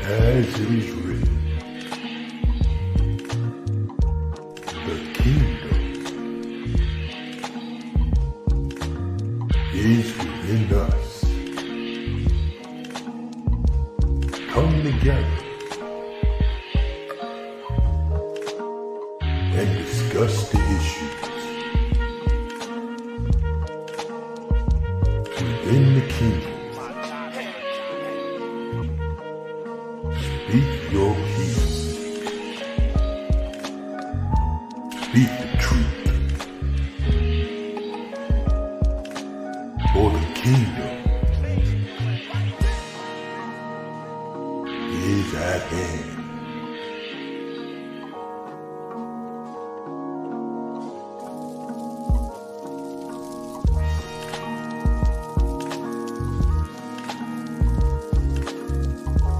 As it is written, the kingdom is within us. Come together and discuss the issues within the kingdom. Speak your peace. Speak the truth. For the kingdom is at hand.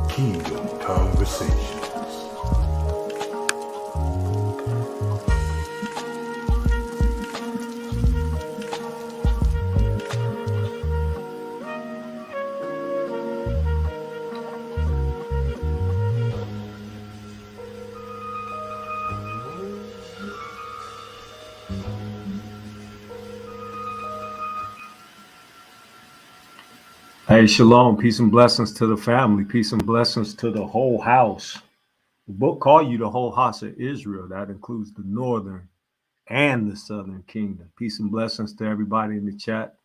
Kingdom Conversations. Hey, shalom, peace and blessings to the family, peace and blessings to the whole house. The book called you the whole house of Israel. That includes the northern and the southern kingdom. Peace and blessings to everybody in the chat.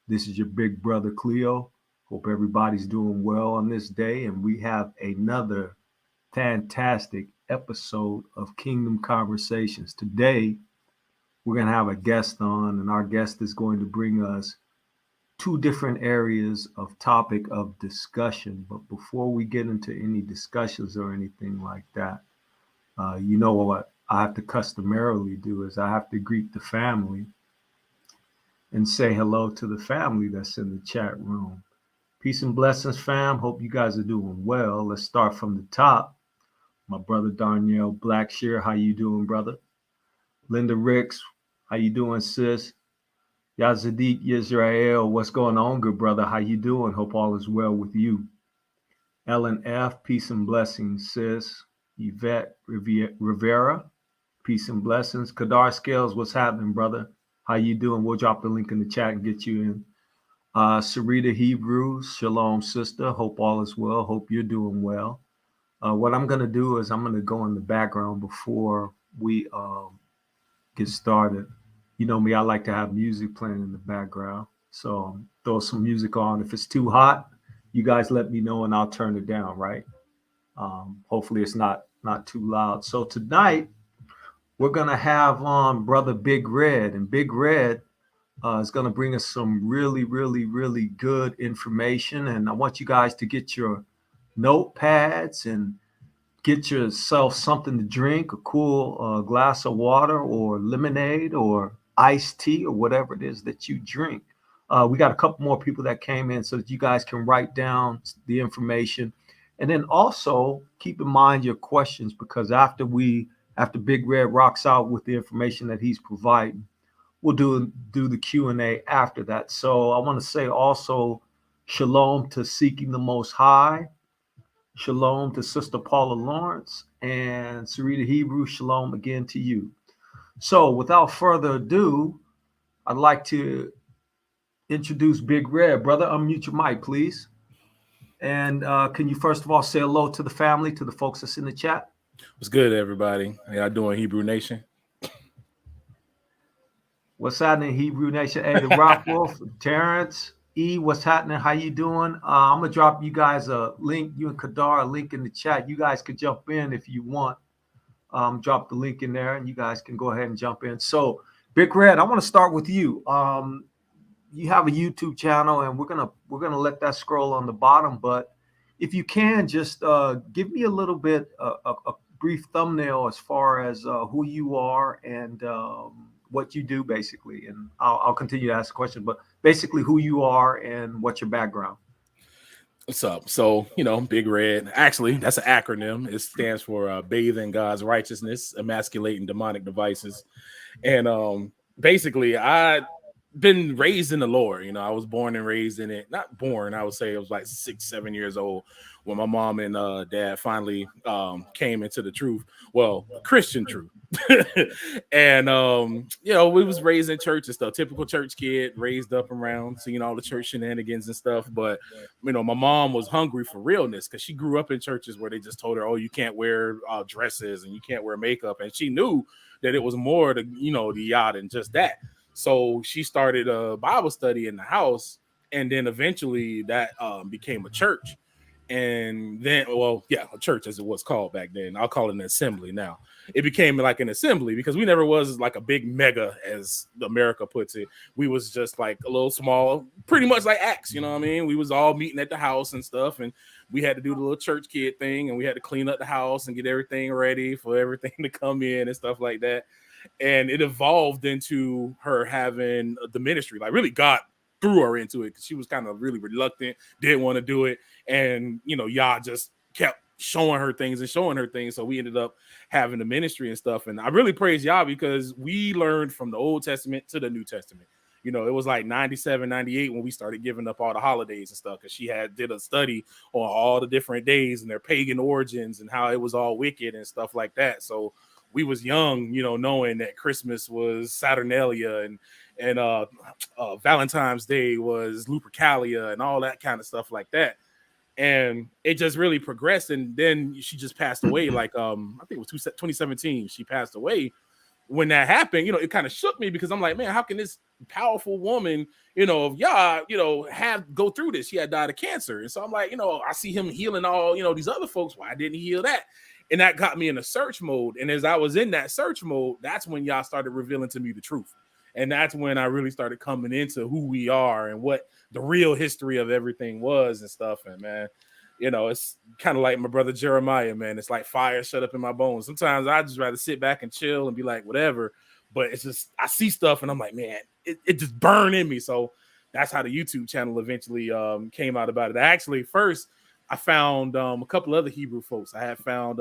This is your big brother Cleo. Hope everybody's doing well on this day. And we have another fantastic episode of Kingdom Conversations. Today, we're going to have a guest on, and our guest is going to bring us two different areas of topic of discussion. But before we get into any discussions or anything like that, you know what I have to customarily do is I have to greet the family and say hello to the family that's in the chat room. Peace and blessings, fam. Hope you guys are doing well. Let's start from the top. My brother Darnell Blackshear, how you doing, brother? Linda Ricks, how you doing, sis? Yazadik Yisrael, what's going on, good brother? How you doing? Hope all is well with you. Ellen F, peace and blessings, sis. Yvette Rivera, peace and blessings. Kadar Scales, what's happening, brother? How you doing? We'll drop the link in the chat and get you in. Sarita Hebrews, shalom, sister. Hope all is well. Hope you're doing well. What I'm going to do is I'm going to go in the background before we get started. You know me, I like to have music playing in the background. So throw some music on. If it's too hot, you guys let me know and I'll turn it down, right? Hopefully it's not too loud. So tonight, we're going to have on Brother Big Red. And Big Red is going to bring us some really, really, really good information. And I want you guys to get your notepads and get yourself something to drink, a cool glass of water or lemonade or iced tea or whatever it is that you drink. We got a couple more people that came in so that you guys can write down the information. And then also keep in mind your questions, because after Big Red rocks out with the information that he's providing, we'll do the Q&A after that. So I want to say also shalom to Seeking the Most High. Shalom to Sister Paula Lawrence and Sarita Hebrew. Shalom again to you. So without further ado, I'd like to introduce Big Red. Brother, unmute your mic, please. And can you first of all say hello to the family, to the folks that's in the chat? What's good, everybody? How y'all doing, Hebrew Nation? What's happening, Hebrew Nation? Hey, the Rock Wolf, Terrence, E, what's happening? How you doing? I'm gonna drop you guys a link, you and Kadar, a link in the chat. You guys could jump in if you want. Drop the link in there and you guys can go ahead and jump in. So Big Red, I want to start with you. You have a YouTube channel and we're gonna let that scroll on the bottom, but if you can just give me a little bit a brief thumbnail as far as who you are and what you do basically, and I'll continue to ask questions, but basically who you are and what's your background. What's up? So, Big Red. Actually, that's an acronym. It stands for Bathe in God's Righteousness, Emasculating Demonic Devices. And basically, I been raised in the Lord. I was born and raised in it. Not born, I would say I was like 6, 7 years old when my mom and dad finally came into the truth. Well, Christian truth. And we was raised in church and stuff. Typical church kid, raised up around, seeing all the church shenanigans and stuff. But my mom was hungry for realness because she grew up in churches where they just told her, "Oh, you can't wear dresses and you can't wear makeup," and she knew that it was more to the yacht than just that. So she started a Bible study in the house, and then eventually that became a church. And then, a church as it was called back then. I'll call it an assembly now. It became like an assembly because we never was like a big mega, as America puts it. We was just like a little small, pretty much like Acts, you know what I mean? We was all meeting at the house and stuff, and we had to do the little church kid thing, and we had to clean up the house and get everything ready for everything to come in and stuff like that. And it evolved into her having the ministry. Like really God threw her into it because she was kind of really reluctant, didn't want to do it. And, Yah just kept showing her things. So we ended up having the ministry and stuff. And I really praise Yah because we learned from the Old Testament to the New Testament. It was like 97, 98 when we started giving up all the holidays and stuff because she did a study on all the different days and their pagan origins and how it was all wicked and stuff like that. So we was young, knowing that Christmas was Saturnalia and Valentine's Day was Lupercalia and all that kind of stuff like that. And it just really progressed. And then she just passed away. Like, I think it was 2017. She passed away. When that happened, it kind of shook me because I'm like, man, how can this powerful woman, of Yah, go through this? She had died of cancer. And so I'm like, I see him healing all, these other folks. Why didn't he heal that? And that got me in a search mode. And as I was in that search mode, that's when Yah started revealing to me the truth. And that's when I really started coming into who we are and what the real history of everything was and stuff. And man, it's kind of like my brother Jeremiah, man. It's like fire shut up in my bones. Sometimes I just rather sit back and chill and be like, whatever. But it's just, I see stuff and I'm like, man, it just burned in me. So that's how the YouTube channel eventually came out about it. Actually, first, I found a couple other Hebrew folks. I had found,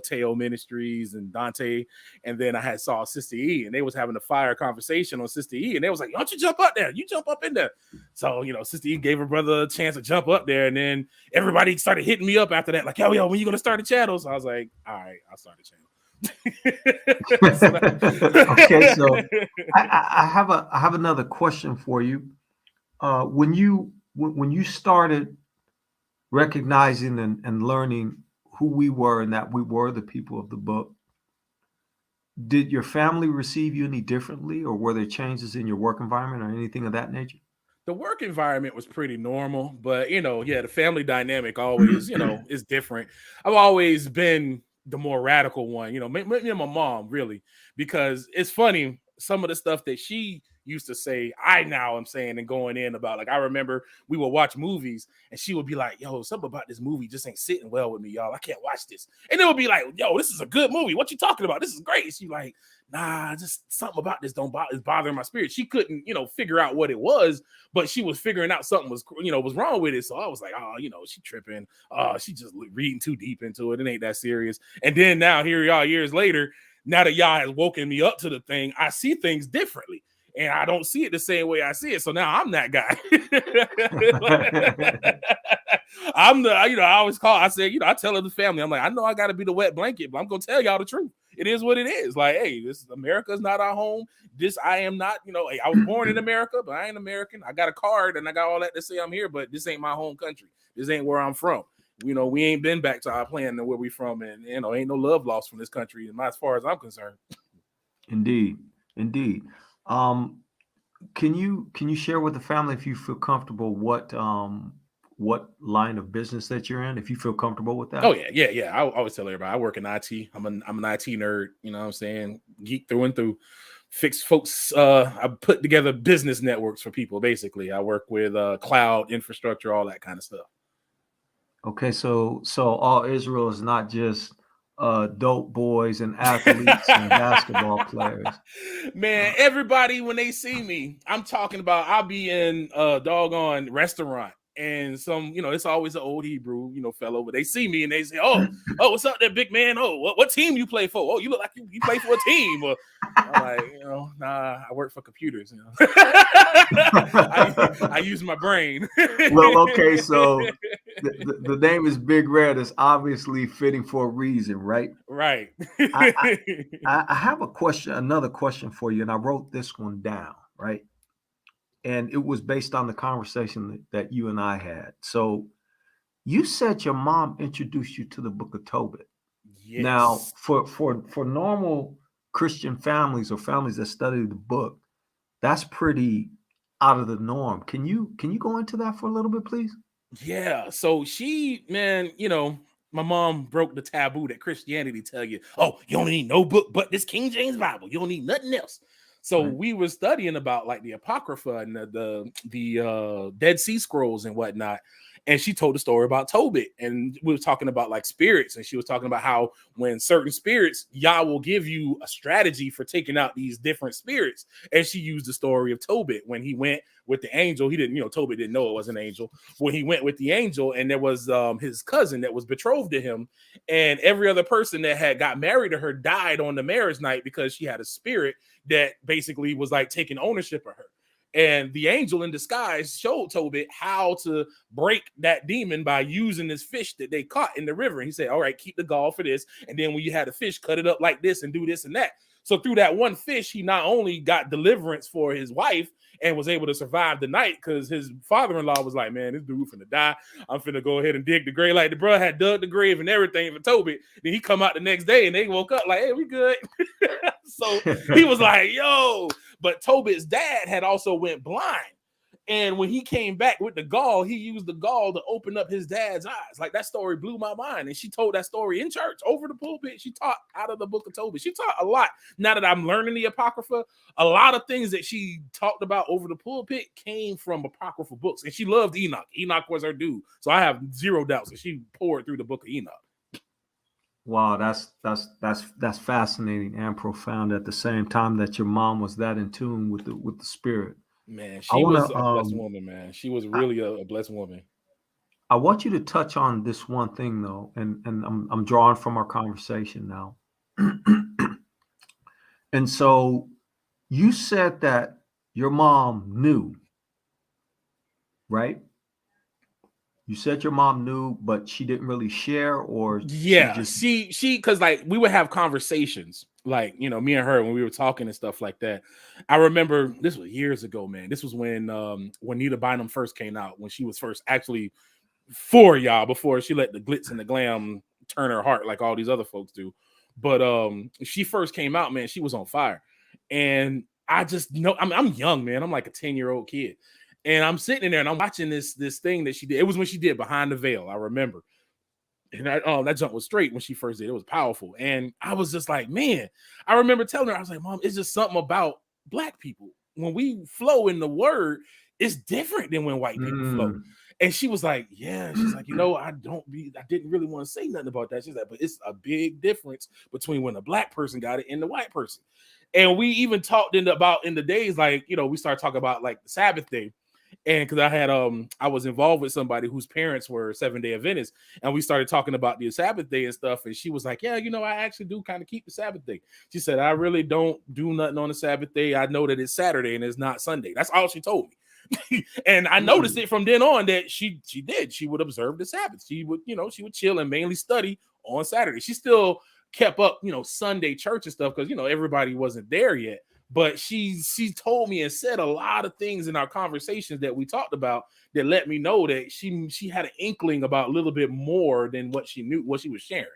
Teo Ministries and Dante. And then I had saw Sister E, and they was having a fire conversation on Sister E. And they was like, don't you jump up there. You jump up in there. So, Sister E gave her brother a chance to jump up there. And then everybody started hitting me up after that. Like, yo, when you going to start a channel? So I was like, all right, I'll start a channel. Okay, so I have another question for you. When you started recognizing and learning who we were and that we were the people of the book, did your family receive you any differently, or were there changes in your work environment or anything of that nature? The work environment was pretty normal, but the family dynamic always, is different. I've always been the more radical one, me and my mom, really, because it's funny, some of the stuff that she used to say, I now am saying and going in about. Like, I remember we would watch movies and she would be like, yo, something about this movie just ain't sitting well with me, y'all. I can't watch this. And it would be like, yo, this is a good movie. What you talking about? This is great. She like, nah, just something about this is bothering my spirit. She couldn't, figure out what it was, but she was figuring out something was wrong with it. So I was like, oh, she tripping. She just reading too deep into it. It ain't that serious. And then now here we are years later, now that y'all has woken me up to the thing, I see things differently. And I don't see it the same way I see it. So now I'm that guy. I'm the, I always I said, I tell the family, I'm like, I know I got to be the wet blanket, but I'm going to tell y'all the truth. It is what it is. Like, hey, America is not our home. I am not, hey, I was born in America, but I ain't American. I got a card and I got all that to say I'm here, but this ain't my home country. This ain't where I'm from. We ain't been back to our plan and where we from. And, ain't no love lost from this country, as far as I'm concerned. Indeed. Can you share with the family, if you feel comfortable, what line of business that you're in, if you feel comfortable with that? Oh yeah. I always tell everybody I work in IT. I'm an IT nerd, you know what I'm saying? Geek through and through. Fix folks. I put together business networks for people. Basically, I work with cloud infrastructure, all that kind of stuff. Okay, so all Israel is not just dope boys and athletes and basketball players. Man, everybody, when they see me, I'm talking about I'll be in a doggone restaurant and some, it's always an old Hebrew, fellow, but they see me and they say, oh, what's up there, big man? Oh, what team you play for? Oh, you look like you play for a team. Or, I'm like, nah, I work for computers. I use my brain. Well, okay, so the name is Big Red. It's obviously fitting for a reason, right? Right. I have another question for you, and I wrote this one down, right? And it was based on the conversation that you and I had. So you said your mom introduced you to the book of Tobit. Yes. Now, for normal Christian families or families that study the book, that's pretty out of the norm. Can you go into that for a little bit, please? Yeah. So my mom broke the taboo that Christianity tell you, oh, you don't need no book but this King James Bible. You don't need nothing else. So we were studying about like the Apocrypha and the Dead Sea Scrolls and whatnot. And she told the story about Tobit, and we were talking about like spirits, and she was talking about how when certain spirits, Yah will give you a strategy for taking out these different spirits. And she used the story of Tobit when he went with the angel. He didn't, Tobit didn't know it was an angel. When he went with the angel, and there was his cousin that was betrothed to him, and every other person that had got married to her died on the marriage night because she had a spirit that basically was like taking ownership of her. And the angel in disguise showed Tobit how to break that demon by using this fish that they caught in the river. And he said, all right, keep the gall for this. And then when you had a fish, cut it up like this and do this and that. So through that one fish, he not only got deliverance for his wife and was able to survive the night, because his father-in-law was like, man, this dude finna die. I'm finna go ahead and dig the grave. Like the bro had dug the grave and everything for Tobit. Then he come out the next day and they woke up like, hey, we good. So he was like, yo. But Tobit's dad had also went blind. And when he came back with the gall, he used the gall to open up his dad's eyes. Like that story blew my mind. And she told that story in church over the pulpit. She taught out of the book of Tobit. She taught a lot. Now that I'm learning the Apocrypha, a lot of things that she talked about over the pulpit came from Apocryphal books. And she loved Enoch. Enoch was her dude. So I have zero doubts that she poured through the book of Enoch. Wow, that's fascinating and profound at the same time that your mom was that in tune with the spirit. Man, she was a blessed woman, man. She was really a blessed woman. I want you to touch on this one thing though, and I'm drawing from our conversation now. And so you said that your mom knew, right? You said your mom knew, but she didn't really share, or she because like we would have conversations, like me and her when we were talking and stuff like that. I remember this was years ago, man. This was when Nita Bynum first came out, when she was first actually for y'all, before she let the glitz and the glam turn her heart like all these other folks do. But she first came out, man, she was on fire. And I just know I'm young, man. I'm like a 10-year-old kid. And I'm sitting in there and I'm watching this thing that she did. It was when she did Behind the Veil, I remember. And that jump was straight when she first did. It was powerful. And I was just like, man, I remember telling her, I was like, Mom, it's just something about Black people. When we flow in the word, it's different than when white people flow. And she was like, yeah. She's like, I didn't really want to say nothing about that. She's like, but it's a big difference between when a Black person got it and the white person. And we even talked in the days, like, we started talking about like the Sabbath day. And because I was involved with somebody whose parents were Seventh-day Adventists, and we started talking about the Sabbath day and stuff. And she was like, yeah, I actually do kind of keep the Sabbath day. She said, I really don't do nothing on the Sabbath day. I know that it's Saturday and it's not Sunday. That's all she told me. And I noticed it from then on that she would observe the Sabbath. She would, she would chill and mainly study on Saturday. She still kept up, Sunday church and stuff, because, everybody wasn't there yet. But she told me and said a lot of things in our conversations that we talked about that let me know that she had an inkling about a little bit more than what she knew, what she was sharing.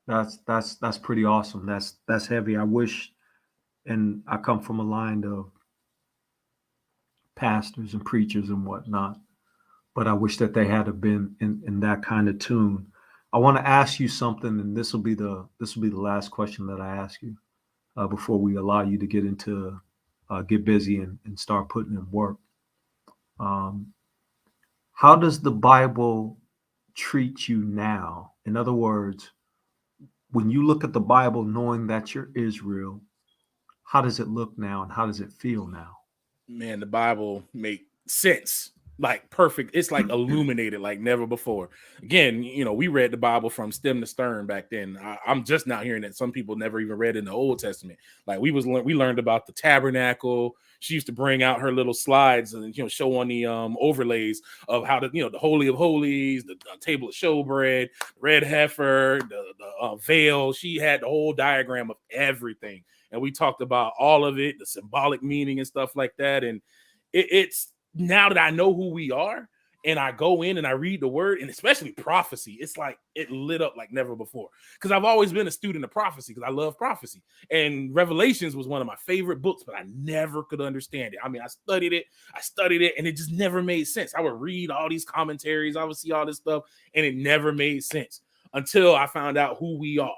That's pretty awesome. That's heavy. I wish, and I come from a line of pastors and preachers and whatnot, but I wish that they had been in that kind of tune. I want to ask you something, and this will be the last question that I ask you. Before we allow you to get busy and start putting in work. How does the Bible treat you now? In other words, when you look at the Bible knowing that you're Israel, how does it look now and how does it feel now? Man, the Bible makes sense like perfect. It's like illuminated like never before. Again, we read the Bible from stem to stern back then. I'm just now hearing that some people never even read in the Old Testament. Like we learned about the tabernacle. She used to bring out her little slides and show on the overlays of how the Holy of Holies, the table of showbread, red heifer, the veil. She had the whole diagram of everything, and we talked about all of it, the symbolic meaning and stuff like that. And it's now that I know who we are and I go in and I read the word, and especially prophecy, it's like it lit up like never before. Because I've always been a student of prophecy because I love prophecy. And Revelations was one of my favorite books, but I never could understand it. I mean, I studied it, and it just never made sense. I would read all these commentaries, I would see all this stuff, and it never made sense until I found out who we are.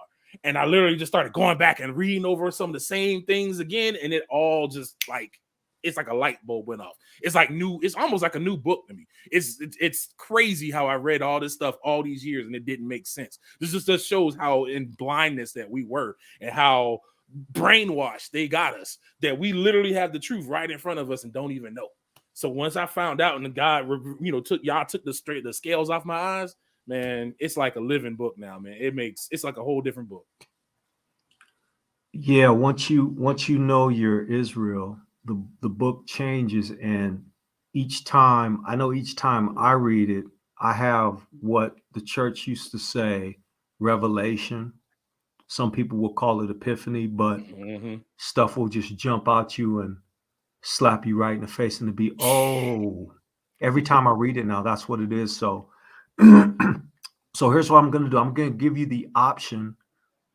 And I literally just started going back and reading over some of the same things again, and it all just like, it's like a light bulb went off. It's like new. It's almost like a new book to me. It's crazy how I read all this stuff all these years and it didn't make sense. This just shows how in blindness that we were and how brainwashed they got us, that we literally have the truth right in front of us and don't even know. So once I found out and the God, took the scales off my eyes, man, it's like a living book now, man. It's like a whole different book. Yeah, once you know you're Israel, the book changes, and each time I read it, I have what the church used to say, revelation. Some people will call it epiphany, but stuff will just jump out you and slap you right in the face, and to be, every time I read it now, that's what it is. So so here's what I'm going to do. I'm going to give you the option,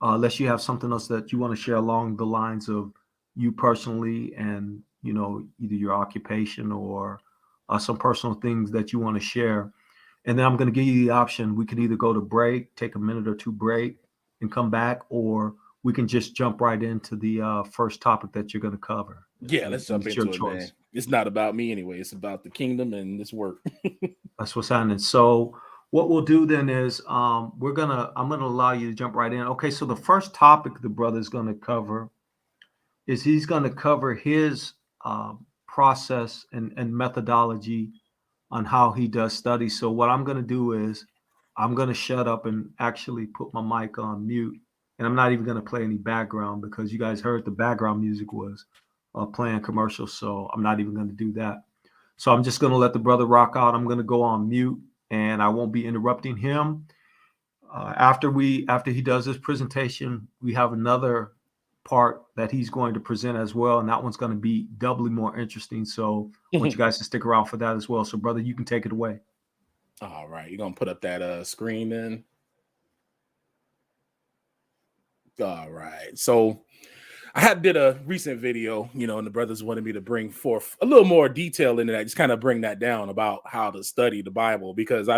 unless you have something else that you want to share along the lines of you personally and, either your occupation or some personal things that you want to share. And then I'm going to give you the option. We could either go to break, take a minute or two break and come back, or we can just jump right into the first topic that you're going to cover. Yeah, let's jump into it, man. It's not about me anyway. It's about the kingdom and this work. That's what's happening. So what we'll do then is I'm gonna allow you to jump right in. Okay, so the first topic the brother is going to cover is he's going to cover his process and methodology on how he does study. So what I'm going to do is I'm going to shut up and actually put my mic on mute, and I'm not even going to play any background because you guys heard the background music was playing commercials, so I'm not even going to do that. So I'm just going to let the brother rock out. I'm going to go on mute, and I won't be interrupting him. After he does this presentation, we have another part that he's going to present as well, and that one's going to be doubly more interesting. So I want you guys to stick around for that as well. So brother, you can take it away. All right, you're gonna put up that screen then. All right, so I did a recent video, and the brothers wanted me to bring forth a little more detail into that, just kind of bring that down about how to study the Bible, because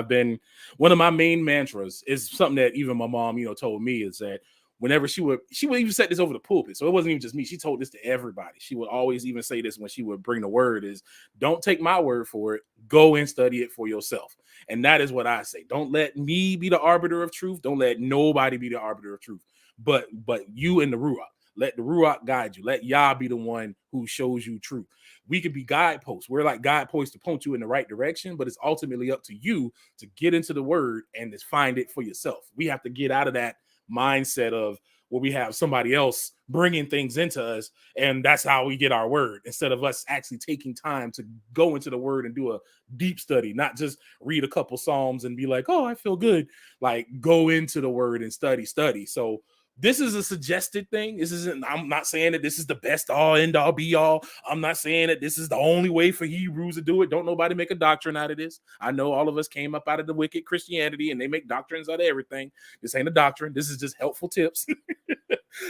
one of my main mantras is something that even my mom, told me, is that whenever she would even set this over the pulpit. So it wasn't even just me. She told this to everybody. She would always even say this when she would bring the word, is don't take my word for it. Go and study it for yourself. And that is what I say. Don't let me be the arbiter of truth. Don't let nobody be the arbiter of truth. But you and the Ruach. Let the Ruach guide you. Let Yah be the one who shows you truth. We could be guideposts. We're like guideposts to point you in the right direction, but it's ultimately up to you to get into the word and just find it for yourself. We have to get out of that mindset of where we have somebody else bringing things into us, and that's how we get our word, instead of us actually taking time to go into the word and do a deep study, not just read a couple Psalms and be like, oh, I feel good. Like, go into the word and study. So this is a suggested thing. I'm not saying that this is the best all end all be all. I'm not saying that this is the only way for Hebrews to do it. Don't nobody make a doctrine out of this. I know all of us came up out of the wicked Christianity and they make doctrines out of everything. This ain't a doctrine. This is just helpful tips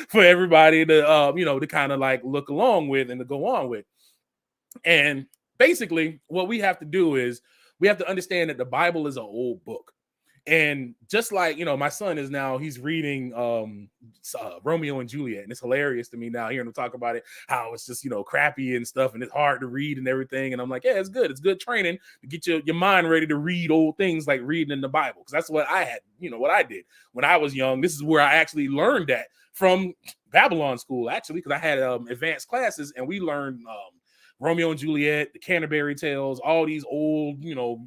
for everybody to, to kind of like look along with and to go on with. And basically what we have to do is we have to understand that the Bible is an old book. And just like, my son he's reading Romeo and Juliet, and it's hilarious to me now hearing him talk about it, how it's just, crappy and stuff, and it's hard to read and everything. And I'm like, yeah, it's good. It's good training to get your mind ready to read old things like reading in the Bible. Because that's what I had, what I did when I was young. This is where I actually learned that from Babylon school, actually, because I had advanced classes and we learned Romeo and Juliet, the Canterbury Tales, all these old,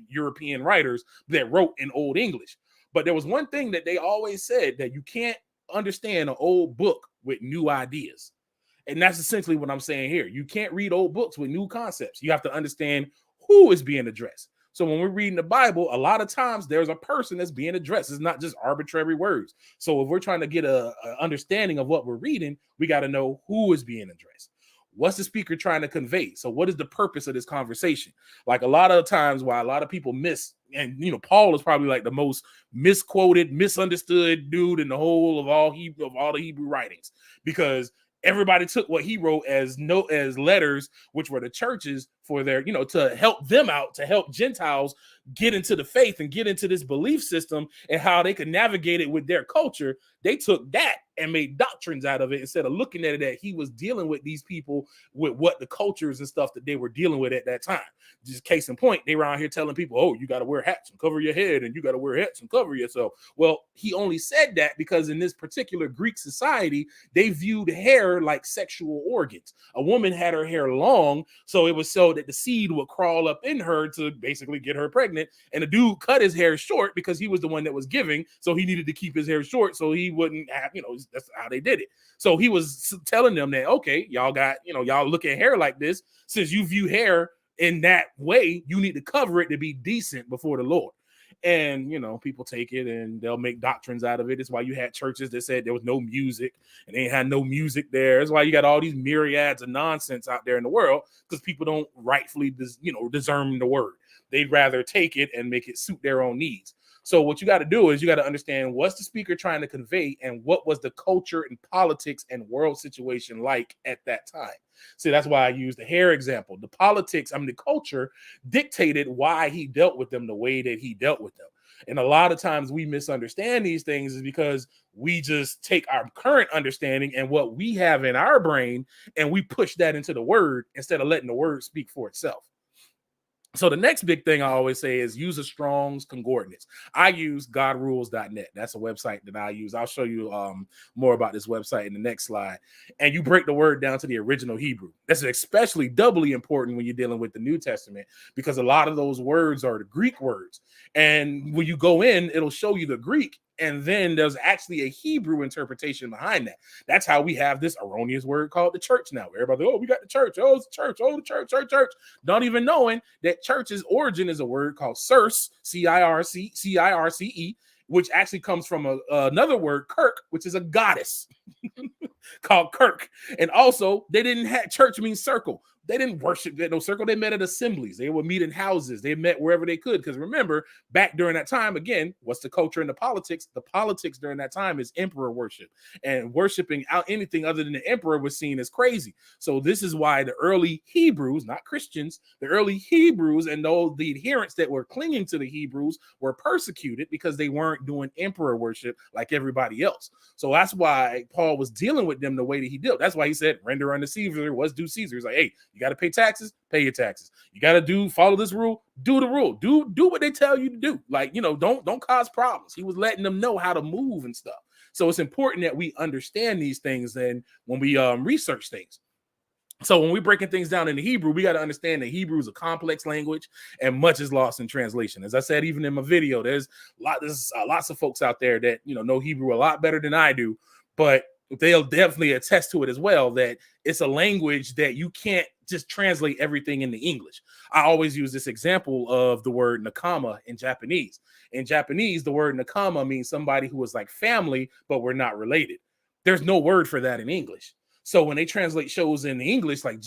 European writers that wrote in Old English. But there was one thing that they always said, that you can't understand an old book with new ideas. And that's essentially what I'm saying here. You can't read old books with new concepts. You have to understand who is being addressed. So when we're reading the Bible, a lot of times there's a person that's being addressed. It's not just arbitrary words. So if we're trying to get a understanding of what we're reading, we got to know who is being addressed. What's the speaker trying to convey? So what is the purpose of this conversation? Like a lot of times why a lot of people miss, and Paul is probably like the most misquoted, misunderstood dude in the whole of all the Hebrew writings, because everybody took what he wrote as letters, which were the churches, for their, to help them out, to help Gentiles get into the faith and get into this belief system and how they could navigate it with their culture. They took that and made doctrines out of it, instead of looking at it that he was dealing with these people with what the cultures and stuff that they were dealing with at that time. Just case in point, they were out here telling people, oh, you got to wear hats and cover your head, and you got to wear hats and cover yourself. Well, he only said that because in this particular Greek society, they viewed hair like sexual organs. A woman had her hair long, so it was so that the seed would crawl up in her to basically get her pregnant. And the dude cut his hair short because he was the one that was giving, so he needed to keep his hair short so he wouldn't have, that's how they did it. So he was telling them that, okay, y'all got, y'all look at hair like this. Since you view hair in that way, you need to cover it to be decent before the Lord. And, people take it and they'll make doctrines out of it. It's why you had churches that said there was no music, and they ain't had no music there. It's why you got all these myriads of nonsense out there in the world, because people don't rightfully, discern the word. They'd rather take it and make it suit their own needs. So what you got to do is you got to understand what's the speaker trying to convey, and what was the culture and politics and world situation like at that time. See, that's why I use the hair example. The politics, the culture dictated why he dealt with them the way that he dealt with them. And a lot of times we misunderstand these things is because we just take our current understanding and what we have in our brain, and we push that into the word instead of letting the word speak for itself. So the next big thing I always say is use a Strong's Concordance. I use godrules.net. That's a website that I use. I'll show you more about this website in the next slide. And you break the word down to the original Hebrew. That's especially doubly important when you're dealing with the New Testament, because a lot of those words are the Greek words. And when you go in, it'll show you the Greek. And then there's actually a Hebrew interpretation behind that. That's how we have this erroneous word called the church now. Everybody, oh, we got the church. Oh, it's the church. Oh, the church, church. Not even knowing that church's origin is a word called circe, C-I-R-C-E, which actually comes from another word, kirk, which is a goddess called Kirk. And also, they didn't have church means circle. They didn't worship at no circle. They met at assemblies. They would meet in houses. They met wherever they could. Because remember, back during that time, again, what's the culture and the politics? The politics during that time is emperor worship. And worshiping out anything other than the emperor was seen as crazy. So this is why the early Hebrews, not Christians, the early Hebrews and the adherents that were clinging to the Hebrews were persecuted, because they weren't doing emperor worship like everybody else. So that's why Paul was dealing with them the way that he did. That's why he said, render unto Caesar what's due Caesar. He's like, hey, you got to pay taxes, pay your taxes. You got to follow this rule, do the rule. Do what they tell you to do. Like, don't cause problems. He was letting them know how to move and stuff. So it's important that we understand these things then when we research things. So when we're breaking things down in the Hebrew, we got to understand that Hebrew is a complex language, and much is lost in translation. As I said, even in my video, there's lots of folks out there that know Hebrew a lot better than I do, but they'll definitely attest to it as well, that it's a language that you can't just translate everything into English. I always use this example of the word nakama in Japanese. In Japanese, the word nakama means somebody who is like family, but we're not related. There's no word for that in English. So when they translate shows in English, like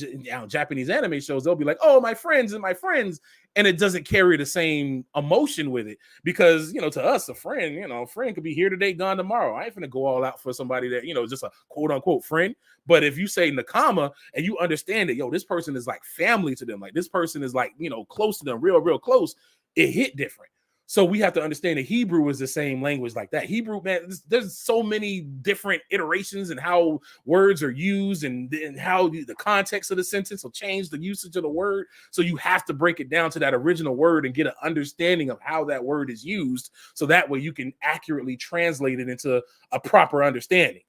Japanese anime shows, they'll be like, oh, my friends and my friends. And it doesn't carry the same emotion with it, because, to us, a friend could be here today, gone tomorrow. I ain't finna go all out for somebody that, just a quote unquote friend. But if you say nakama and you understand that, this person is like family to them, like this person is like, close to them, real close, it hit different. So we have to understand that Hebrew is the same language like that. Hebrew, man, there's so many different iterations and how words are used, and how the context of the sentence will change the usage of the word. So you have to break it down to that original word and get an understanding of how that word is used, so that way you can accurately translate it into a proper understanding.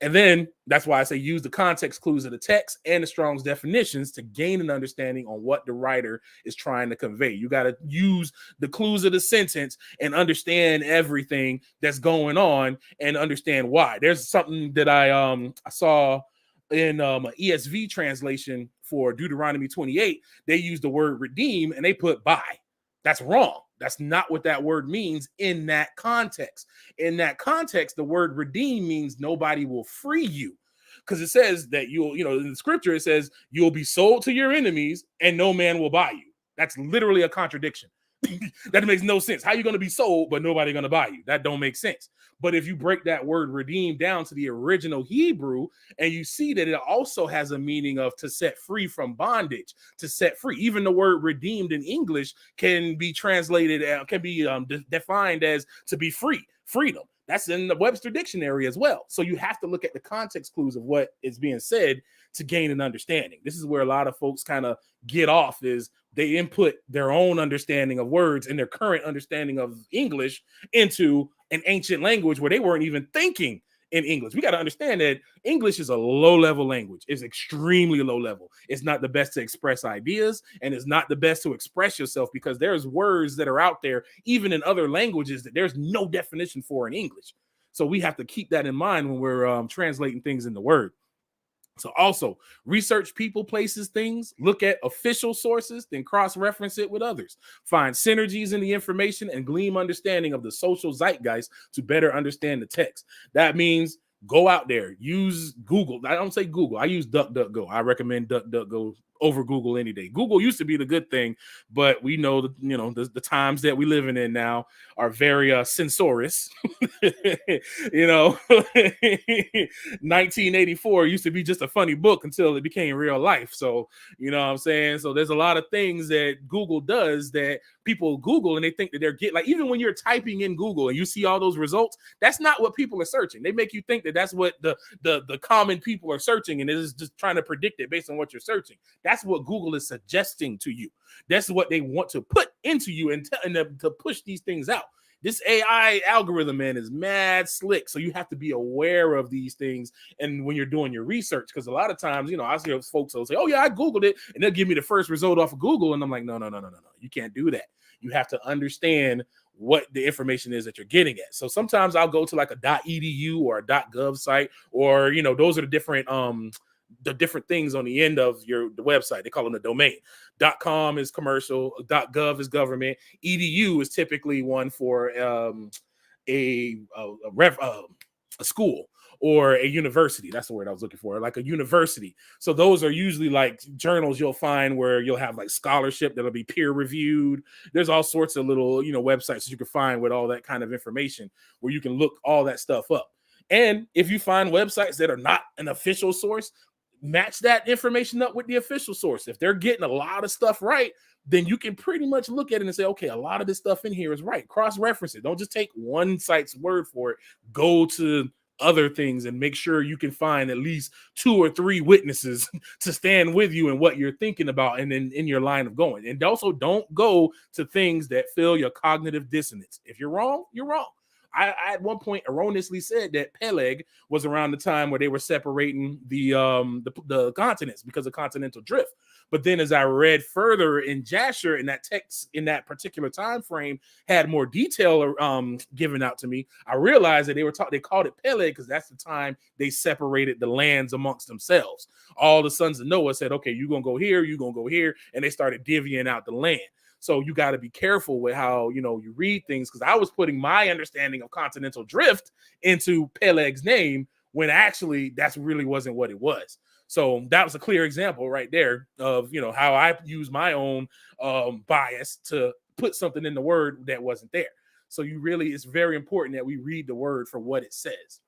And then that's why I say use the context clues of the text and the Strong's definitions to gain an understanding on what the writer is trying to convey. You got to use the clues of the sentence and understand everything that's going on and understand why. There's something that I saw in an ESV translation for Deuteronomy 28. They use the word redeem and they put buy. That's wrong. That's not what that word means in that context. In that context, the word redeem means nobody will free you, because it says that you'll, in the scripture, it says you'll be sold to your enemies and no man will buy you. That's literally a contradiction. That makes no sense. How are you going to be sold, but nobody going to buy you? That don't make sense. But if you break that word redeem down to the original Hebrew, and you see that it also has a meaning of to set free from bondage, to set free. Even the word redeemed in English can be translated, can be defined as to be free, freedom. That's in the Webster dictionary as well. So you have to look at the context clues of what is being said to gain an understanding. This is where a lot of folks kind of get off, is they input their own understanding of words and their current understanding of English into an ancient language where they weren't even thinking in English. We got to understand that English is a low-level language. It's extremely low level. It's not the best to express ideas, and it's not the best to express yourself, because there's words that are out there, even in other languages, that there's no definition for in English. So we have to keep that in mind when we're translating things in the word. So also research people, places, things, look at official sources, then cross-reference it with others. Find synergies in the information and glean understanding of the social zeitgeist to better understand the text. That means go out there, use Google. I don't say Google. I use DuckDuckGo. I recommend DuckDuckGo over Google any day. Google used to be the good thing, but we know that, the times that we living in now are very censorious. 1984 used to be just a funny book until it became real life. So, you know what I'm saying? So there's a lot of things that Google does that people Google and they think that they're getting, like, even when you're typing in Google and you see all those results, that's not what people are searching. They make you think that that's what the common people are searching, and it is just trying to predict it based on what you're searching. That's what Google is suggesting to you. That's what they want to put into you and to push these things out. This AI algorithm, man, is mad slick. So you have to be aware of these things. And when you're doing your research, because a lot of times, I see folks will say, oh, yeah, I Googled it. And they'll give me the first result off of Google. And I'm like, no. You can't do that. You have to understand what the information is that you're getting at. So sometimes I'll go to like a .edu or a .gov site, or, those are the different things on the end of the website. They call them the domain. .com is commercial, .gov is government, edu is typically one for a school or a university. That's the word I was looking for, like a university. So those are usually like journals you'll find where you'll have like scholarship that'll be peer reviewed. There's all sorts of little websites that you can find with all that kind of information where you can look all that stuff up. And if you find websites that are not an official source, match that information up with the official source. If they're getting a lot of stuff right, then you can pretty much look at it and say, okay, a lot of this stuff in here is right. Cross-reference it. Don't just take one site's word for it. Go to other things and make sure you can find at least 2 or 3 witnesses to stand with you in what you're thinking about and in your line of going. And also don't go to things that fill your cognitive dissonance. If you're wrong, you're wrong. I at one point erroneously said that Peleg was around the time where they were separating the continents because of continental drift. But then as I read further in Jasher, in that text, in that particular time frame, had more detail given out to me, I realized that they called it Peleg because that's the time they separated the lands amongst themselves. All the sons of Noah said, okay, you're going to go here, you're going to go here, and they started divvying out the land. So you got to be careful with how, you read things, because I was putting my understanding of continental drift into Peleg's name when actually that's really wasn't what it was. So that was a clear example right there of, how I use my own bias to put something in the word that wasn't there. So it's very important that we read the word for what it says.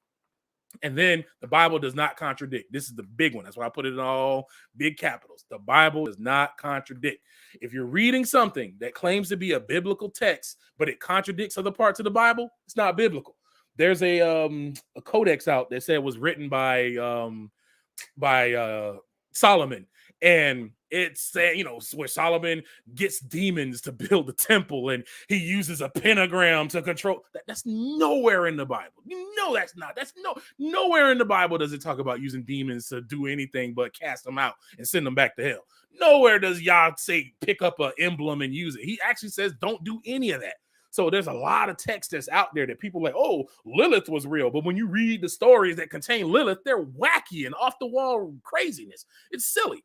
And then the Bible does not contradict. This is the big one. That's why I put it in all big capitals. The Bible does not contradict. If you're reading something that claims to be a biblical text, but it contradicts other parts of the Bible, it's not biblical. There's a codex out that said it was written by Solomon, And it's where Solomon gets demons to build the temple, and he uses a pentagram to control. That's nowhere in the Bible. Nowhere in the Bible does it talk about using demons to do anything but cast them out and send them back to hell. Nowhere does Yah say pick up an emblem and use it. He actually says don't do any of that. So there's a lot of text that's out there that people are like, oh, Lilith was real. But when you read the stories that contain Lilith, they're wacky and off the wall craziness. It's silly.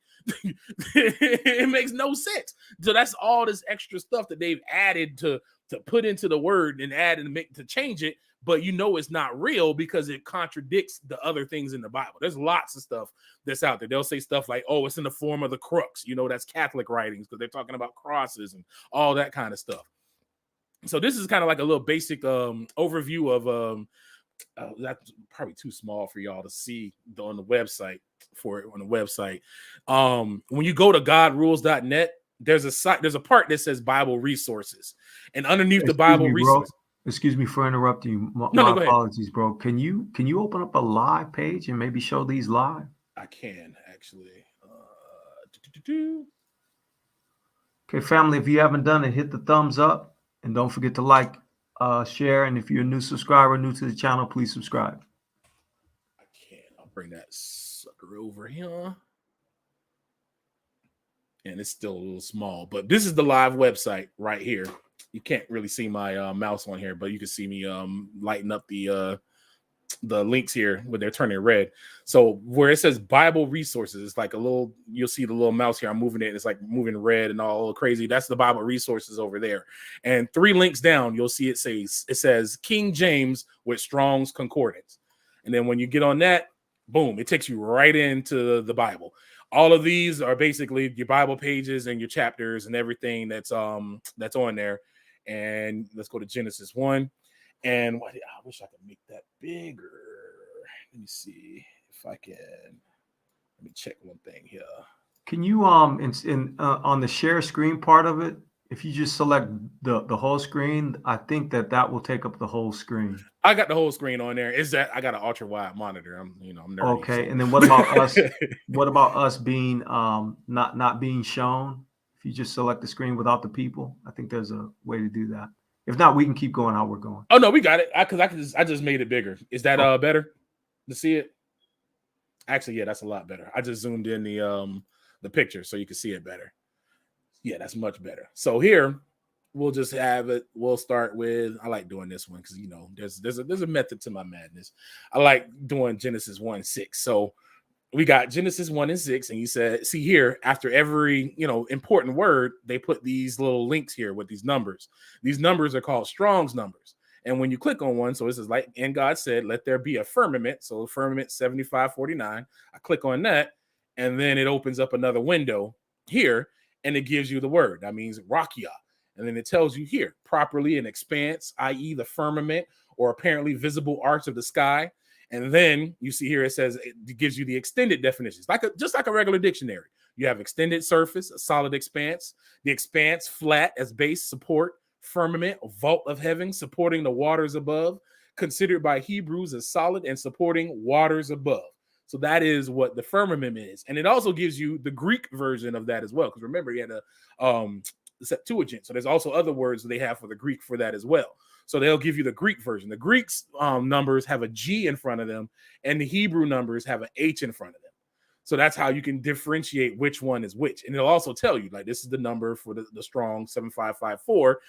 It makes no sense. So that's all this extra stuff that they've added to put into the word and add and make to change it. But it's not real because it contradicts the other things in the Bible. There's lots of stuff that's out there. They'll say stuff like, oh, it's in the form of the crux. That's Catholic writings because they're talking about crosses and all that kind of stuff. So this is kind of like a little basic overview of that's probably too small for y'all to see on the website. When you go to godrules.net, there's a part that says Bible resources, and underneath the Bible resources. Excuse me for interrupting you. My apologies, bro. Can you open up a live page and maybe show these live? I can actually. Okay, family, if you haven't done it, hit the thumbs up. And don't forget to like, share, and if you're a new subscriber, new to the channel, please subscribe. I can't. I'll bring that sucker over here. And it's still a little small, but this is the live website right here. You can't really see my mouse on here, but you can see me lighting up the links here where they're turning red. So where it says Bible resources, it's like you'll see the little mouse here. I'm moving it. And it's like moving red and all crazy. That's the Bible resources over there. And 3 links down, you'll see it says King James with Strong's Concordance. And then when you get on that, boom, it takes you right into the Bible. All of these are basically your Bible pages and your chapters and everything that's on there. And let's go to Genesis 1. And I wish I could make that bigger. Let me see if I can. Let me check one thing here. Can you on the share screen part of it, if you just select the whole screen, I think that will take up the whole screen. I got the whole screen on there. Is that I got an ultra wide monitor? I'm nerdy. Okay, so. And then what about us? What about us being not being shown? If you just select the screen without the people, I think there's a way to do that. If not, we can keep going how we're going. Oh no, we got it. I just made it bigger. Is that better to see it? Actually, yeah, that's a lot better. I just zoomed in the picture so you can see it better. Yeah, that's much better. So here we'll just have it. We'll start with. I like doing this one because there's a method to my madness. I like doing Genesis 1:6. So we got Genesis 1 and 6, and you said, see here, after every important word, they put these little links here with these numbers. These numbers are called Strong's numbers. And when you click on one, so this is like, and God said, let there be a firmament. So firmament 7549. I click on that, and then it opens up another window here, and it gives you the word. That means rakia. And then it tells you here, properly an expanse, i.e. the firmament, or apparently visible arch of the sky. And then you see here, it says it gives you the extended definitions, just like a regular dictionary. You have extended surface, a solid expanse, the expanse flat as base support, firmament, a vault of heaven supporting the waters above, considered by Hebrews as solid and supporting waters above. So that is what the firmament is. And it also gives you the Greek version of that as well. Because remember, he had a Septuagint. So there's also other words they have for the Greek for that as well. So they'll give you the Greek version. The Greek's numbers have a G in front of them, and the Hebrew numbers have an H in front of them. So that's how you can differentiate which one is which. And it'll also tell you, like, this is the number for the strong 7554.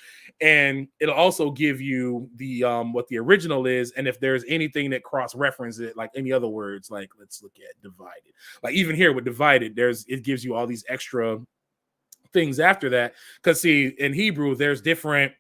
And it'll also give you the what the original is. And if there's anything that cross-references it, like any other words, like let's look at divided. Like even here with divided, it gives you all these extra things after that. Because see, in Hebrew, there's different,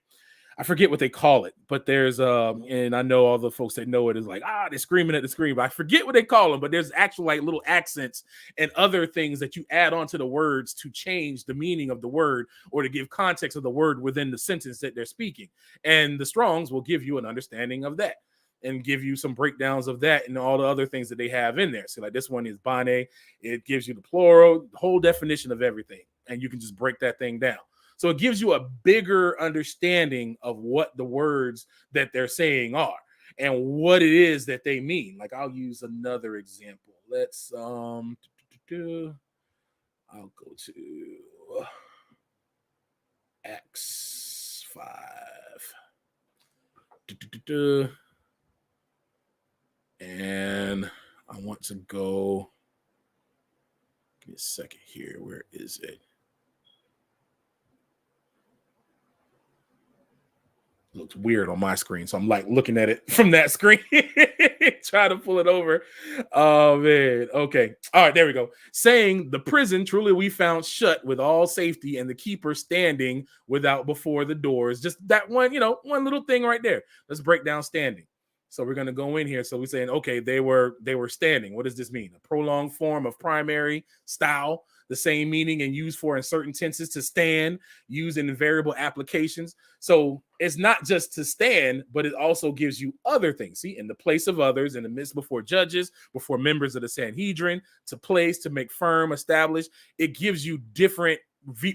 I forget what they call it, but there's and I know all the folks that know it is like, they're screaming at the screen, but I forget what they call them, but there's actual like little accents and other things that you add onto the words to change the meaning of the word or to give context of the word within the sentence that they're speaking. And the Strongs will give you an understanding of that and give you some breakdowns of that and all the other things that they have in there. So like this one is bane, it gives you the plural, the whole definition of everything, and you can just break that thing down. So it gives you a bigger understanding of what the words that they're saying are and what it is that they mean. Like I'll use another example. Let's I'll go to Acts 5. And I want to go. Give me a second here. Where is it? Looks weird on my screen, so I'm like looking at it from that screen, try to pull it over. Oh man, okay, all right, there we go. Saying the prison truly we found shut with all safety, and the keeper standing without before the doors. Just that one, one little thing right there. Let's break down standing. So we're gonna go in here. So we're saying, okay, they were standing. What does this mean? A prolonged form of primary style, the same meaning and used for in certain tenses to stand, used in variable applications. So it's not just to stand, but it also gives you other things. See, in the place of others, in the midst, before judges, before members of the Sanhedrin, to place, to make firm, establish. It gives you different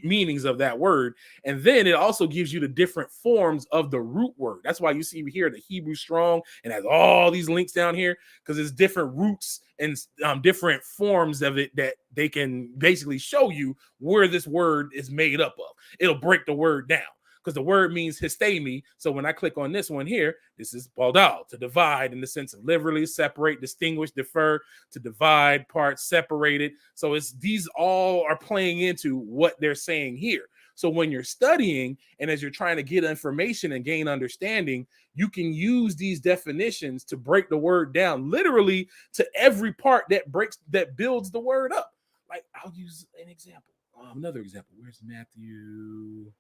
meanings of that word, and then it also gives you the different forms of the root word. That's why you see here the Hebrew strong and has all these links down here, because it's different roots and different forms of it that they can basically show you where this word is made up of. It'll break the word down, because the word means histemi. So when I click on this one here, this is badal, to divide, in the sense of literally separate, distinguish, defer, to divide, part, separated. So it's these all are playing into what they're saying here. So when you're studying and as you're trying to get information and gain understanding, you can use these definitions to break the word down literally to every part that builds the word up. Like, I'll use an example. Another example. Where's Matthew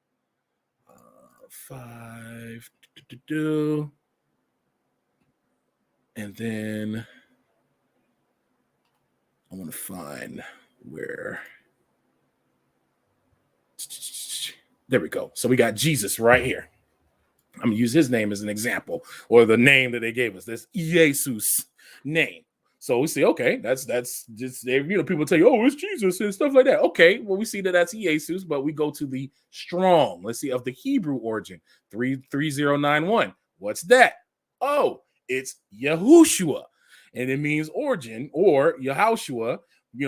5? And then I want to find where. There we go. So we got Jesus right here. I'm going to use his name as an example, or the name that they gave us. This Jesus name. So we say, okay, that's just, people tell you, oh, it's Jesus and stuff like that. Okay, well, we see that that's Jesus, but we go to the strong. Let's see, of the Hebrew origin, 33091. What's that? Oh, it's Yahushua, and it means origin, or Yahushua.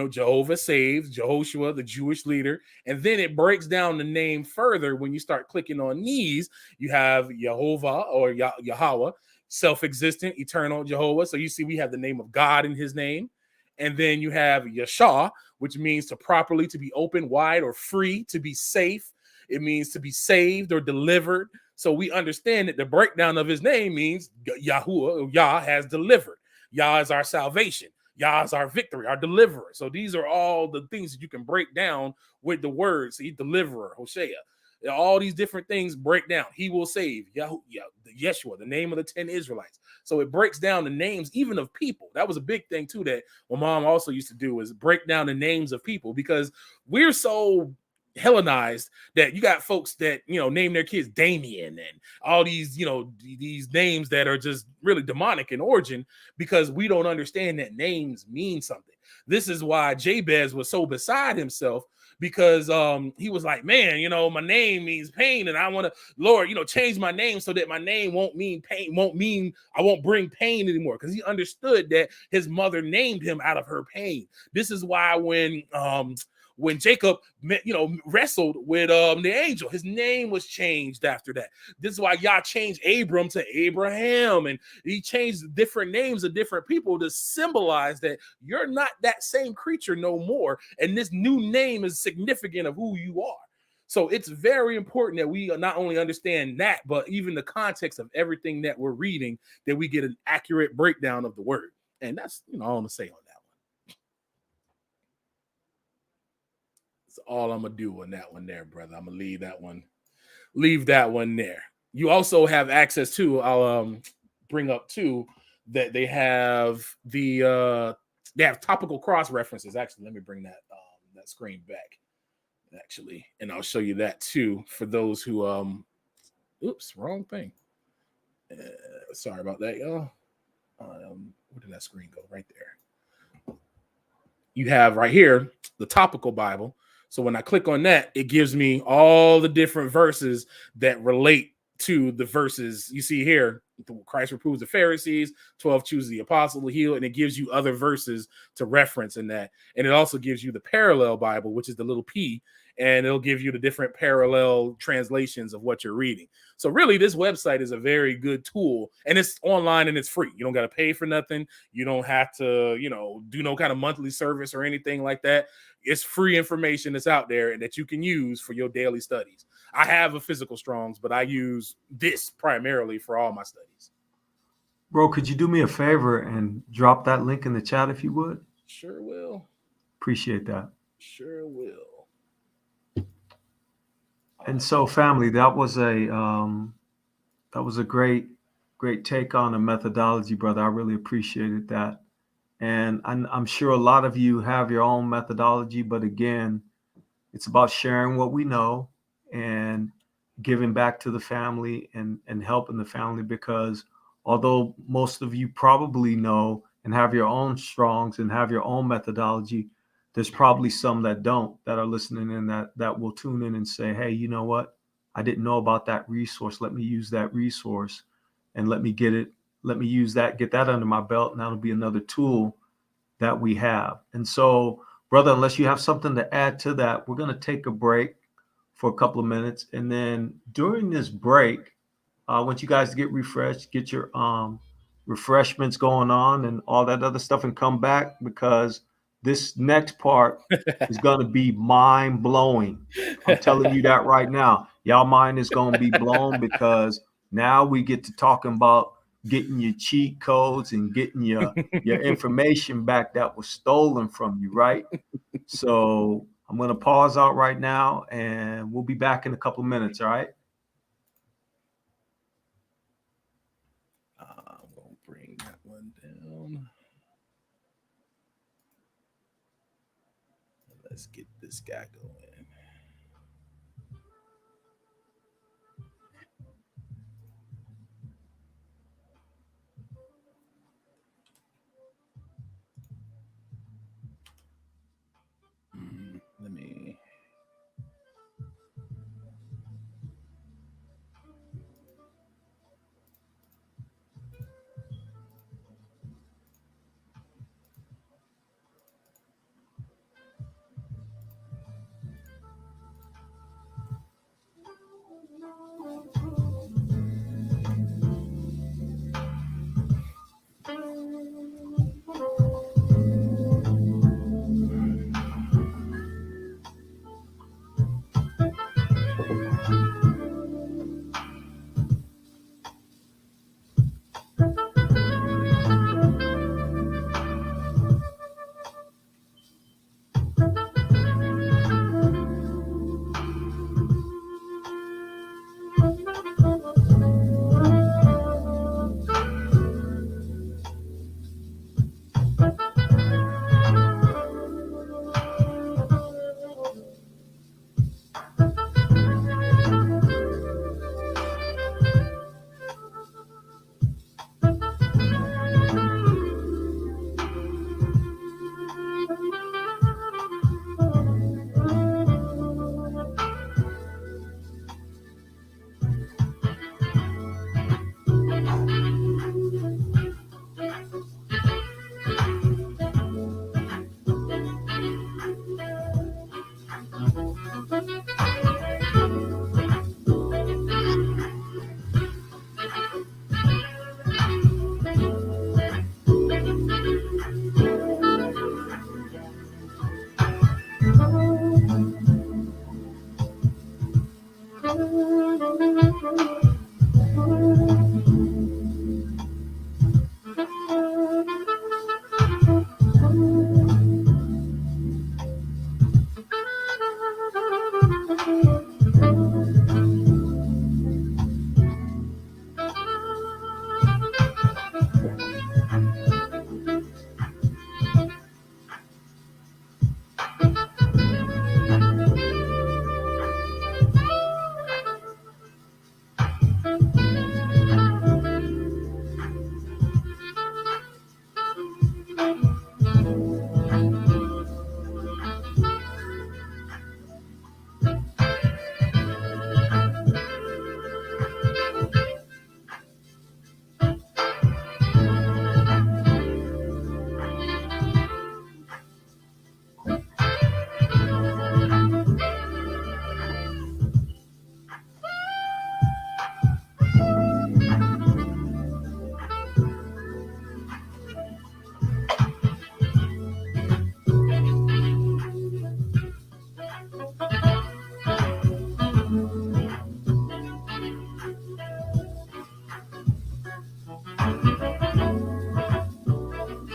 Jehovah saves, Jehoshua, the Jewish leader. And then it breaks down the name further. When you start clicking on these, you have Jehovah, or Yahweh, self-existent, eternal Jehovah. So you see we have the name of God in his name. And then you have Yashah, which means to properly, to be open, wide, or free, to be safe. It means to be saved or delivered. So we understand that the breakdown of his name means Yahuwah, Yah has delivered. Yah is our salvation. Yah is our victory, our deliverer. So these are all the things that you can break down with the words. See, deliverer, Hosea. All these different things break down. He will save. Yeshua, the name of the 10 Israelites. So it breaks down the names even of people. That was a big thing too that my mom also used to do, is break down the names of people, because we're so Hellenized that you got folks that name their kids Damien and all these these names that are just really demonic in origin, because we don't understand that names mean something. This is why Jabez was so beside himself, because he was like, man, my name means pain, and I want to, Lord, change my name so that my name won't mean pain, won't mean I won't bring pain anymore, because he understood that his mother named him out of her pain. This is why when Jacob, wrestled with the angel, his name was changed after that. This is why Yah changed Abram to Abraham, and he changed different names of different people to symbolize that you're not that same creature no more, and this new name is significant of who you are. So it's very important that we not only understand that, but even the context of everything that we're reading, that we get an accurate breakdown of the word. And that's all I'm gonna say on that. All I'm gonna do on that one there, brother. I'm gonna leave that one there. You also have access to, I'll bring up too, that they have topical cross references. Actually, let me bring that screen back, actually, and I'll show you that too for those who oops, wrong thing. Sorry about that, y'all. Where did that screen go? Right there. You have right here the topical Bible. So when I click on that, it gives me all the different verses that relate to the verses you see here. Christ reproves the Pharisees, 12 chooses the apostle to heal, and it gives you other verses to reference in that. And it also gives you the parallel Bible, which is the little P, and it'll give you the different parallel translations of what you're reading. So really, this website is a very good tool, and it's online and it's free. You don't got to pay for nothing. You don't have to, do no kind of monthly service or anything like that. It's free information that's out there and that you can use for your daily studies. I have a physical Strong's, but I use this primarily for all my studies. Bro, could you do me a favor and drop that link in the chat if you would? Sure will. Appreciate that. Sure will. And so, family, that was a great take on a methodology, brother. I really appreciated that. And I'm sure a lot of you have your own methodology, but again, it's about sharing what we know and giving back to the family and helping the family, because although most of you probably know and have your own Strongs and have your own methodology, there's probably some that don't, that are listening in, that will tune in and say, hey, you know what? I didn't know about that resource. Let me use that resource and let me get that under my belt. And that'll be another tool that we have. And so, brother, unless you have something to add to that, we're going to take a break for a couple of minutes. And then during this break, I want you guys to get refreshed, get your refreshments going on and all that other stuff, and come back, because this next part is going to be mind blowing. I'm telling you that right now. Y'all mind is going to be blown, because now we get to talking about getting your cheat codes and getting your information back that was stolen from you, right? So I'm going to pause out right now, and we'll be back in a couple of minutes, all right? I'm going to bring that one down. Let's get this guy going. Let me.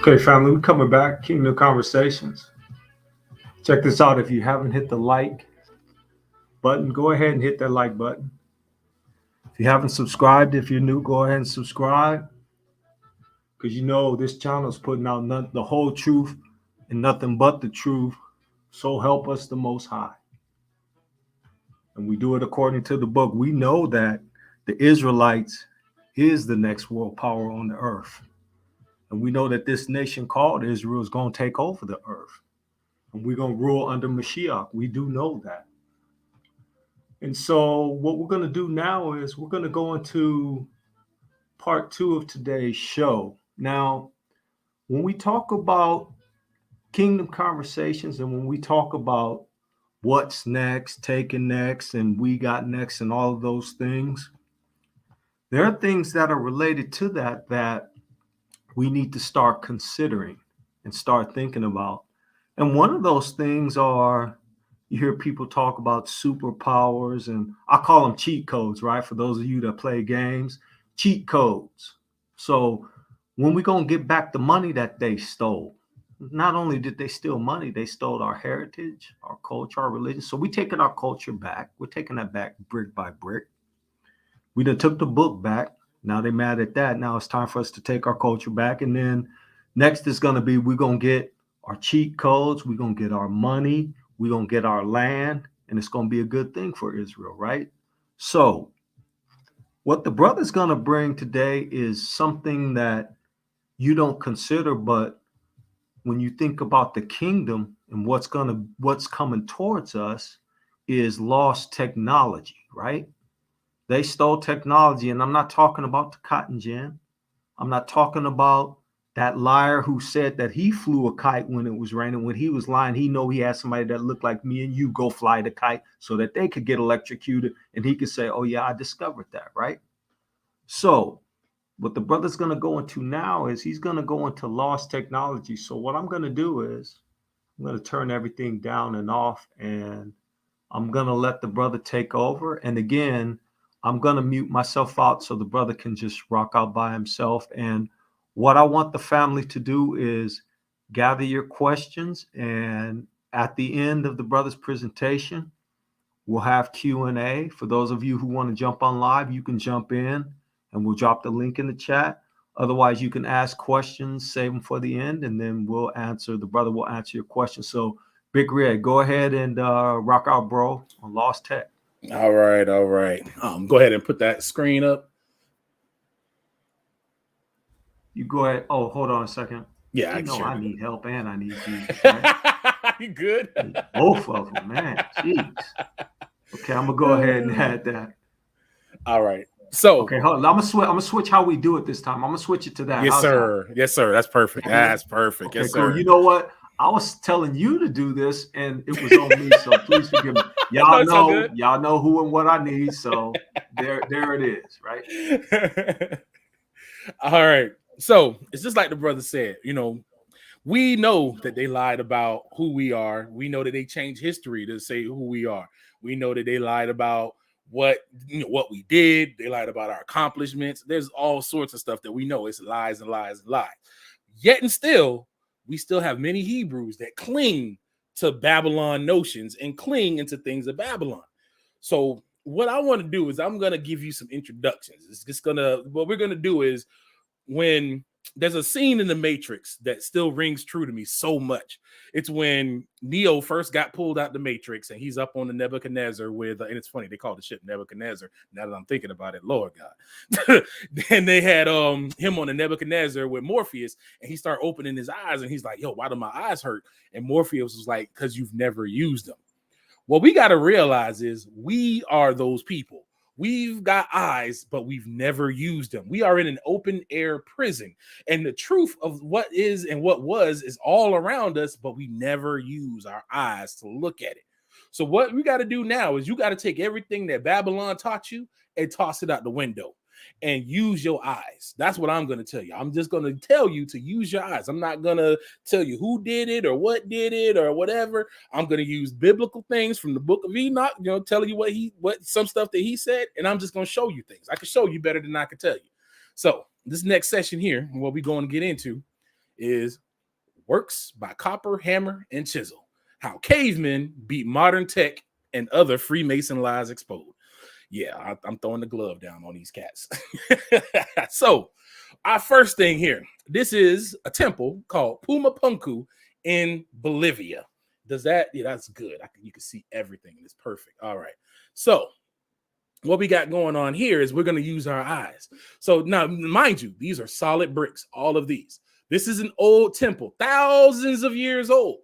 Okay, family, we're coming back. Kingdom Conversations. Check this out. If you haven't hit the like button, go ahead and hit that like button. If you haven't subscribed, if you're new, go ahead and subscribe. Because you know this channel is putting out the whole truth and nothing but the truth. So help us the Most High. And we do it according to the book. We know that the Israelites is the next world power on the earth. And we know that this nation called Israel is going to take over the earth. And we're going to rule under Mashiach. We do know that. And so what we're going to do now is we're going to go into part 2 of today's show. Now, when we talk about Kingdom Conversations and when we talk about what's next, taking next, and we got next, and all of those things, there are things that are related to that we need to start considering and start thinking about. And one of those things are, you hear people talk about superpowers, and I call them cheat codes, right? For those of you that play games, cheat codes. So when we're going to get back the money that they stole, not only did they steal money, they stole our heritage, our culture, our religion. So we're taking our culture back. We're taking that back brick by brick. We done took the book back. Now they're mad at that. Now it's time for us to take our culture back. And then next is going to be, we're going to get our cheat codes. We're going to get our money. We're going to get our land. And it's going to be a good thing for Israel, right? So what the brother's going to bring today is something that you don't consider, but when you think about the kingdom and what's coming towards us is lost technology, right? They stole technology, and I'm not talking about the cotton gin. I'm not talking about that liar who said that he flew a kite when it was raining. When he was lying, he know he had somebody that looked like me and you go fly the kite so that they could get electrocuted, and he could say, oh yeah, I discovered that, right? So what the brother's going to go into now is he's going to go into lost technology. So what I'm going to do is I'm going to turn everything down and off, and I'm going to let the brother take over. And again, I'm going to mute myself out so the brother can just rock out by himself. And what I want the family to do is gather your questions. And at the end of the brother's presentation, we'll have Q&A. For those of you who want to jump on live, you can jump in and we'll drop the link in the chat. Otherwise, you can ask questions, save them for the end, and then the brother will answer your question. So Big Red, go ahead and rock out, bro, on Lost Tech. All right. Go ahead and put that screen up. You go ahead. Oh, hold on a second. Yeah, I need help and I need Jesus, right? You good? Both of them, man. Jeez. Okay, I'm gonna go ahead and add that. All right. So okay, hold on. I'm gonna switch how we do it this time. I'm gonna switch it to that. Yes, sir. That? Yes, sir. That's perfect. That's perfect. Okay, yes, cool. sir. You know what? I was telling you to do this, and it was on me. So please forgive me. Y'all know who and what I need. So there it is, right? All right. So it's just like the brother said. We know that they lied about who we are. We know that they changed history to say who we are. We know that they lied about what we did. They lied about our accomplishments. There's all sorts of stuff that we know. It's lies and lies and lies. Yet and still, we still have many Hebrews that cling to Babylon notions and cling into things of Babylon. So what I want to do is I'm going to give you some introductions. What we're going to do is, when there's a scene in the Matrix that still rings true to me so much. It's when Neo first got pulled out the Matrix and he's up on the Nebuchadnezzar with, and it's funny, they call the ship Nebuchadnezzar. Now that I'm thinking about it, Lord God. Then they had him on the Nebuchadnezzar with Morpheus, and he started opening his eyes and he's like, yo, why do my eyes hurt? And Morpheus was like, because you've never used them. What we got to realize is we are those people. We've got eyes, but we've never used them. We are in an open air prison, and the truth of what is and what was is all around us, but we never use our eyes to look at it. So what we got to do now is you got to take everything that Babylon taught you and toss it out the window and use your eyes. That's what I'm going to tell you. I'm just going to tell you to use your eyes. I'm not going to tell you who did it or what did it or whatever. I'm going to use biblical things from the book of Enoch, telling you what some stuff that he said, and I'm just going to show you things. I can show you better than I can tell you. So this next session here, what we're going to get into is Works by Copper, Hammer, and Chisel. How cavemen beat modern tech and other Freemason lies exposed. Yeah, I'm throwing the glove down on these cats. So, our first thing here, this is a temple called Pumapunku in Bolivia. Does that? Yeah, that's good. You can see everything. It's perfect. All right. So, what we got going on here is we're going to use our eyes. So, now, mind you, these are solid bricks, all of these. This is an old temple, thousands of years old.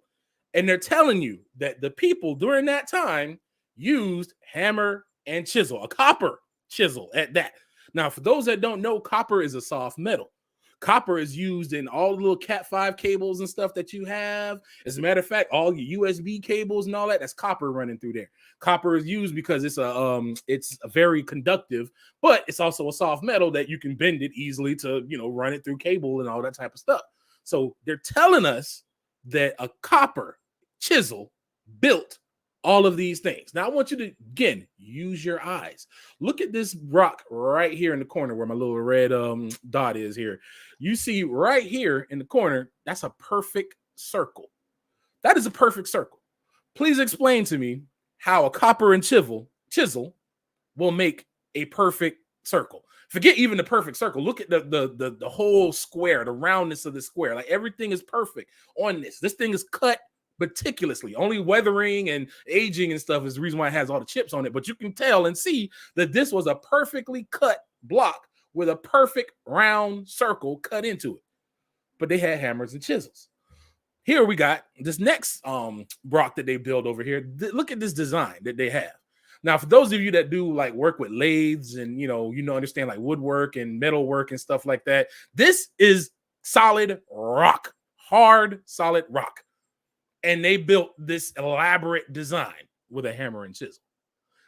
And they're telling you that the people during that time used hammer and chisel, a copper chisel at that. Now, for those that don't know, copper is a soft metal. Copper is used in all the little Cat 5 cables and stuff that you have. As a matter of fact, all your USB cables and all that, that's copper running through there. Copper is used because it's a very conductive, but it's also a soft metal that you can bend it easily to, run it through cable and all that type of stuff. So they're telling us that a copper chisel built all of these things. Now, I want you to, again, use your eyes. Look at this rock right here in the corner where my little red dot is here. You see right here in the corner, that's a perfect circle. That is a perfect circle. Please explain to me how a copper and chisel will make a perfect circle. Forget even the perfect circle. Look at the whole square, the roundness of the square. Like everything is perfect on this. This thing is cut meticulously. Only weathering and aging and stuff is the reason why it has all the chips on it. But you can tell and see that this was a perfectly cut block with a perfect round circle cut into it. But they had hammers and chisels. Here we got this next block that they build over here. Look at this design that they have. Now, for those of you that do like work with lathes and understand like woodwork and metal work and stuff like that, this is solid rock, hard solid rock. And they built this elaborate design with a hammer and chisel.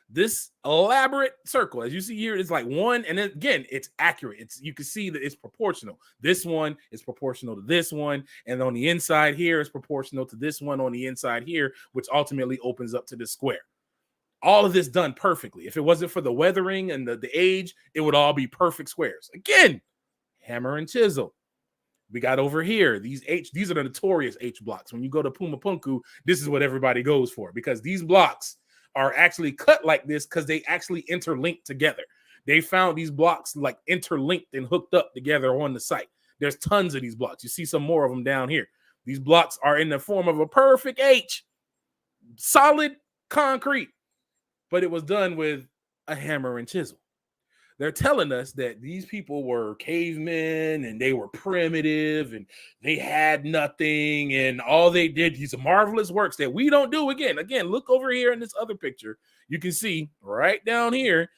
This elaborate circle, as you see here, is like one, and then again, it's accurate. You can see that it's proportional. This one is proportional to this one, and on the inside here is proportional to this one on the inside here, which ultimately opens up to this square. All of this done perfectly. If it wasn't for the weathering and the age, it would all be perfect squares. Again, hammer and chisel. We got over here, these are the notorious H blocks. When you go to Pumapunku, this is what everybody goes for, because these blocks are actually cut like this because they actually interlink together. They found these blocks like interlinked and hooked up together on the site. There's tons of these blocks. You see some more of them down here. These blocks are in the form of a perfect H, solid concrete, but it was done with a hammer and chisel. They're telling us that these people were cavemen and they were primitive and they had nothing and all they did, these marvelous works that we don't do. Again, look over here in this other picture. You can see right down here,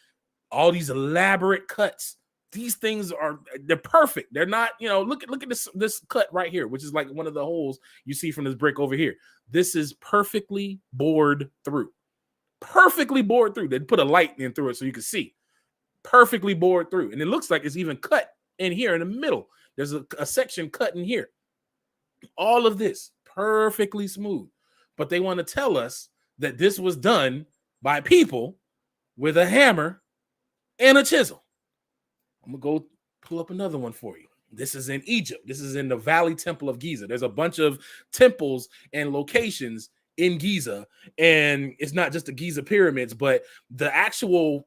all these elaborate cuts. These things they're perfect. They're not, look at this cut right here, which is like one of the holes you see from this brick over here. This is perfectly bored through. Perfectly bored through. They put a light in through it so you can see. Perfectly bored through, and it looks like it's even cut in here in the middle. There's a section cut in here. All of this perfectly smooth, but they want to tell us that this was done by people with a hammer and a chisel. I'm gonna go pull up another one for you. This is in Egypt. This is in the Valley Temple of Giza. There's a bunch of temples and locations in Giza, and it's not just the Giza pyramids, but the actual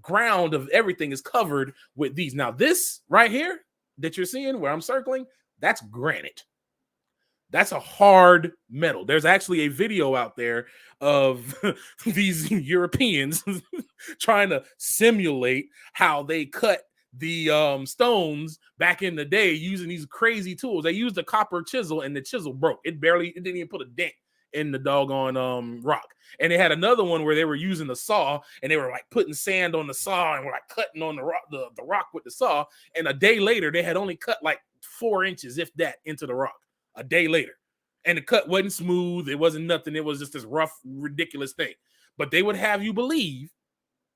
ground of everything is covered with these. Now, this right here that you're seeing where I'm circling, that's granite. That's a hard metal. There's actually a video out there of these Europeans trying to simulate how they cut the stones back in the day using these crazy tools. They used a copper chisel and the chisel broke. It didn't even put a dent in the doggone rock. And they had another one where they were using the saw and they were like putting sand on the saw and were like cutting on the rock with the saw. And a day later, they had only cut like 4 inches, if that, into the rock. A day later. And the cut wasn't smooth. It wasn't nothing. It was just this rough, ridiculous thing. But they would have you believe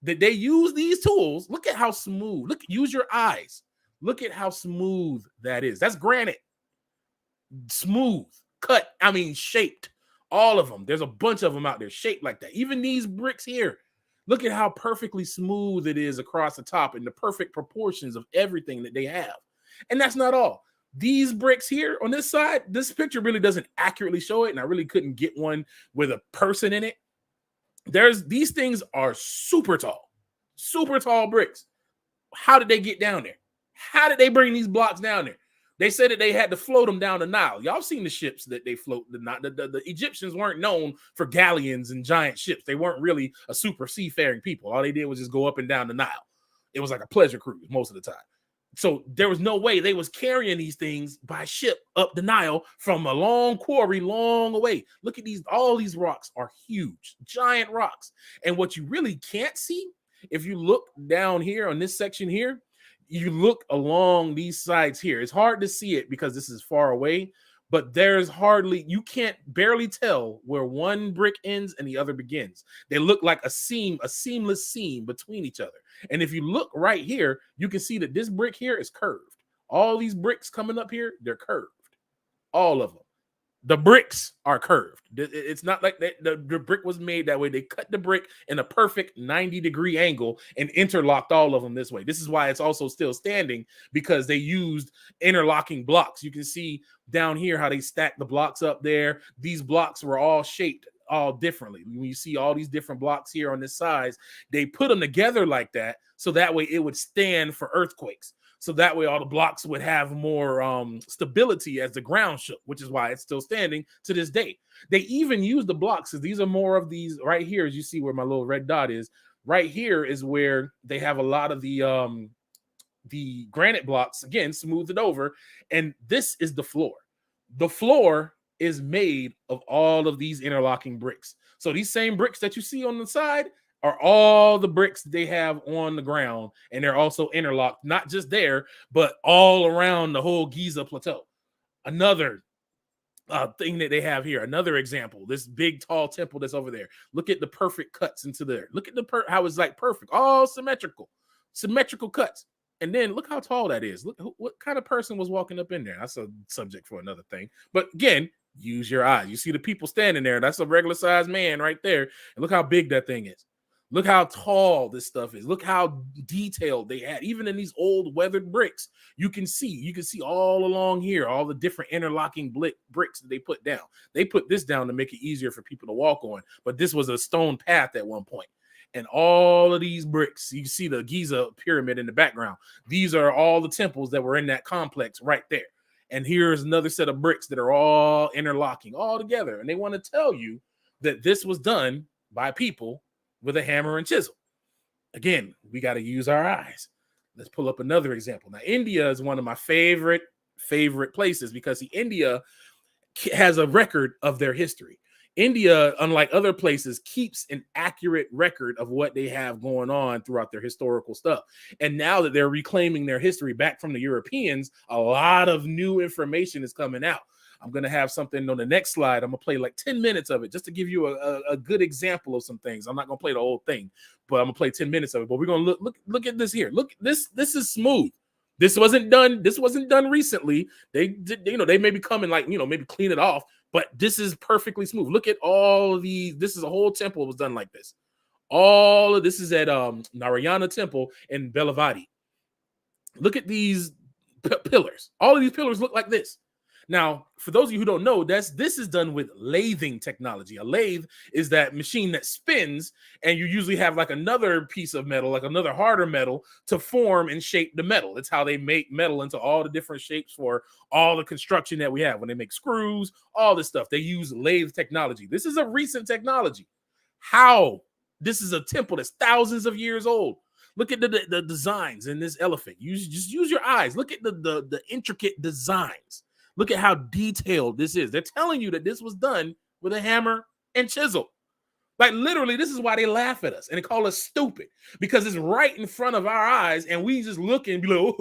that they use these tools. Look at how smooth. Use your eyes. Look at how smooth that is. That's granite. Smooth. Cut. Shaped. All of them. There's a bunch of them out there shaped like that. Even these bricks here. Look at how perfectly smooth it is across the top and the perfect proportions of everything that they have. And that's not all. These bricks here on this side, this picture really doesn't accurately show it, and I really couldn't get one with a person in it. These things are super tall bricks. How did they get down there? How did they bring these blocks down there? They said that they had to float them down the Nile. Y'all seen the ships that they float. The Egyptians weren't known for galleons and giant ships. They weren't really a super seafaring people. All they did was just go up and down the Nile. It was like a pleasure cruise most of the time. So there was no way they was carrying these things by ship up the Nile from a long quarry, long away. Look at these. All these rocks are huge, giant rocks. And what you really can't see, if you look down here on this section here, you look along these sides here. It's hard to see it because this is far away, but you can't barely tell where one brick ends and the other begins. They look like a seamless seam between each other. And if you look right here, you can see that this brick here is curved. All these bricks coming up here, they're curved. All of them. The bricks are curved. It's not like the brick was made that way. They cut the brick in a perfect 90-degree angle and interlocked all of them this way. This is why it's also still standing, because they used interlocking blocks. You can see down here how they stacked the blocks up there. These blocks were all shaped all differently. When you see all these different blocks here on this size, they put them together like that so that way it would stand for earthquakes. So that way all the blocks would have more stability as the ground shook, which is why it's still standing to this day. They even use the blocks, because these are more of these right here, as you see where my little red dot is. Right here is where they have a lot of the granite blocks, again, smoothed over. And this is the floor. The floor is made of all of these interlocking bricks. So these same bricks that you see on the side are all the bricks they have on the ground, and they're also interlocked, not just there, but all around the whole Giza plateau. Another thing that they have here, another example, this big tall temple that's over there. Look at the perfect cuts into there. Look at how it's like perfect, all symmetrical cuts. And then look how tall that is. Look what kind of person was walking up in there. That's a subject for another thing. But again, use your eyes. You see the people standing there. That's a regular sized man right there. And look how big that thing is. Look how tall this stuff is. Look how detailed they had. Even in these old weathered bricks, you can see all along here, all the different interlocking bricks that they put down. They put this down to make it easier for people to walk on. But this was a stone path at one point. And all of these bricks, you see the Giza pyramid in the background. These are all the temples that were in that complex right there. And here's another set of bricks that are all interlocking all together. And they want to tell you that this was done by people with a hammer and chisel. Again, we got to use our eyes. Let's pull up another example. Now, India is one of my favorite places, because India has a record of their history. India, unlike other places, keeps an accurate record of what they have going on throughout their historical stuff. And now that they're reclaiming their history back from the Europeans, a lot of new information is coming out. I'm going to have something on the next slide. I'm going to play like 10 minutes of it just to give you a good example of some things. I'm not going to play the whole thing, but I'm going to play 10 minutes of it. But we're going to look at this here. Look, this is smooth. This wasn't done recently. They did, they maybe come and maybe clean it off, but this is perfectly smooth. Look at all these. This is a whole temple was done like this. All of this is at Narayana Temple in Belavadi. Look at these pillars. All of these pillars look like this. Now, for those of you who don't know, this is done with lathing technology. A lathe is that machine that spins, and you usually have like another piece of metal, like another harder metal, to form and shape the metal. It's how they make metal into all the different shapes for all the construction that we have. When they make screws, all this stuff, they use lathe technology. This is a recent technology. How? This is a temple that's thousands of years old. Look at the designs in this elephant. Just use your eyes. Look at the intricate designs. Look at how detailed this is. They're telling you that this was done with a hammer and chisel. Like literally, this is why they laugh at us and they call us stupid, because it's right in front of our eyes and we just look and be like,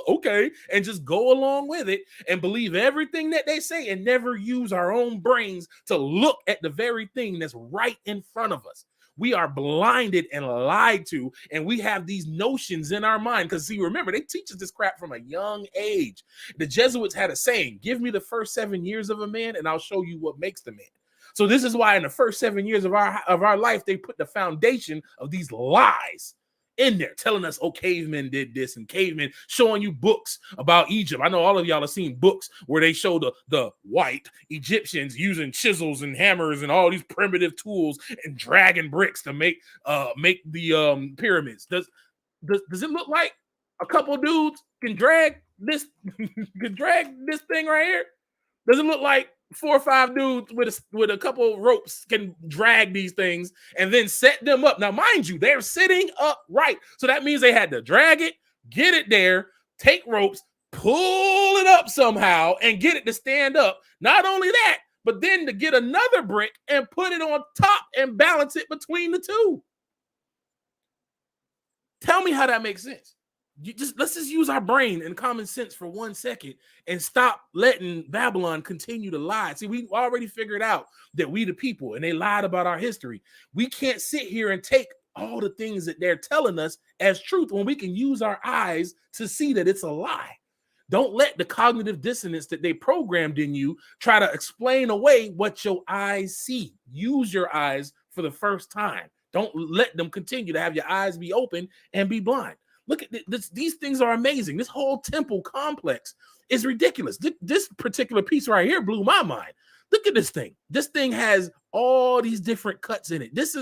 okay, and just go along with it and believe everything that they say and never use our own brains to look at the very thing that's right in front of us. We are blinded and lied to, and we have these notions in our mind. Because, see, remember, they teach us this crap from a young age. The Jesuits had a saying, give me the first 7 years of a man, and I'll show you what makes the man. So this is why in the first 7 years of our life, they put the foundation of these lies in there telling us, oh, cavemen did this, and cavemen showing you books about Egypt. I know all of y'all have seen books where they show the white Egyptians using chisels and hammers and all these primitive tools and dragging bricks to make the pyramids. Does it look like a couple dudes can drag this thing right here? Does it look like 4 or 5 dudes with a couple ropes can drag these things and then set them up? Now, mind you, they're sitting upright. So that means they had to drag it, get it there, take ropes, pull it up somehow, and get it to stand up. Not only that, but then to get another brick and put it on top and balance it between the two. Tell me how that makes sense. Let's just use our brain and common sense for 1 second and stop letting Babylon continue to lie. See, we already figured out that we the people, and they lied about our history. We can't sit here and take all the things that they're telling us as truth when we can use our eyes to see that it's a lie. Don't let the cognitive dissonance that they programmed in you try to explain away what your eyes see. Use your eyes for the first time. Don't let them continue to have your eyes be open and be blind. Look at this. These things are amazing. This whole temple complex is ridiculous. This particular piece right here blew my mind. Look at this thing. This thing has all these different cuts in it. This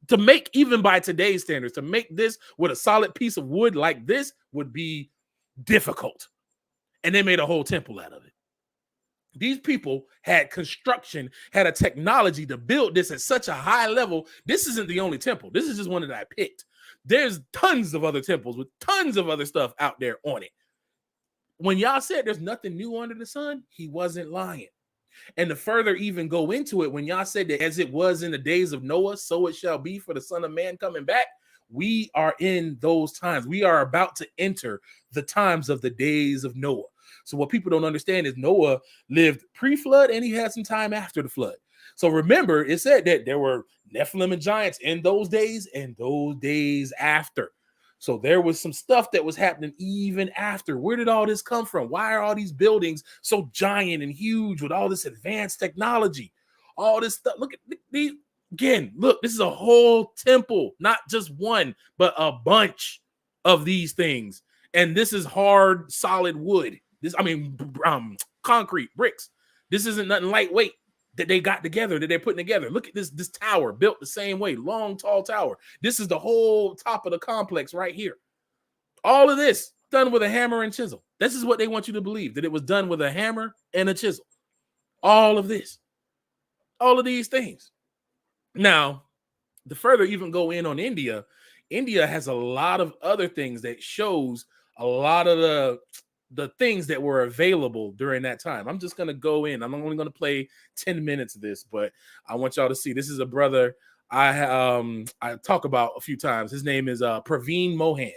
to make, even by today's standards, to make this with a solid piece of wood like this would be difficult. And they made a whole temple out of it. These people had construction, had a technology to build this at such a high level. This isn't the only temple. This is just one that I picked. There's tons of other temples with tons of other stuff out there on it. When y'all said there's nothing new under the sun, he wasn't lying. And to further even go into it, when y'all said that as it was in the days of Noah, so it shall be for the Son of Man coming back, we are in those times. We are about to enter the times of the days of Noah. So what people don't understand is Noah lived pre-flood and he had some time after the flood. So remember, it said that there were Nephilim and giants in those days and those days after. So there was some stuff that was happening even after. Where did all this come from? Why are all these buildings so giant and huge with all this advanced technology? All this stuff. Look at these. Again, look, this is a whole temple, not just one, but a bunch of these things. And this is hard, solid wood. Concrete, bricks. This isn't nothing lightweight that they got together, that they're putting together. Look at this tower built the same way, long, tall tower. This is the whole top of the complex right here. All of this done with a hammer and chisel. This is what they want you to believe, that it was done with a hammer and a chisel. All of this, all of these things. Now, to further even go in on India, India has a lot of other things that shows a lot of the things that were available during that time. I'm just going to go in. I'm only going to play 10 minutes of this, but I want y'all to see. This is a brother I talk about a few times. His name is Praveen Mohan.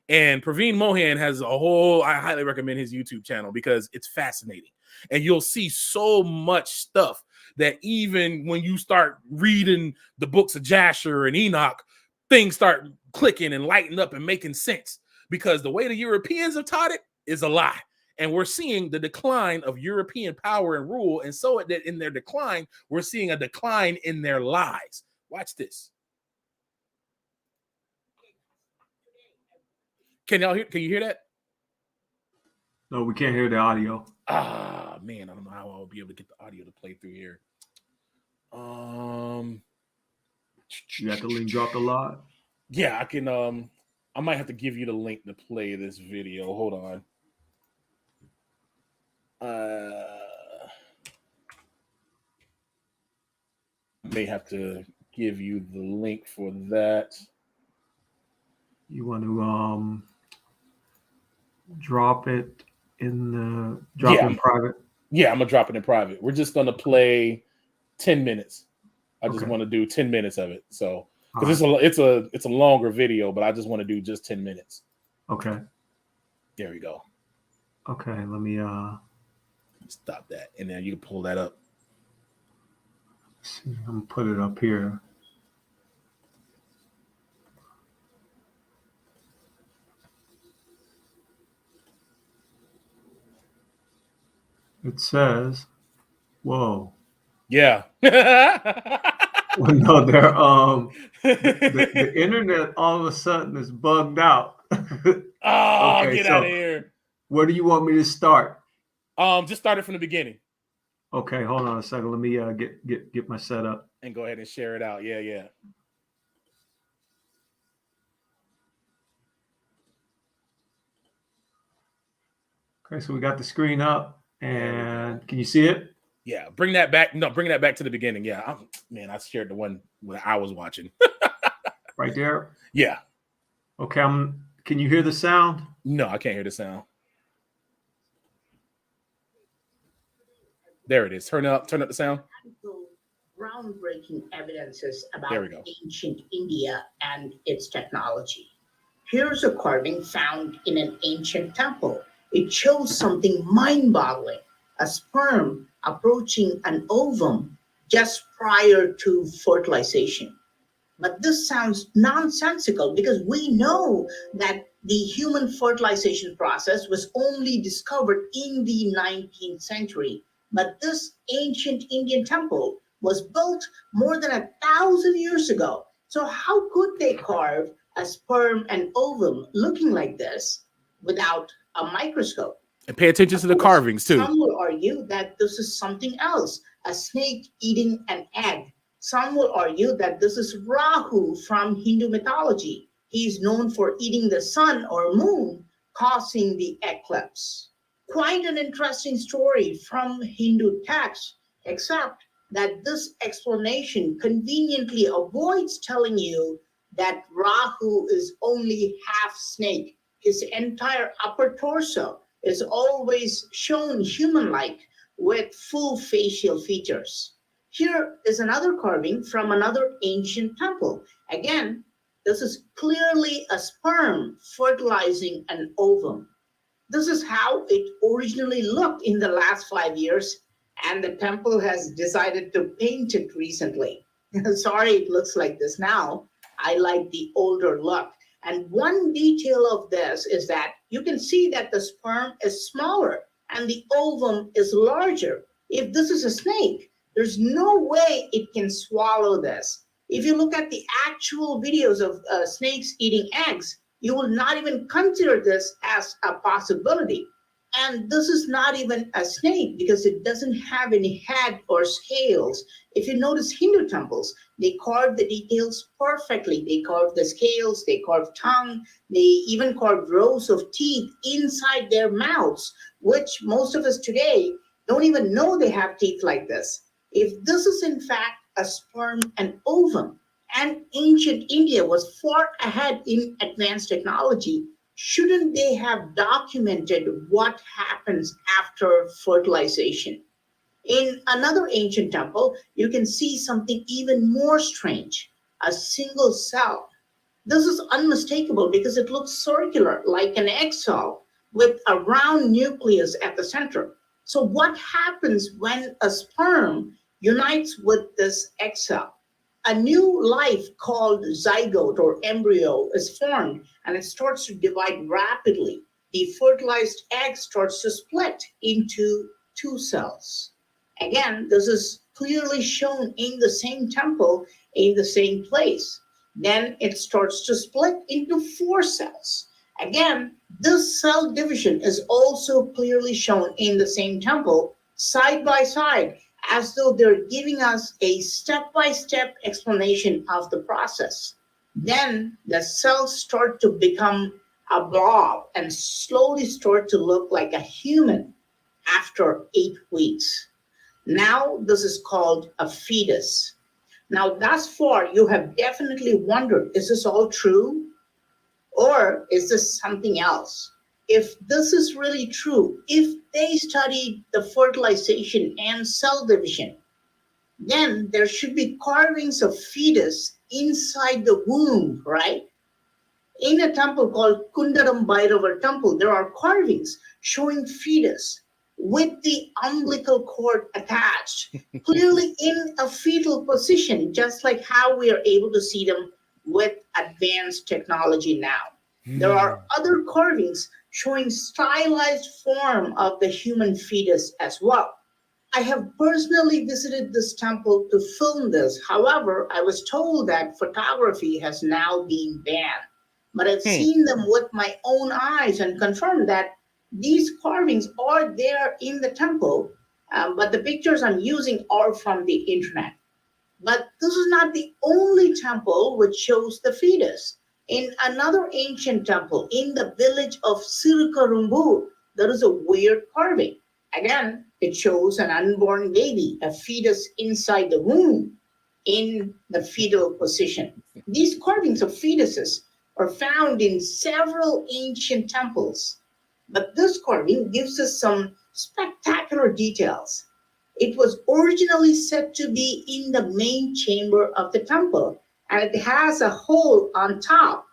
And Praveen Mohan has I highly recommend his YouTube channel because it's fascinating. And you'll see so much stuff that even when you start reading the books of Jasher and Enoch, things start clicking and lighting up and making sense. Because the way the Europeans have taught it is a lie. And we're seeing the decline of European power and rule. And so that in their decline, we're seeing a decline in their lies. Watch this. Can you hear that? No, we can't hear the audio. Ah, man, I don't know how I'll be able to get the audio to play through here. You got the link dropped a lot? Yeah, I can. I might have to give you the link to play this video. Hold on. May have to give you the link for that. You want to drop it in private? Yeah, I'm gonna drop it in private. We're just gonna play 10 minutes. I just want to do 10 minutes of it. So because it's a longer video, but I just want to do just 10 minutes. Okay. There we go. Okay, let me stop that, and then you can pull that up. See, I'm gonna put it up here. It says, whoa. Yeah. Well, no, they're the internet all of a sudden is bugged out. Oh, Okay, get out so of here. where do you want me to start? Just start it from the beginning Okay, hold on a second. Let me get my setup. and go ahead and share it out. Yeah. Okay, so we got the screen up, There we go. and can you see it? Yeah, bring that back. No, bring that back to the beginning. Yeah, man, I shared the one where I was watching. Right there. Yeah. Okay, can you hear the sound? No, I can't hear the sound. There it is. Turn up the sound. Groundbreaking evidences There about we go. ancient India and its technology. Here's a carving found in an ancient temple. It shows something mind-boggling: a sperm approaching an ovum just prior to fertilization. But this sounds nonsensical because we know that the human fertilization process was only discovered in the 19th century. But this ancient Indian temple was built more than 1,000 years ago. So, how could they carve a sperm and ovum looking like this without a microscope? And pay attention to the carvings too. Some will argue that this is something else, a snake eating an egg. Some will argue that this is Rahu from Hindu mythology. He is known for eating the sun or moon, causing the eclipse. Quite an interesting story from Hindu texts, except that this explanation conveniently avoids telling you that Rahu is only half snake. His entire upper torso is always shown human-like with full facial features. Here is another carving from another ancient temple. Again, this is clearly a sperm fertilizing an ovum. This is how it originally looked in the last 5 years, and the temple has decided to paint it recently. Sorry, it looks like this now. I like the older look. And one detail of this is that you can see that the sperm is smaller and the ovum is larger. If this is a snake, there's no way it can swallow this. If you look at the actual videos of snakes eating eggs, you will not even consider this as a possibility. And this is not even a snake because it doesn't have any head or scales. If you notice Hindu temples, they carve the details perfectly. They carve the scales, they carve tongue, they even carve rows of teeth inside their mouths, which most of us today don't even know they have teeth like this. If this is in fact a sperm and ovum, and ancient India was far ahead in advanced technology, shouldn't they have documented what happens after fertilization? In another ancient temple, you can see something even more strange: a single cell. This is unmistakable because it looks circular, like an egg cell, with a round nucleus at the center. So, what happens when a sperm unites with this egg cell? A new life called zygote or embryo is formed and it starts to divide rapidly. The fertilized egg starts to split into two cells. Again, this is clearly shown in the same temple, in the same place. Then it starts to split into four cells. Again, this cell division is also clearly shown in the same temple, side by side, as though they're giving us a step-by-step explanation of the process. Then the cells start to become a blob and slowly start to look like a human after 8 weeks. Now this is called a fetus. Now, thus far, you have definitely wondered, is this all true? Or is this something else? If this is really true, if they studied the fertilization and cell division, then there should be carvings of fetus inside the womb, right? In a temple called Kundaram Bhairavar Temple, there are carvings showing fetus with the umbilical cord attached, clearly in a fetal position, just like how we are able to see them with advanced technology now. There are other carvings showing stylized form of the human fetus as well. I have personally visited this temple to film this. However, I was told that photography has now been banned. But I've seen them with my own eyes and confirmed that these carvings are there in the temple, but the pictures I'm using are from the internet. But this is not the only temple which shows the fetus. In another ancient temple in the village of Sirukarumbu, there is a weird carving. Again, it shows an unborn baby, a fetus inside the womb in the fetal position. These carvings of fetuses are found in several ancient temples, but this carving gives us some spectacular details. It was originally said to be in the main chamber of the temple, and it has a hole on top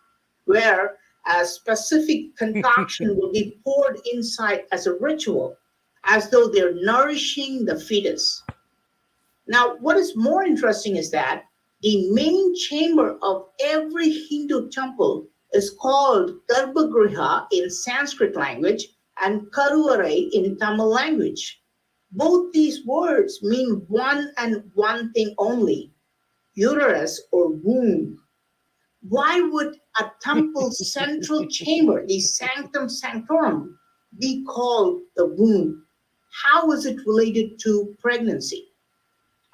where a specific concoction will be poured inside as a ritual, as though they're nourishing the fetus. Now, what is more interesting is that the main chamber of every Hindu temple is called Garbhagriha in Sanskrit language and Karuvarai in Tamil language. Both these words mean one and one thing only: uterus or womb. Why would a temple's central chamber, the sanctum sanctorum, be called the womb? How is it related to pregnancy?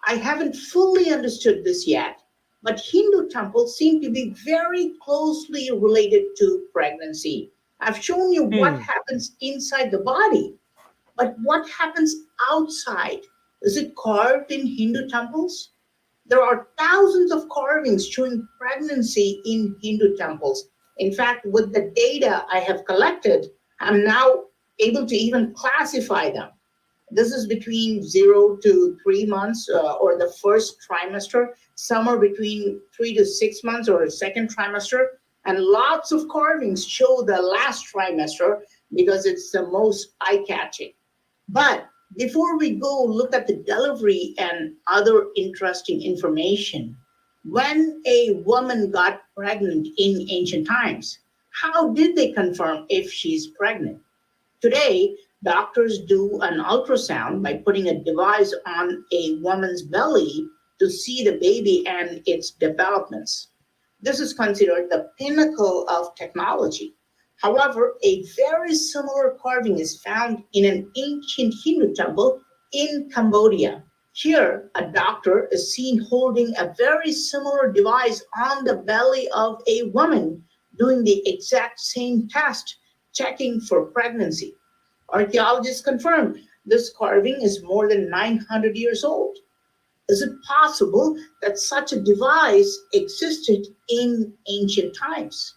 I haven't fully understood this yet, but Hindu temples seem to be very closely related to pregnancy. I've shown you what happens inside the body, but what happens outside? Is it carved in Hindu temples? There are thousands of carvings showing pregnancy in Hindu temples. In fact, with the data I have collected, I'm now able to even classify them. This is between 0 to 3 months or the first trimester. Some are between 3 to 6 months or second trimester. And lots of carvings show the last trimester because it's the most eye-catching. But before we go look at the delivery and other interesting information, when a woman got pregnant in ancient times, how did they confirm if she's pregnant? Today, doctors do an ultrasound by putting a device on a woman's belly to see the baby and its developments. This is considered the pinnacle of technology. However, a very similar carving is found in an ancient Hindu temple in Cambodia. Here, a doctor is seen holding a very similar device on the belly of a woman, doing the exact same test, checking for pregnancy. Archaeologists confirmed this carving is more than 900 years old. Is it possible that such a device existed in ancient times?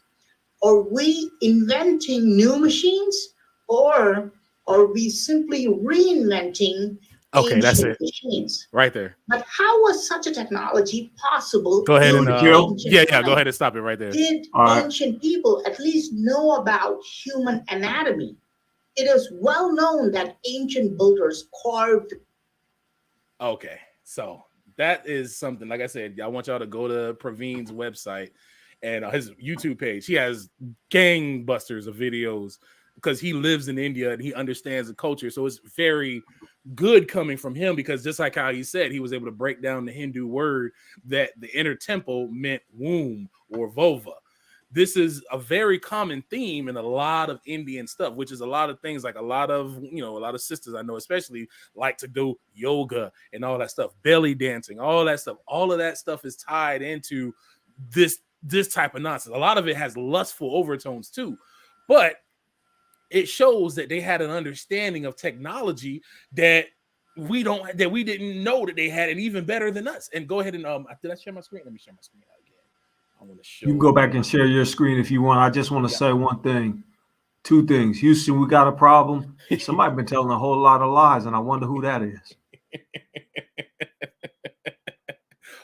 Are we inventing new machines, or are we simply reinventing Okay, that's ancient it machines? right there. But how was such a technology possible Go ahead in and ancient yeah, go times? ahead and stop it right there. Did All right. ancient people at least know about human anatomy? It is well known that ancient builders carved. Okay, so that is something. Like I said, I want y'all to go to Praveen's website and his YouTube page. He has gangbusters of videos because he lives in India and he understands the culture. So it's very good coming from him, because just like how he said, he was able to break down the Hindu word that the inner temple meant womb or vulva. This is a very common theme in a lot of Indian stuff, which is a lot of things, like a lot of sisters I know especially like to do yoga and all that stuff, belly dancing, all that stuff. All of that stuff is tied into this type of nonsense. A lot of it has lustful overtones too, but it shows that they had an understanding of technology that we didn't know that they had, and even better than us. And go ahead and did I share my screen? Let me share my screen out again. I want to show. You can go back and share your screen if you want. I just want to say one thing, two things. Houston, we got a problem. Somebody been telling a whole lot of lies, and I wonder who that is.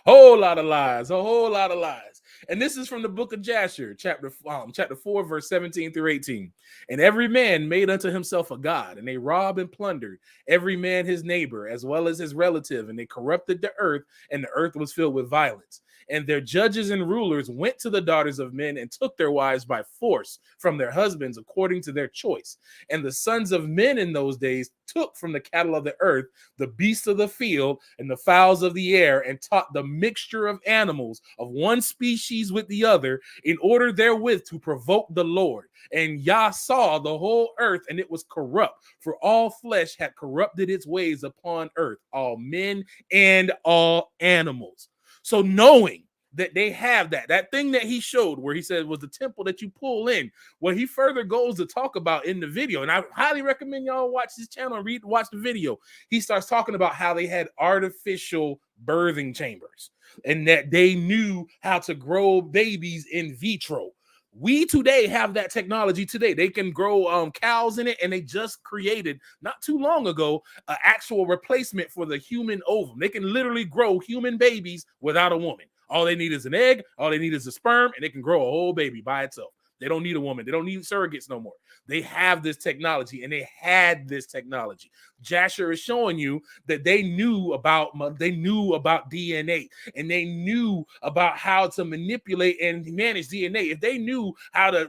Whole lot of lies, a whole lot of lies. And this is from the book of Jasher, chapter 4, verse 17 through 18. And every man made unto himself a god, and they robbed and plundered every man his neighbor, as well as his relative, and they corrupted the earth, and the earth was filled with violence. And their judges and rulers went to the daughters of men and took their wives by force from their husbands according to their choice. And the sons of men in those days took from the cattle of the earth, the beasts of the field, and the fowls of the air, and taught the mixture of animals of one species with the other, in order therewith to provoke the Lord. And Yah saw the whole earth, and it was corrupt, for all flesh had corrupted its ways upon earth, all men and all animals. So knowing that they have that thing that he showed where he said was the temple that you pull in, what he further goes to talk about in the video, and I highly recommend y'all watch this channel and watch the video. He starts talking about how they had artificial birthing chambers and that they knew how to grow babies in vitro. We today have that technology today. They can grow cows in it, and they just created not too long ago an actual replacement for the human ovum. They can literally grow human babies without a woman. All they need is an egg, all they need is a sperm, and they can grow a whole baby by itself. They don't need a woman. They don't need surrogates no more. They have this technology, and they had this technology. Jasher is showing you that they knew about DNA, and they knew about how to manipulate and manage DNA. If they knew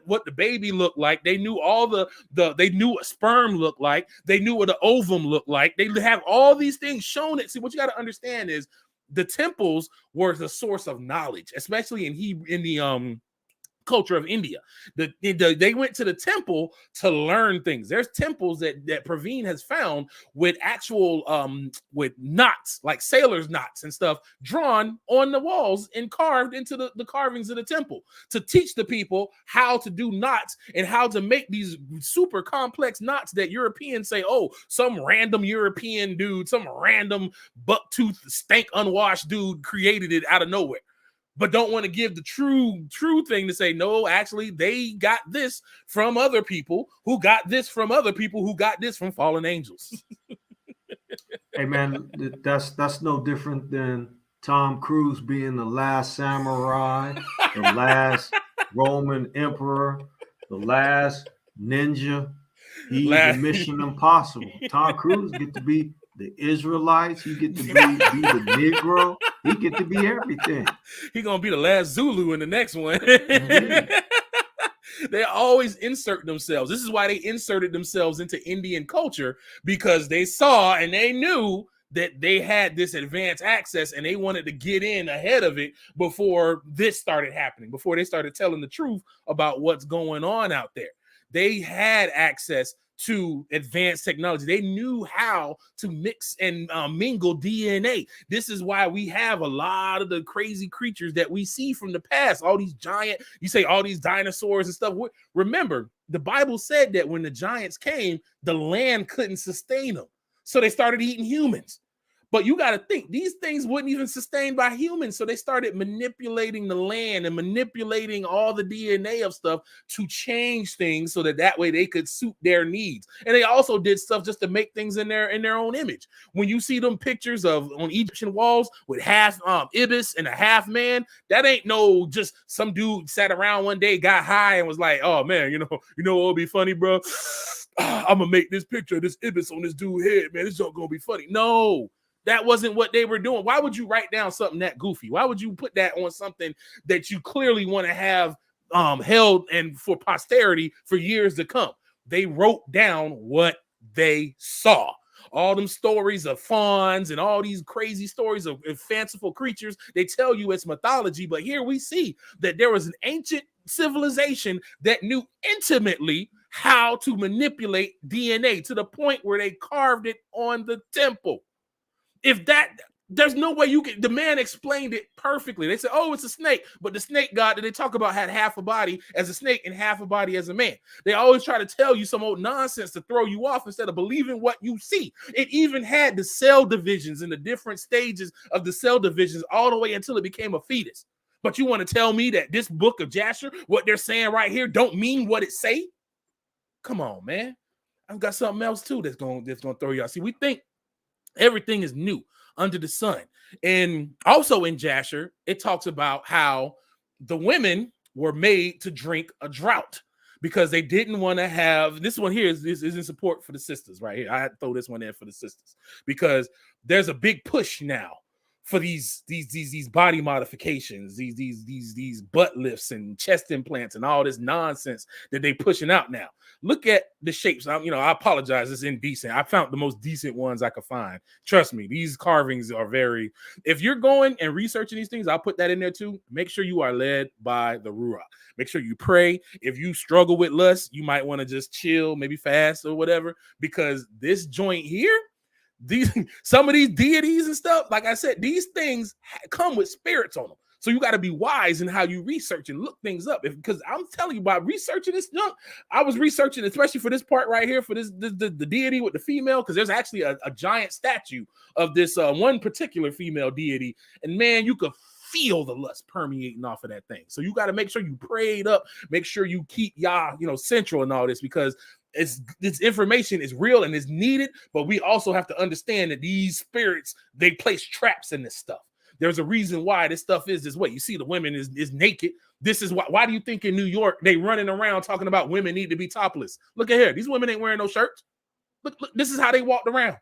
what the baby looked like, they knew they knew what sperm looked like, they knew what the ovum looked like. They have all these things shown it. See, what you got to understand is the temples were the source of knowledge, especially in the culture of India. They went to the temple to learn things. There's temples that Praveen has found with actual with knots, like sailors' knots and stuff, drawn on the walls and carved into the carvings of the temple to teach the people how to do knots and how to make these super complex knots that Europeans say, oh, some random European dude, some random buck-toothed, stank, unwashed dude created it out of nowhere. But don't want to give the true thing to say, no, actually, they got this from other people who got this from other people who got this from fallen angels. Hey, man, that's no different than Tom Cruise being the last samurai, the last Roman emperor, the last ninja. He's the Mission Impossible. Tom Cruise get to be the Israelites. He get to be the Negro. He get to be everything. He gonna be the last Zulu in the next one. They always insert themselves. This is why they inserted themselves into Indian culture, because they saw and they knew that they had this advanced access, and they wanted to get in ahead of it before this started happening, before they started telling the truth about what's going on out there. They had access to advanced technology. They knew how to mix and mingle DNA. This is why we have a lot of the crazy creatures that we see from the past. All these giant, you say all these dinosaurs and stuff. Remember, the Bible said that when the giants came, the land couldn't sustain them. So they started eating humans. But you got to think, these things wouldn't even sustain by humans. So they started manipulating the land and manipulating all the DNA of stuff to change things so that way they could suit their needs. And they also did stuff just to make things in their own image. When you see them pictures on Egyptian walls with half ibis and a half man, that ain't no just some dude sat around one day, got high, and was like, oh man, you know what would be funny, bro? I'm gonna make this picture of this ibis on this dude's head, man. This joke gonna be funny. No. That wasn't what they were doing. Why would you write down something that goofy? Why would you put that on something that you clearly want to have held and for posterity for years to come? They wrote down what they saw. All them stories of fawns and all these crazy stories of fanciful creatures, they tell you it's mythology, but here we see that there was an ancient civilization that knew intimately how to manipulate DNA to the point where they carved it on the temple. There's no way the man explained it perfectly. They said, oh, it's a snake. But the snake god that they talk about had half a body as a snake and half a body as a man. They always try to tell you some old nonsense to throw you off instead of believing what you see. It even had the cell divisions and the different stages of the cell divisions all the way until it became a fetus. But you want to tell me that this book of Jasher, what they're saying right here, don't mean what it say? Come on, man. I've got something else too that's going to throw you out. See, we think everything is new under the sun. And also in Jasher, it talks about how the women were made to drink a drought because they didn't want to have, this one here is in support for the sisters right here. I throw this one in for the sisters because there's a big push now for these body modifications, these butt lifts and chest implants and all this nonsense that they pushing out now. Look at the shapes. I apologize, it's indecent. I found the most decent ones I could find. Trust me, these carvings are very. If you're going and researching these things, I'll put that in there too. Make sure you are led by the Ruach. Make sure you pray. If you struggle with lust, you might want to just chill, maybe fast or whatever, because this joint here, some of these deities and stuff, like I said, these things come with spirits on them. So you got to be wise in how you research and look things up. Because I'm telling you, by researching this junk, I was researching, especially for this part right here, for the deity with the female, because there's actually a giant statue of this one particular female deity. And man, you could feel the lust permeating off of that thing. So you got to make sure you prayed up, make sure you keep Yah, central in all this, because this information is real and is needed, but we also have to understand that these spirits, they place traps in this stuff. There's a reason why this stuff is this way. You see, the women is naked. This is why do you think in New York they running around talking about women need to be topless? Look at here. These women ain't wearing no shirts. Look, this is how they walked around.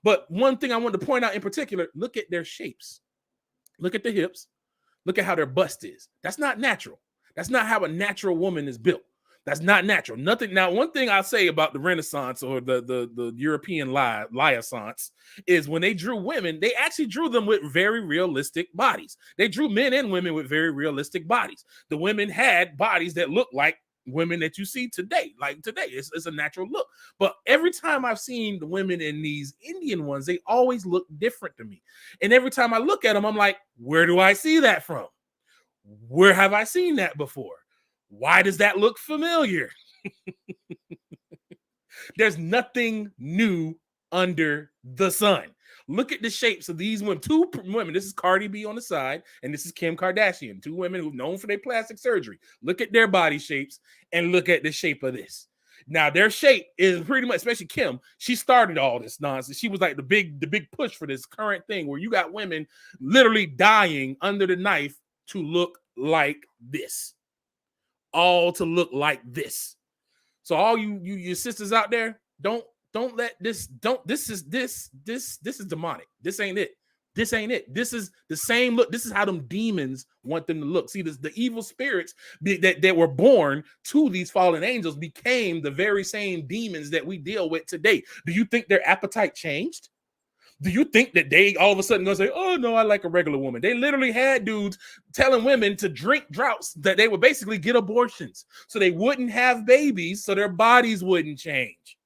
But one thing I wanted to point out in particular, look at their shapes. Look at the hips. Look at how their bust is. That's not natural. That's not how a natural woman is built. That's not natural. Nothing. Now, one thing I'll say about the Renaissance or the European Renaissance is when they drew women, they actually drew them with very realistic bodies. They drew men and women with very realistic bodies. The women had bodies that looked like women that you see today. Like today, it's a natural look. But every time I've seen the women in these Indian ones, they always look different to me. And every time I look at them, I'm like, where do I see that from? Where have I seen that before? Why does that look familiar? There's nothing new under the sun. Look at the shapes of these women. Two women. This is Cardi B on the side, and this is Kim Kardashian. Two women who've known for their plastic surgery. Look at their body shapes and look at the shape of this. Now, their shape is pretty much, especially Kim, she started all this nonsense. She was like the big push for this current thing where you got women literally dying under the knife to look like this. All to look like this. So all you sisters out there, don't let this this is demonic. This ain't it. This ain't it. This is the same look. This is how them demons want them to look. See, the evil spirits that were born to these fallen angels became the very same demons that we deal with today. Do you think their appetite changed? Do you think that they all of a sudden gonna say, oh no, I like a regular woman? They literally had dudes telling women to drink droughts that they would basically get abortions so they wouldn't have babies, so their bodies wouldn't change.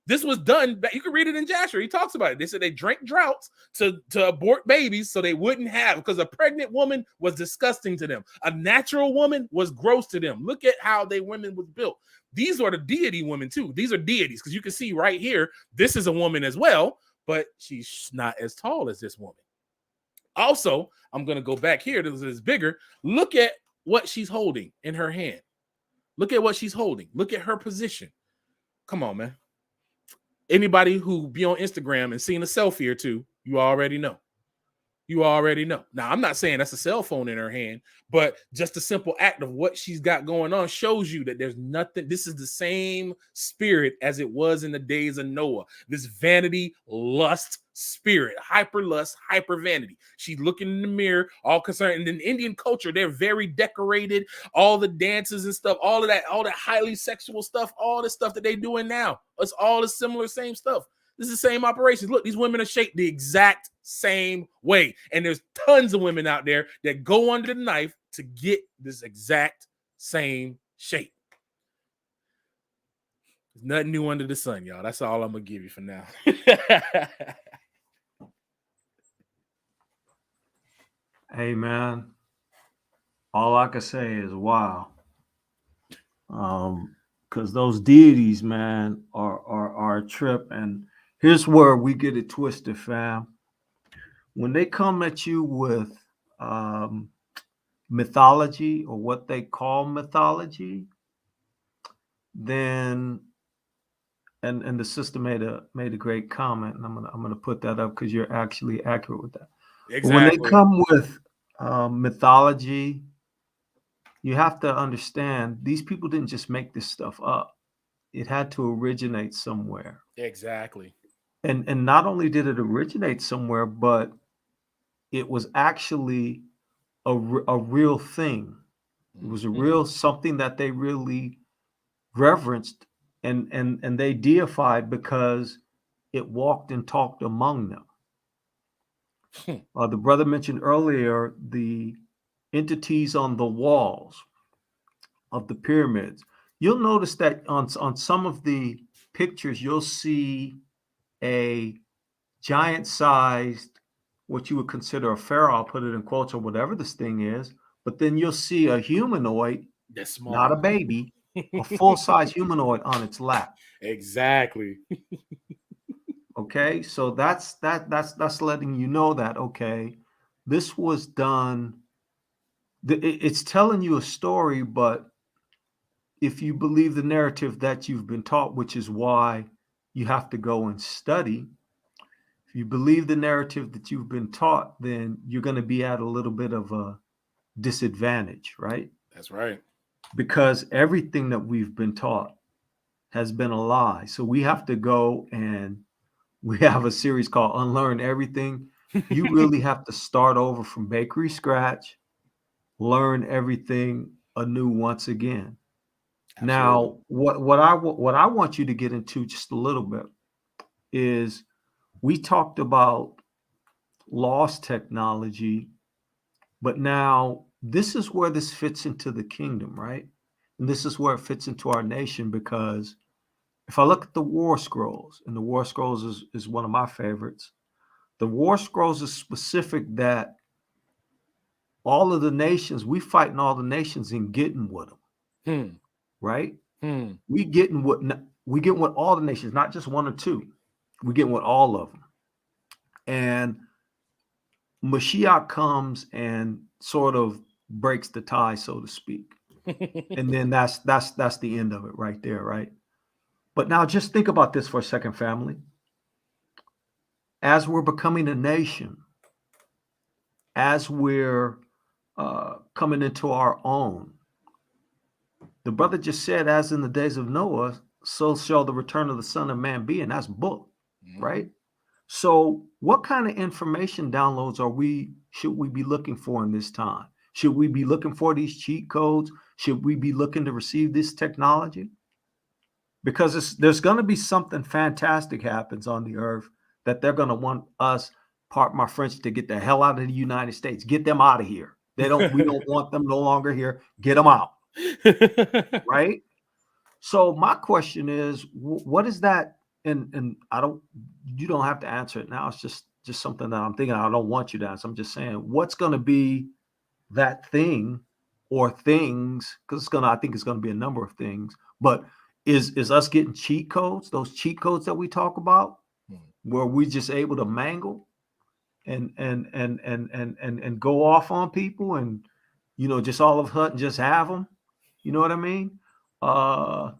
This was done. You can read it in Jasher. He talks about it. They said they drank droughts to abort babies so they wouldn't have, because a pregnant woman was disgusting to them. A natural woman was gross to them. Look at how they women was built. These are the deity women too. These are deities, because you can see right here, this is a woman as well, but she's not as tall as this woman. Also, I'm going to go back here. This is bigger. Look at what she's holding in her hand. Look at what she's holding. Look at her position. Come on, man. Anybody who be on Instagram and seen a selfie or two, you already know. You already know. Now, I'm not saying that's a cell phone in her hand, but just a simple act of what she's got going on shows you that there's nothing. This is the same spirit as it was in the days of Noah. This vanity, lust spirit, hyper lust, hyper vanity. She's looking in the mirror, all concerned. And in Indian culture, they're very decorated. All the dances and stuff, all that highly sexual stuff, all the stuff that they're doing now. It's all the similar same stuff. This is the same operations. Look, these women are shaped the exact same way. And there's tons of women out there that go under the knife to get this exact same shape. There's nothing new under the sun, y'all. That's all I'm going to give you for now. Hey, man. All I can say is wow. Because those deities, man, are a trip. And here's where we get it twisted, fam. When they come at you with mythology, or what they call mythology, then and the sister made a great comment, and I'm gonna put that up because you're actually accurate with that. Exactly. When they come with mythology, you have to understand these people didn't just make this stuff up. It had to originate somewhere. Exactly. And not only did it originate somewhere, but it was actually a real thing. It was a real something that they really reverenced and they deified because it walked and talked among them. The brother mentioned earlier the entities on the walls of the pyramids. You'll notice that on some of the pictures, you'll see a giant-sized, what you would consider a pharaoh, I'll put it in quotes, or whatever this thing is, but then you'll see a humanoid, That's small. not a baby, a full-size humanoid on its lap. Exactly. Okay, so that's letting you know that, okay, this was done. It's telling you a story, but if you believe the narrative that you've been taught, which is why you have to go and study, if you believe the narrative that you've been taught, then you're going to be at a little bit of a disadvantage, right? That's right. Because everything that we've been taught has been a lie. So we have to go, and we have a series called Unlearn Everything. You really have to start over from bakery scratch, learn everything anew once again. Absolutely. Now, what I want you to get into just a little bit is, we talked about lost technology, but now this is where this fits into the kingdom, right? And this is where it fits into our nation, because if I look at the War Scrolls, and the War Scrolls is one of my favorites, the War Scrolls is specific that all of the nations, we fighting all the nations and getting with them, right? We getting with all the nations, not just one or two. We getting with all of them. And Mashiach comes and sort of breaks the tie, so to speak. And then that's the end of it right there, right? But now just think about this for a second, family. As we're becoming a nation, as we're coming into our own, the brother just said, as in the days of Noah, so shall the return of the Son of Man be, and that's book, right? So what kind of information downloads should we be looking for in this time? Should we be looking for these cheat codes? Should we be looking to receive this technology? Because there's going to be something fantastic happens on the earth that they're going to want us, pardon my French, to get the hell out of the United States. Get them out of here. We don't want them no longer here. Get them out. Right? So my question is, what is that? And you don't have to answer it now. It's just something that I'm thinking. I don't want you to answer. I'm just saying, what's going to be that thing or things? Because I think it's going to be a number of things. But is us getting cheat codes? Those cheat codes that we talk about, where we just able to mangle and go off on people, and just all of a sudden just have them. You know what I mean? I'll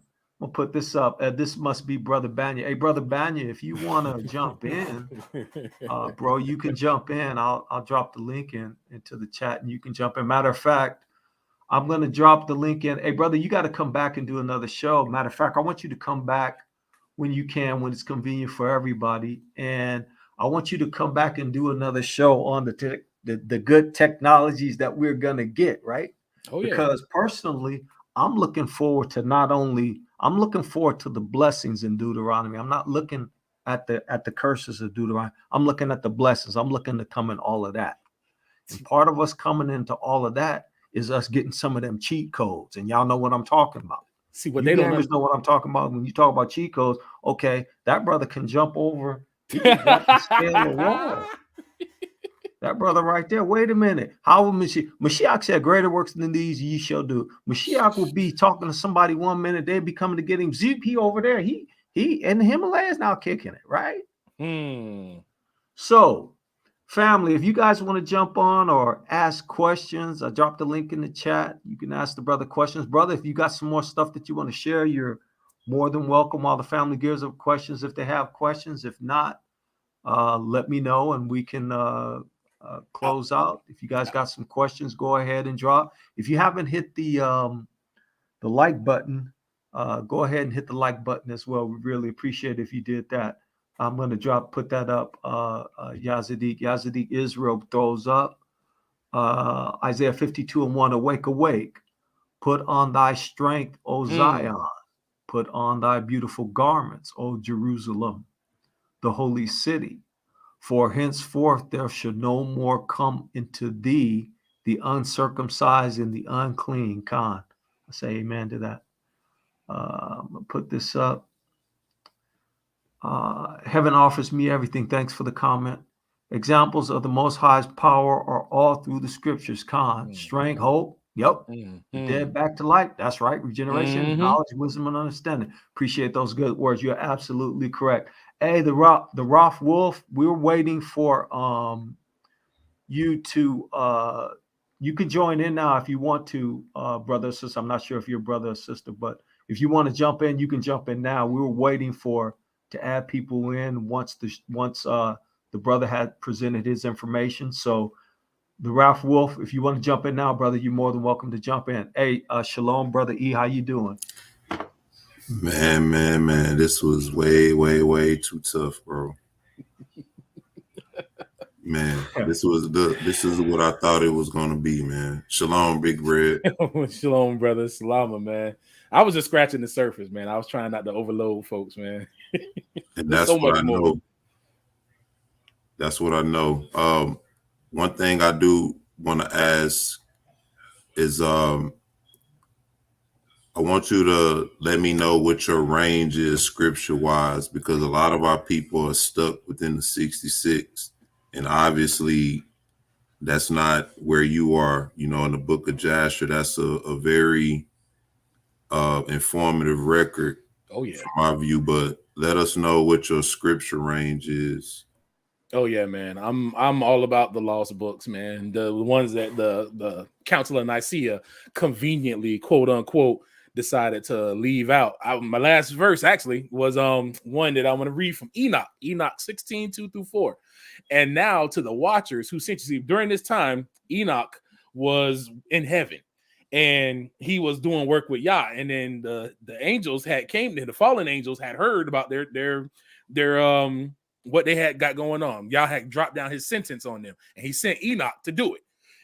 put this up. This must be Brother Banya. Hey, Brother Banya, if you want to jump in, bro, you can jump in. I'll drop the link into the chat, and you can jump in. Matter of fact, I'm going to drop the link in. Hey, brother, you got to come back and do another show. Matter of fact, I want you to come back when you can, when it's convenient for everybody. And I want you to come back and do another show on the good technologies that we're going to get, right? Oh, yeah. Because personally, I'm looking forward to the blessings in Deuteronomy. I'm not looking at the curses of Deuteronomy. I'm looking at the blessings. I'm looking to come in all of that. And part of us coming into all of that is us getting some of them cheat codes. And y'all know what I'm talking about. See, what they don't know what I'm talking about. When you talk about cheat codes, okay, that brother can jump over. He can jump and scale the wall. That brother right there. Wait a minute. How will Mashiach said, greater works than these ye shall do. Mashiach will be talking to somebody one minute, they'll be coming to get him. He over there. He in the Himalayas now kicking it, right? So, family, if you guys want to jump on or ask questions, I dropped the link in the chat. You can ask the brother questions. Brother, if you got some more stuff that you want to share, you're more than welcome. All the family gears up questions if they have questions. If not, let me know and we can close out. If you guys got some questions, go ahead and drop. If you haven't hit the like button, go ahead and hit the like button as well. We really appreciate it if you did that. I'm going to put that up. Yazadik Israel throws up. Isaiah 52:1, awake, awake. Put on thy strength, O Zion. Put on thy beautiful garments, O Jerusalem, the holy city. For henceforth there shall no more come into thee the uncircumcised and the unclean. Khan. I say amen to that. I'm going to put this up. Heaven offers me everything. Thanks for the comment. Examples of the Most High's power are all through the scriptures. Khan. Strength, hope. Yep. Dead back to life. That's right. Regeneration, knowledge, wisdom, and understanding. Appreciate those good words. You're absolutely correct. Hey, the Roth Wolf, we're waiting for you to you can join in now if you want to, brother or sister. I'm not sure if you're a brother or sister, but if you want to jump in, you can jump in now. We were waiting to add people in once the brother had presented his information. So the Ralph Wolf, if you want to jump in now, brother, you're more than welcome to jump in. Hey, shalom, brother E, how you doing? Man, this was way too tough, bro. Man, this is what I thought it was gonna be, man. Shalom, Big Red. Shalom, brother. Salama, man. I was just scratching the surface, man. I was trying not to overload folks, man. And that's so what I know. That's what I know. One thing I do want to ask is I want you to let me know what your range is scripture-wise, because a lot of our people are stuck within the 66. And obviously, that's not where you are. You know, in the book of Jasher, that's a very informative record. Oh, yeah. From my view, but let us know what your scripture range is. Oh yeah, man. I'm all about the lost books, man. The ones that the Council of Nicaea conveniently, quote unquote, decided to leave out. My last verse actually was one that I want to read from Enoch 16:2-4. And now to the watchers who sent you. See, during this time, Enoch was in heaven and he was doing work with Yah. And then the angels the fallen angels had heard about their what they had got going on. Yah had dropped down his sentence on them, and he sent Enoch to do it.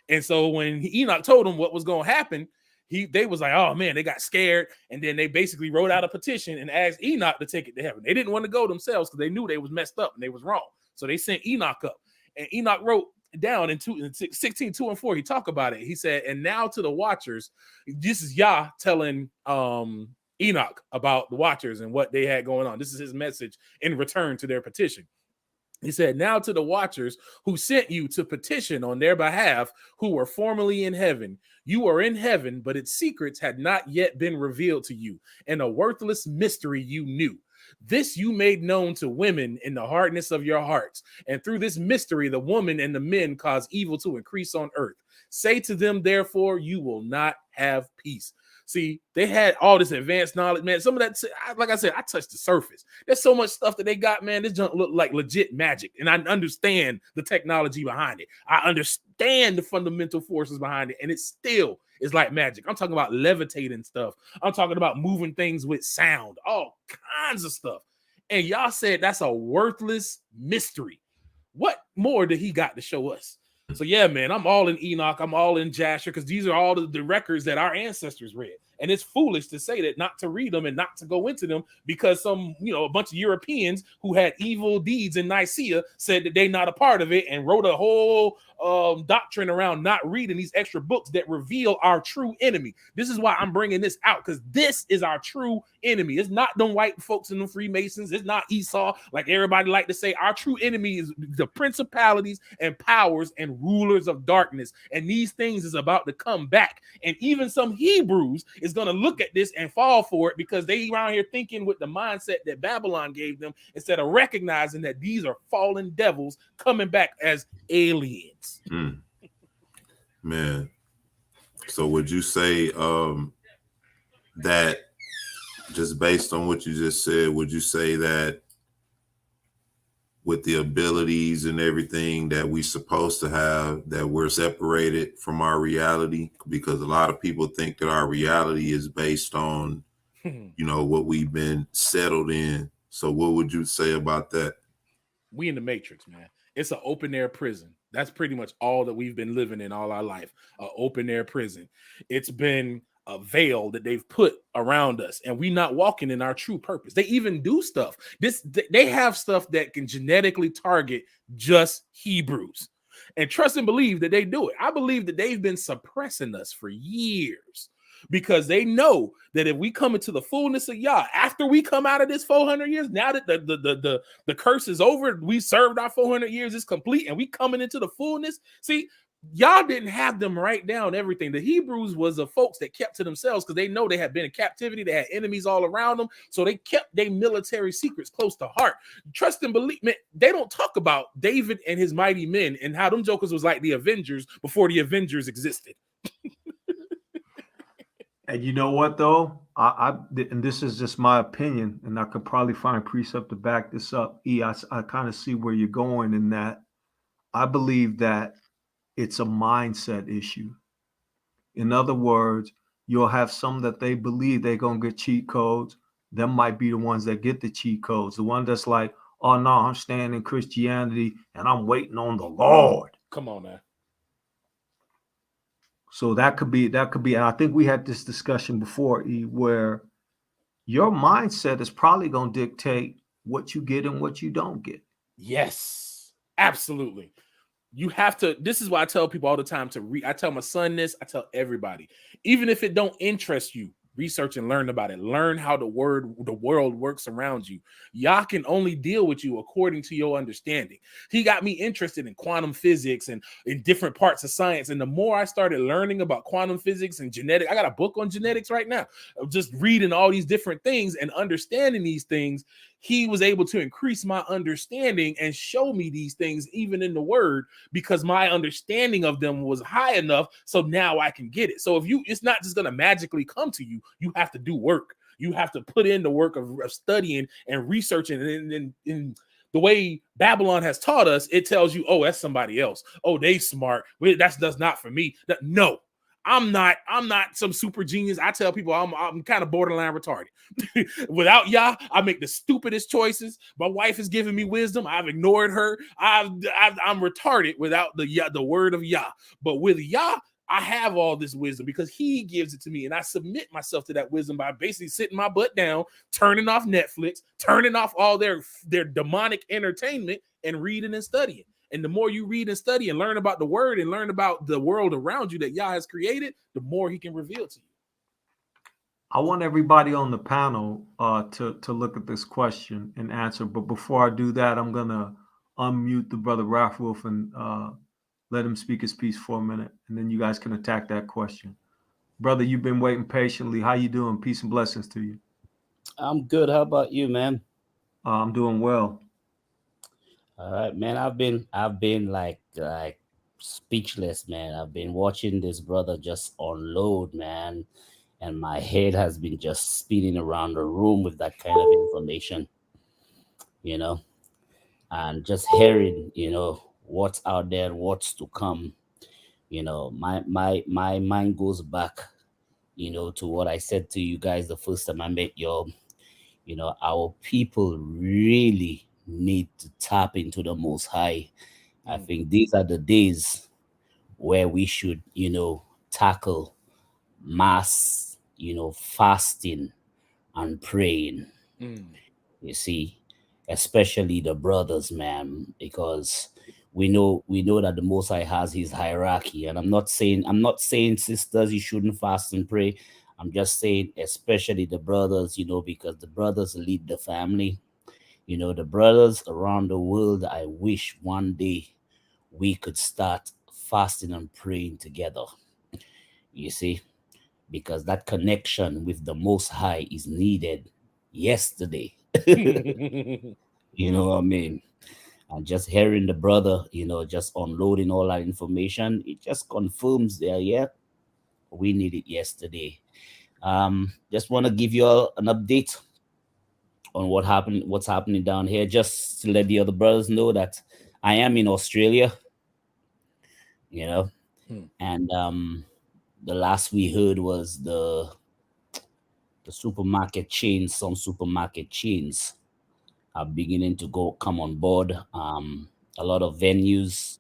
And so when Enoch told them what was going to happen, they was like, oh man, they got scared, and then they basically wrote out a petition and asked Enoch to take it to heaven. They didn't want to go themselves because they knew they was messed up and they was wrong. So they sent Enoch up, and Enoch wrote down in 16:2-4. He talked about it. He said, and now to the watchers, this is Yah telling Enoch about the watchers and what they had going on. This is his message in return to their petition. He said, now to the watchers who sent you to petition on their behalf, who were formerly in heaven. You are in heaven, but its secrets had not yet been revealed to you, and a worthless mystery you knew. This you made known to women in the hardness of your hearts. And through this mystery, the woman and the men cause evil to increase on earth. Say to them, therefore, you will not have peace. See, they had all this advanced knowledge, man. Some of that, like I said, I touched the surface. There's so much stuff that they got, man. This junk look like legit magic. And I understand the technology behind it. I understand the fundamental forces behind it. And it still is like magic. I'm talking about levitating stuff. I'm talking about moving things with sound, all kinds of stuff. And y'all said that's a worthless mystery. What more did he got to show us? So yeah, man, I'm all in Enoch. I'm all in Jasher because these are all the records that our ancestors read. And it's foolish to say that not to read them and not to go into them because a bunch of Europeans who had evil deeds in Nicaea said that they're not a part of it and wrote a whole doctrine around not reading these extra books that reveal our true enemy. This is why I'm bringing this out, because this is our true enemy. It's not them white folks and them Freemasons. It's not Esau, like everybody like to say. Our true enemy is the principalities and powers and rulers of darkness. And these things is about to come back. And even some Hebrews is going to look at this and fall for it because they around here thinking with the mindset that Babylon gave them instead of recognizing that these are fallen devils coming back as aliens. Man, so would you say that just based on what you just said, would you say that with the abilities and everything that we're supposed to have, that we're separated from our reality? Because a lot of people think that our reality is based on what we've been settled in. So what would you say about that? We in the Matrix, man. It's an open air prison. That's pretty much all that we've been living in all our life. An open air prison. It's been a veil that they've put around us, and we not walking in our true purpose. They even do stuff. They have stuff that can genetically target just Hebrews. And trust and believe that they do it. I believe that they've been suppressing us for years, because they know that if we come into the fullness of Yah, after we come out of this 400 years, now that the curse is over, we served our 400 years, it's complete, and we coming into the fullness. See, Yah didn't have them write down everything. The Hebrews was the folks that kept to themselves because they know they had been in captivity. They had enemies all around them. So they kept their military secrets close to heart. Trust and believe, man, they don't talk about David and his mighty men and how them jokers was like the Avengers before the Avengers existed. And you know what, though? And this is just my opinion, and I could probably find precept to back this up. I kind of see where you're going in that. I believe that it's a mindset issue. In other words, you'll have some that they believe they're going to get cheat codes. Them might be the ones that get the cheat codes. The one that's like, oh, no, I'm staying in Christianity and I'm waiting on the Lord. Come on now. So that could be, and I think we had this discussion before, E, where your mindset is probably going to dictate what you get and what you don't get. Yes, absolutely. You have to, this is why I tell people all the time to read. I tell my son this, I tell everybody, even if it don't interest you, research and learn about it. Learn how the world works around you. Yah can only deal with you according to your understanding. He got me interested in quantum physics and in different parts of science. And the more I started learning about quantum physics and genetics, I got a book on genetics right now. I'm just reading all these different things and understanding these things. He was able to increase my understanding and show me these things even in the word, because my understanding of them was high enough. So now I can get it. So it's not just going to magically come to you. You have to do work. You have to put in the work of studying and researching. And the way Babylon has taught us, it tells you, oh, that's somebody else. Oh, they smart. That's not for me. No. I'm not some super genius. I tell people I'm kind of borderline retarded. Without Yah, I make the stupidest choices. My wife is giving me wisdom. I've ignored her. I'm retarded without the word of Yah. But with Yah, I have all this wisdom because he gives it to me, and I submit myself to that wisdom by basically sitting my butt down, turning off Netflix, turning off all their demonic entertainment, and reading and studying. And the more you read and study and learn about the word and learn about the world around you that Yah has created, the more he can reveal to you. I want everybody on the panel to look at this question and answer. But before I do that, I'm going to unmute the brother Ralph Wolf and let him speak his piece for a minute. And then you guys can attack that question. Brother, you've been waiting patiently. How you doing? Peace and blessings to you. I'm good. How about you, man? I'm doing well. All right, man. I've been like speechless, man. I've been watching this brother just unload, man, and my head has been just spinning around the room with that kind of information, and just hearing, what's out there, what's to come. My mind goes back, to what I said to you guys the first time I met y'all. Our people really need to tap into the Most High. I think these are the days where we should, tackle mass, fasting and praying. You see, especially the brothers, man, because we know that the Most High has his hierarchy. And I'm not saying sisters, you shouldn't fast and pray. I'm just saying, especially the brothers, because the brothers lead the family. The brothers around the world, I wish one day we could start fasting and praying together. You see, because that connection with the Most High is needed yesterday. You know what I mean? And just hearing the brother, just unloading all that information, it just confirms there, yeah, we need it yesterday. Just want to give you all an update on what's happening down here, just to let the other brothers know that I am in Australia, and the last we heard was the supermarket chains, some supermarket chains are beginning to come on board. A lot of venues,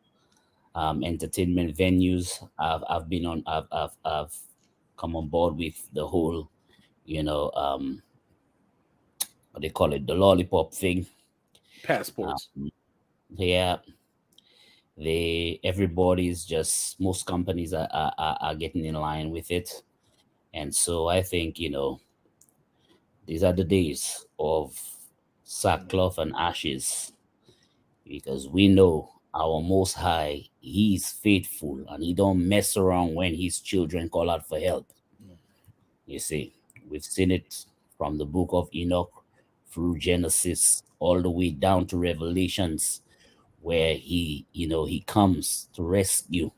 entertainment venues, I've come on board with the whole, what they call it, the lollipop thing. Passports. Yeah, everybody's just, most companies are getting in line with it. And so I think, these are the days of sackcloth and ashes, because we know our Most High, He's faithful, and He don't mess around when His children call out for help. You see, we've seen it from the book of Enoch through Genesis all the way down to Revelations, where he comes to rescue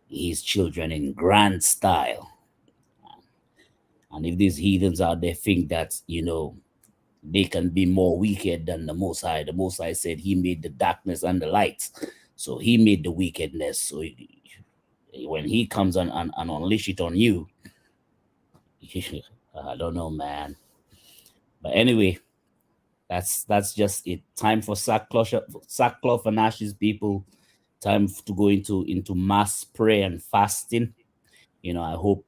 His children in grand style. And if these heathens out there think that, they can be more wicked than the Most High said He made the darkness and the light. So He made the wickedness. So when He comes and unleash it on you, I don't know, man. But anyway, that's just it. Time for sackcloth and ashes, people. Time to go into mass prayer and fasting. I hope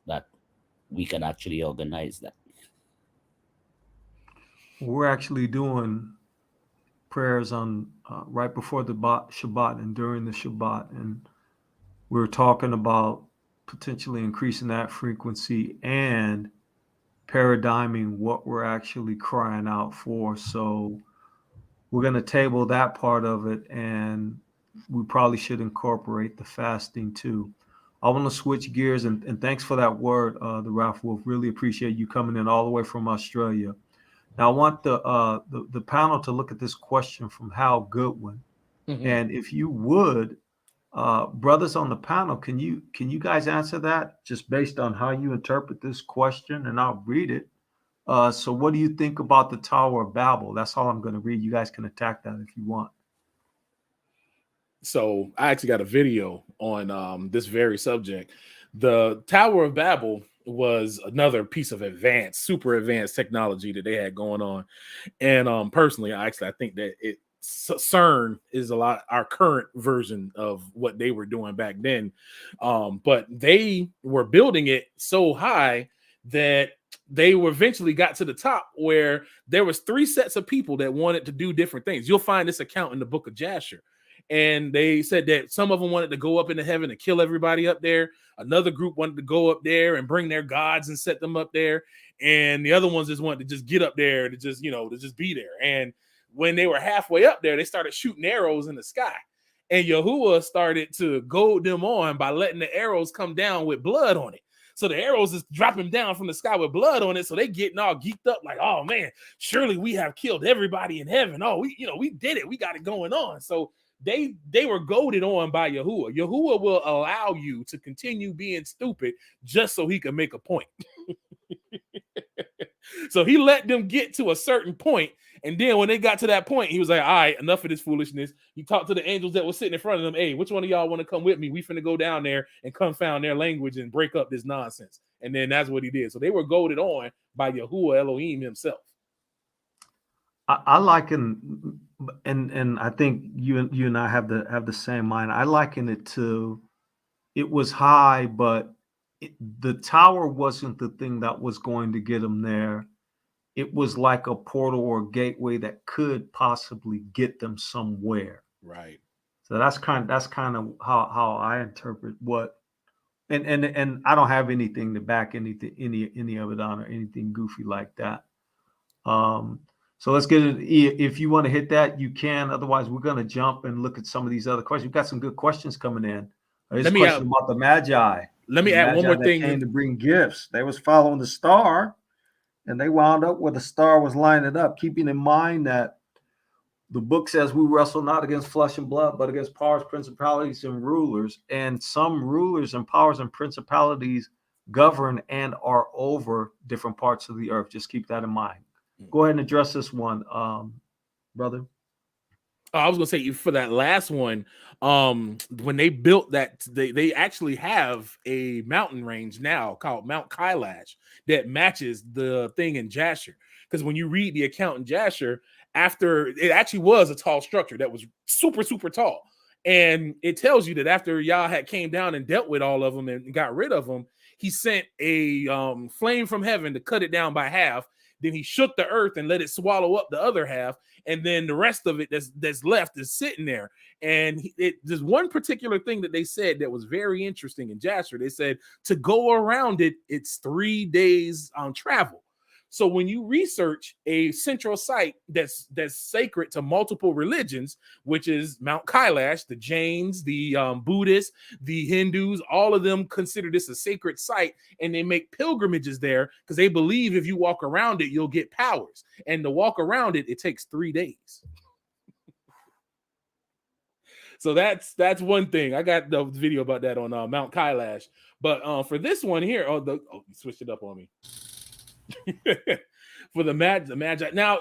that we can actually organize that. We're actually doing prayers on right before the Shabbat and during the Shabbat, and we're talking about potentially increasing that frequency and paradigming what we're actually crying out for. So we're going to table that part of it, and we probably should incorporate the fasting too. I want to switch gears, and thanks for that word, the Ralph Wolf. Really appreciate you coming in all the way from Australia. Now I want the panel to look at this question from Hal Goodwin, and if you would, brothers on the panel, can you guys answer that just based on how you interpret this question? And I'll read it. So what do you think about the Tower of Babel? That's all I'm going to read. You guys can attack that if you want. So I actually got a video on this very subject. The Tower of Babel was another piece of super advanced technology that they had going on. And personally, I think that CERN is our current version of what they were doing back then. But they were building it so high that they eventually got to the top where there was 3 sets of people that wanted to do different things. You'll find this account in the book of Jasher. And they said that some of them wanted to go up into heaven and kill everybody up there. Another group wanted to go up there and bring their gods and set them up there. And the other ones just wanted to just get up there to just be there. And when they were halfway up there, they started shooting arrows in the sky. And Yahuwah started to goad them on by letting the arrows come down with blood on it. So the arrows is dropping down from the sky with blood on it. So they getting all geeked up like, oh man, surely we have killed everybody in heaven. Oh, we did it. We got it going on. So they were goaded on by Yahuwah. Yahuwah will allow you to continue being stupid just so he can make a point. So he let them get to a certain point, and then when they got to that point, he was like, all right, enough of this foolishness. He talked to the angels that were sitting in front of them. Hey, which one of y'all want to come with me? We finna go down there and confound their language and break up this nonsense. And then that's what he did. So they were goaded on by Yahuwah Elohim himself. I liken, and I think you and I have the same mind. I liken it to, it was high, but the tower wasn't the thing that was going to get them there. It was like a portal or a gateway that could possibly get them somewhere. Right. So that's kind of how I interpret what, and I don't have anything to back any of it on or anything goofy like that. So let's get it. If you want to hit that, you can. Otherwise, we're going to jump and look at some of these other questions. We've got some good questions coming in. There's a question about the Magi. Let me add one more thing. Came to bring gifts. They was following the star, and they wound up where the star was lining up, keeping in mind that the book says we wrestle not against flesh and blood, but against powers, principalities, and rulers. And some rulers and powers and principalities govern and are over different parts of the earth. Just keep that in mind. Go ahead and address this one, brother. I was going to say, for that last one, when they built that, they actually have a mountain range now called Mount Kailash that matches the thing in Jasher. Because when you read the account in Jasher, after it actually was a tall structure that was super, super tall. And it tells you that after Yah had came down and dealt with all of them and got rid of them, he sent a flame from heaven to cut it down by half. Then he shook the earth and let it swallow up the other half. And then the rest of it that's left is sitting there. And there's one particular thing that they said that was very interesting in Jasher. They said to go around it, it's 3 days on travel. So when you research a central site that's sacred to multiple religions, which is Mount Kailash, the Jains, the Buddhists, the Hindus, all of them consider this a sacred site, and they make pilgrimages there because they believe if you walk around it, you'll get powers. And to walk around it, it takes 3 days. So that's one thing. I got the video about that on Mount Kailash. But for this one here, you switched it up on me. For the Magi. Now,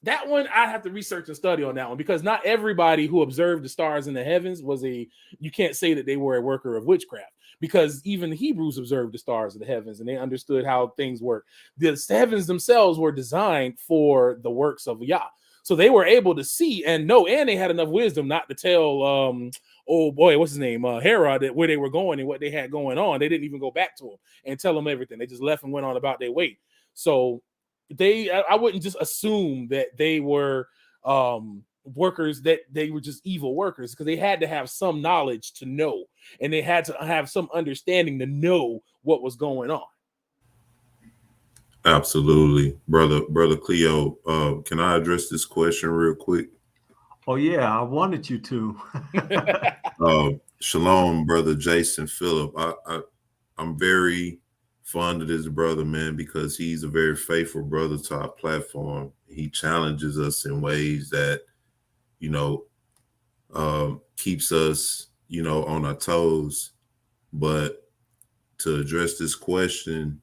that one I have to research and study on that one, because not everybody who observed the stars in the heavens you can't say that they were a worker of witchcraft, because even the Hebrews observed the stars in the heavens and they understood how things work. The heavens themselves were designed for the works of Yah. So they were able to see and know, and they had enough wisdom not to tell oh boy, what's his name? Herod, where they were going and what they had going on. They didn't even go back to him and tell him everything. They just left and went on about their way. So I wouldn't just assume that they were workers, that they were just evil workers, because they had to have some knowledge to know, and they had to have some understanding to know what was going on. Absolutely. Brother Cleo, can I address this question real quick? Oh yeah, I wanted you to. Shalom, brother Jason Phillip. I'm very fond of this brother, man, because he's a very faithful brother to our platform. He challenges us in ways that, keeps us, on our toes. But to address this question,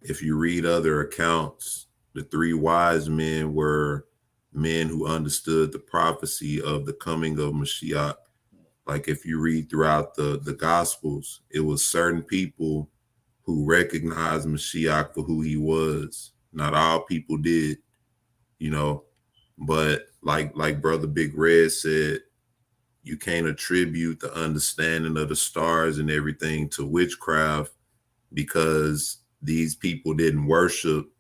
if you read other accounts, the 3 wise men were men who understood the prophecy of the coming of Mashiach. Like if you read throughout the Gospels, it was certain people who recognized Mashiach for who he was. Not all people did, but like Brother Big Red said, you can't attribute the understanding of the stars and everything to witchcraft, because these people didn't worship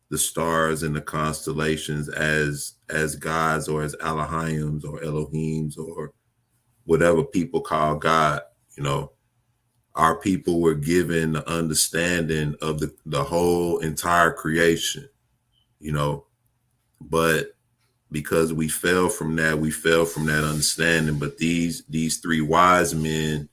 the stars and the constellations as gods, or as Elohims or Elohims, or whatever people call God. Our people were given the understanding of the whole entire creation, but because we fell from that understanding. But these 3 wise men,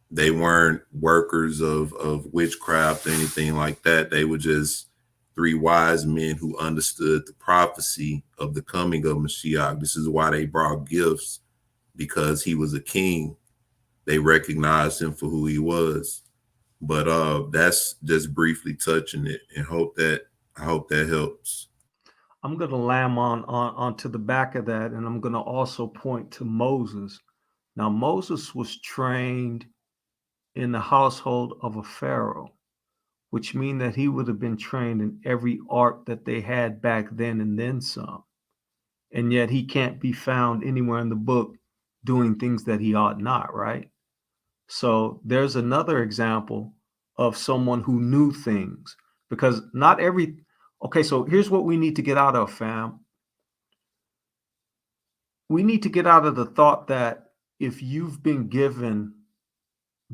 they weren't workers of witchcraft or anything like that. They were just 3 wise men who understood the prophecy of the coming of Mashiach. This is why they brought gifts, because he was a king. They recognized him for who he was. But that's just briefly touching it, and I hope that helps. I'm going to lamb on to the back of that, and I'm going to also point to Moses. Now, Moses was trained in the household of a pharaoh, which means that he would have been trained in every art that they had back then and then some. And yet he can't be found anywhere in the book doing things that he ought not, right? So there's another example of someone who knew things, because not every... Okay, so here's what we need to get out of, fam. We need to get out of the thought that if you've been given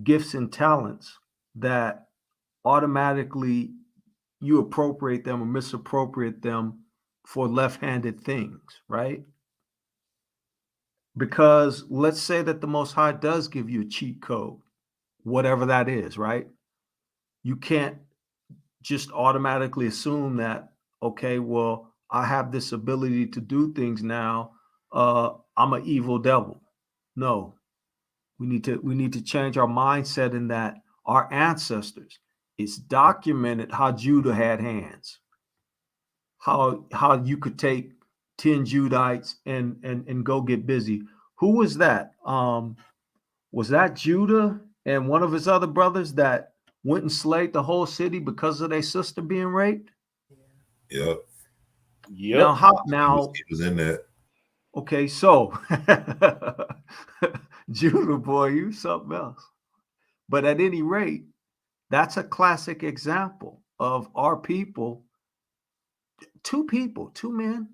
gifts and talents, that automatically you appropriate them or misappropriate them for left-handed things, right? Because let's say that the Most High does give you a cheat code, whatever that is, right? You can't just automatically assume that, okay, well, I have this ability to do things now. I'm an evil devil. No, we need to change our mindset in that our ancestors, it's documented how Judah had hands, how you could take 10 Judites and go get busy. Who was that? Was that Judah and one of his other brothers that went and slayed the whole city because of their sister being raped? Yep. Yep. Now He was in that. okay, so Judah boy, you something else. But at any rate, that's a classic example of our people, two men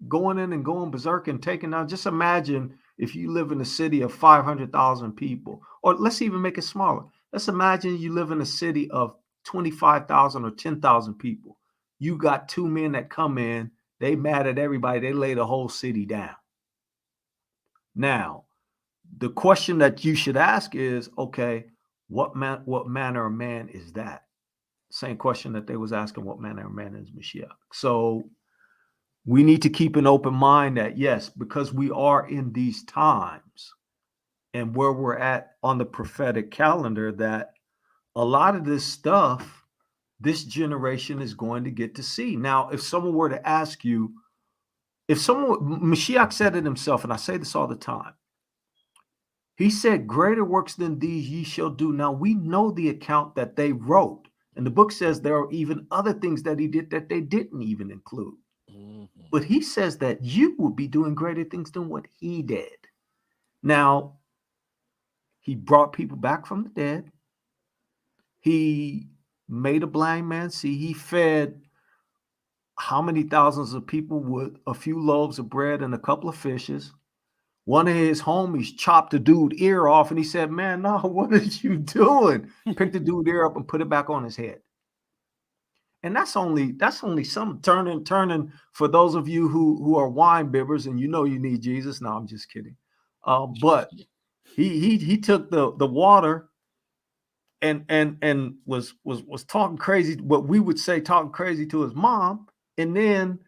going in and going berserk and taking out. Just imagine if you live in a city of 500,000 people, or let's even make it smaller. Let's imagine you live in a city of 25,000 or 10,000 people. You got two men that come in, they mad at everybody, they lay the whole city down. Now, the question that you should ask is, okay, what manner of man is that? Same question that they was asking, what manner of man is Mashiach? So we need to keep an open mind that, yes, because we are in these times and where we're at on the prophetic calendar, that a lot of this stuff, this generation is going to get to see. Now, if someone were to ask you, Mashiach said it himself, and I say this all the time, he said, greater works than these ye shall do. Now, we know the account that they wrote. And the book says there are even other things that he did that they didn't even include. Mm-hmm. But he says that you will be doing greater things than what he did. Now, he brought people back from the dead. He made a blind man see. He fed how many thousands of people with a few loaves of bread and a couple of fishes. One of his homies chopped a dude's ear off, and he said, man, no, what are you doing? Picked the dude's ear up and put it back on his head. And that's only some turning for those of you who are wine bibbers and you know you need Jesus. No, I'm just kidding. But he took the water and was talking crazy, what we would say talking crazy to his mom, and then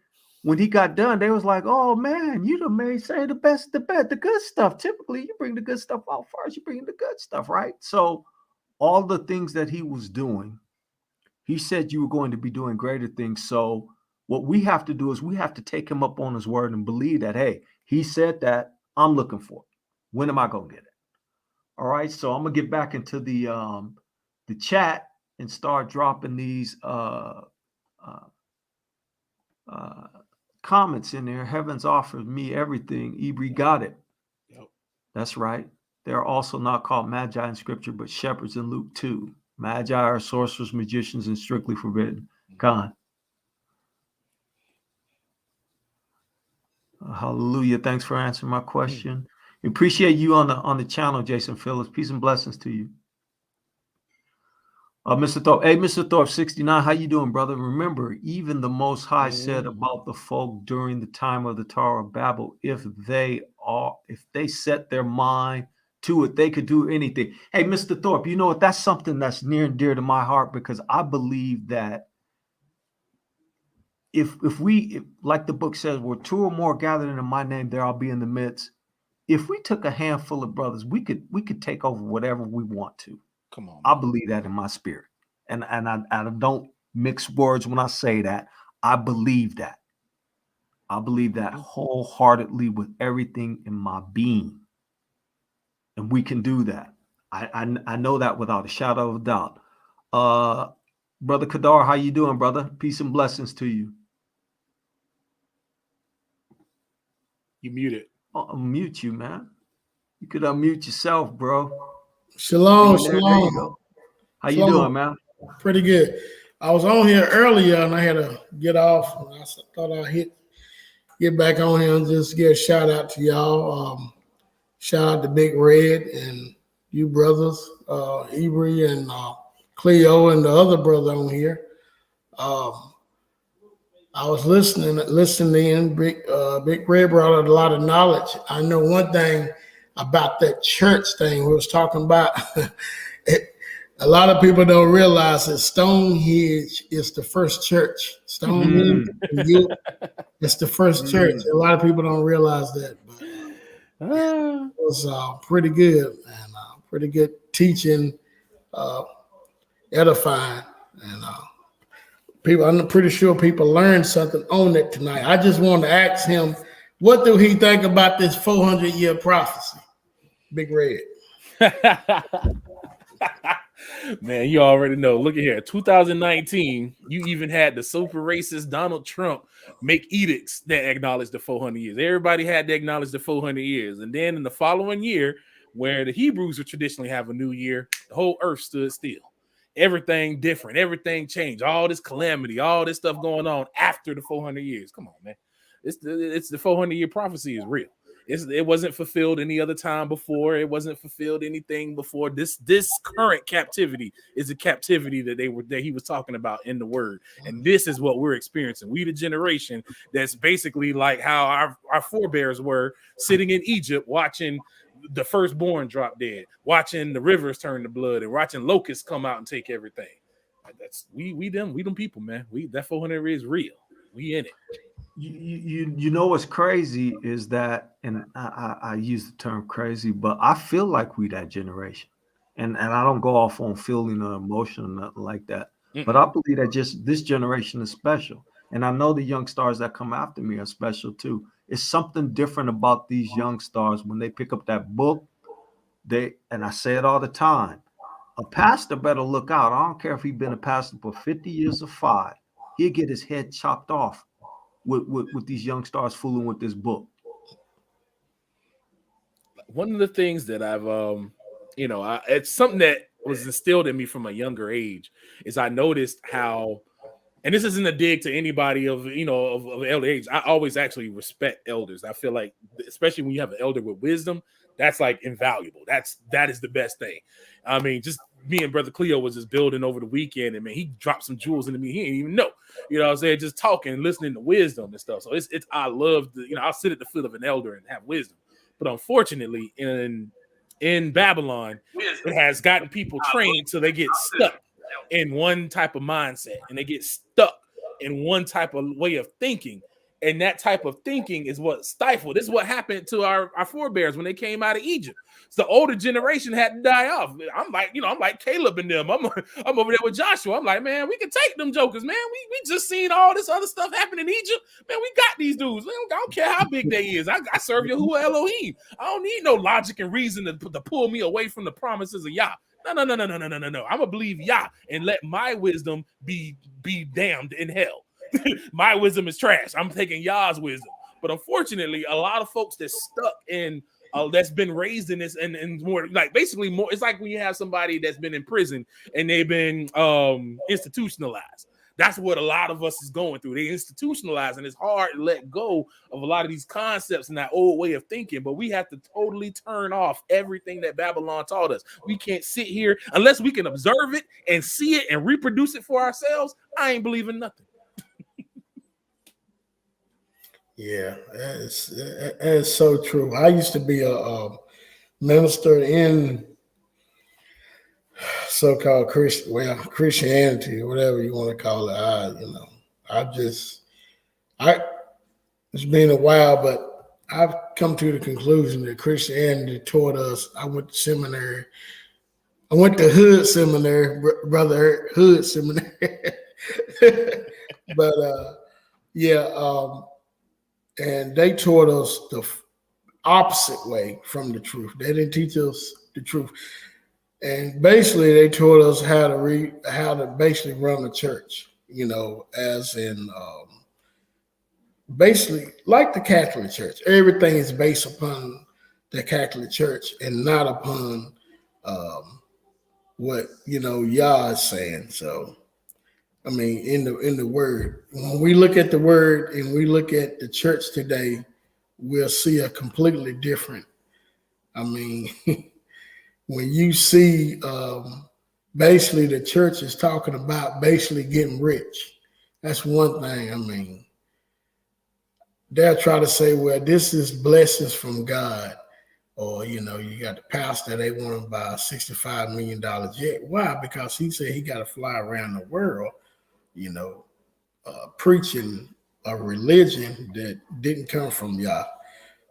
when he got done, they was like, oh man, you done made say the good stuff. Typically, you bring the good stuff out first. You bring the good stuff, right? So all the things that he was doing, he said you were going to be doing greater things. So what we have to do is we have to take him up on his word and believe that, hey, he said that, I'm looking for it. When am I going to get it? All right. So I'm going to get back into the chat and start dropping these comments in there. Heavens offered me everything. Ibri got it. Yep. That's right. They're also not called magi in scripture, but shepherds in Luke 2. Magi are sorcerers, magicians, and strictly forbidden. Khan. Hallelujah. Thanks for answering my question. Appreciate you on the channel, Jason Phillips. Peace and blessings to you. Mr. Thorpe. Hey, Mr. Thorpe, 69. How you doing, brother? Remember, even the Most High said about the folk during the time of the Tower of Babel, if they set their mind to it, they could do anything. Hey, Mr. Thorpe, you know what? That's something that's near and dear to my heart, because I believe that if like the book says, where two or more gathered in my name, there I'll be in the midst. If we took a handful of brothers, we could take over whatever we want to. Come on, man. I believe that in my spirit, and I don't mix words when I say that. I believe that. I believe that wholeheartedly with everything in my being. And we can do that. I know that without a shadow of a doubt. Brother Kadar, how you doing, brother? Peace and blessings to you. You muted. I'll mute you, man. You could unmute yourself, bro. Shalom, There shalom. you go. How you doing, man? Pretty good. I was on here earlier and I had to get off. And I thought I'd get back on here and just give a shout out to y'all. Shout out to Big Red and you brothers, Ibri and Cleo and the other brother on here. I was listening. Big Red brought out a lot of knowledge. I know one thing about that church thing we was talking about. A lot of people don't realize that Stonehenge is the first church. Stonehenge is the first church. A lot of people don't realize that. But it was pretty good, and pretty good teaching, edifying, and people. I'm pretty sure people learned something on it tonight. I just want to ask him, what do he think about this 400-year prophecy? Big Red. Man, you already know. Look at here. 2019, you even had the super racist Donald Trump make edicts that acknowledged the 400 years. Everybody had to acknowledge the 400 years. And then in the following year, where the Hebrews would traditionally have a new year, the whole earth stood still. Everything different. Everything changed. All this calamity, all this stuff going on after the 400 years. Come on, man. It's the 400-year prophecy is real. It wasn't fulfilled any other time before. It wasn't fulfilled anything before. This current captivity is a captivity that he was talking about in the word. And this is what we're experiencing. We the generation that's basically like how our forebears were sitting in Egypt watching the firstborn drop dead, watching the rivers turn to blood, and watching locusts come out and take everything. That's we them people, man. That 400 is real. We in it. You know what's crazy is that, and I use the term crazy, but I feel like we that generation, and I don't go off on feeling or emotion or nothing like that. But I believe that just this generation is special, and I know the young stars that come after me are special too. It's something different about these young stars when they pick up that book. And I say it all the time. A pastor better look out. I don't care if he's been a pastor for 50 years or 5. He'll get his head chopped off with these young stars fooling with this book. One of the things that I've it's something that was instilled in me from a younger age is I noticed how, and this isn't a dig to anybody of elder age. I always actually respect elders. I feel like, especially when you have an elder with wisdom, that's like invaluable. That is the best thing. I mean, just me and Brother Cleo was just building over the weekend, and man, he dropped some jewels into me. He didn't even know, you know what I'm saying? Just talking and listening to wisdom and stuff. So I love I'll sit at the foot of an elder and have wisdom. But unfortunately, in Babylon, it has gotten people trained so they get stuck in one type of mindset, and they get stuck in one type of way of thinking. And that type of thinking is what stifled. This is what happened to our forebears when they came out of Egypt. So the older generation had to die off. I'm like Caleb and them. I'm over there with Joshua. I'm like, man, we can take them jokers, man. We just seen all this other stuff happen in Egypt. Man, we got these dudes. I don't care how big they is. I serve Yahuwah Elohim. I don't need no logic and reason to pull me away from the promises of Yah. No. I'm gonna believe Yah and let my wisdom be damned in hell. My wisdom is trash. I'm taking Yah's wisdom. But unfortunately, a lot of folks that's stuck in that's been raised in this and more like basically more. It's like when you have somebody that's been in prison and they've been institutionalized. That's what a lot of us is going through. They institutionalize, and it's hard to let go of a lot of these concepts and that old way of thinking. But we have to totally turn off everything that Babylon taught us. We can't sit here unless we can observe it and see it and reproduce it for ourselves. I ain't believing nothing. Yeah, that's so true. I used to be a minister in so-called Christianity, whatever you want to call it. It's been a while, but I've come to the conclusion that Christianity taught us. I went to seminary. I went to Hood Seminary, Brother Hood Seminary. But and they taught us the opposite way from the truth. They didn't teach us the truth. And basically they taught us how to basically run a church, as in basically like the Catholic Church. Everything is based upon the Catholic Church and not upon what Yah is saying. So I mean, in the word, when we look at the word and we look at the church today, we'll see a completely different. I mean, when you see basically the church is talking about basically getting rich, that's one thing. I mean, they'll try to say, well, this is blessings from God. Or, you got the pastor, they want to buy a $65 million jet. Why? Because he said he got to fly around the world, preaching a religion that didn't come from Yah.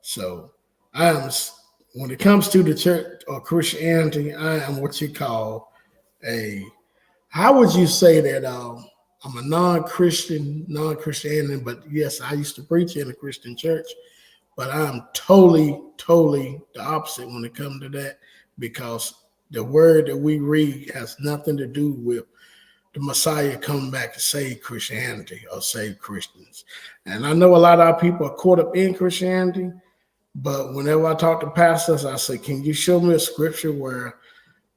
So when it comes to the church or Christianity, I am what you call how would you say that I'm a non-Christianity, but yes, I used to preach in a Christian church, but I'm totally the opposite when it comes to that, because The word that we read has nothing to do with the Messiah coming back to save Christianity or save Christians. And I know a lot of our people are caught up in Christianity, but whenever I talk to pastors, I say, can you show me a scripture where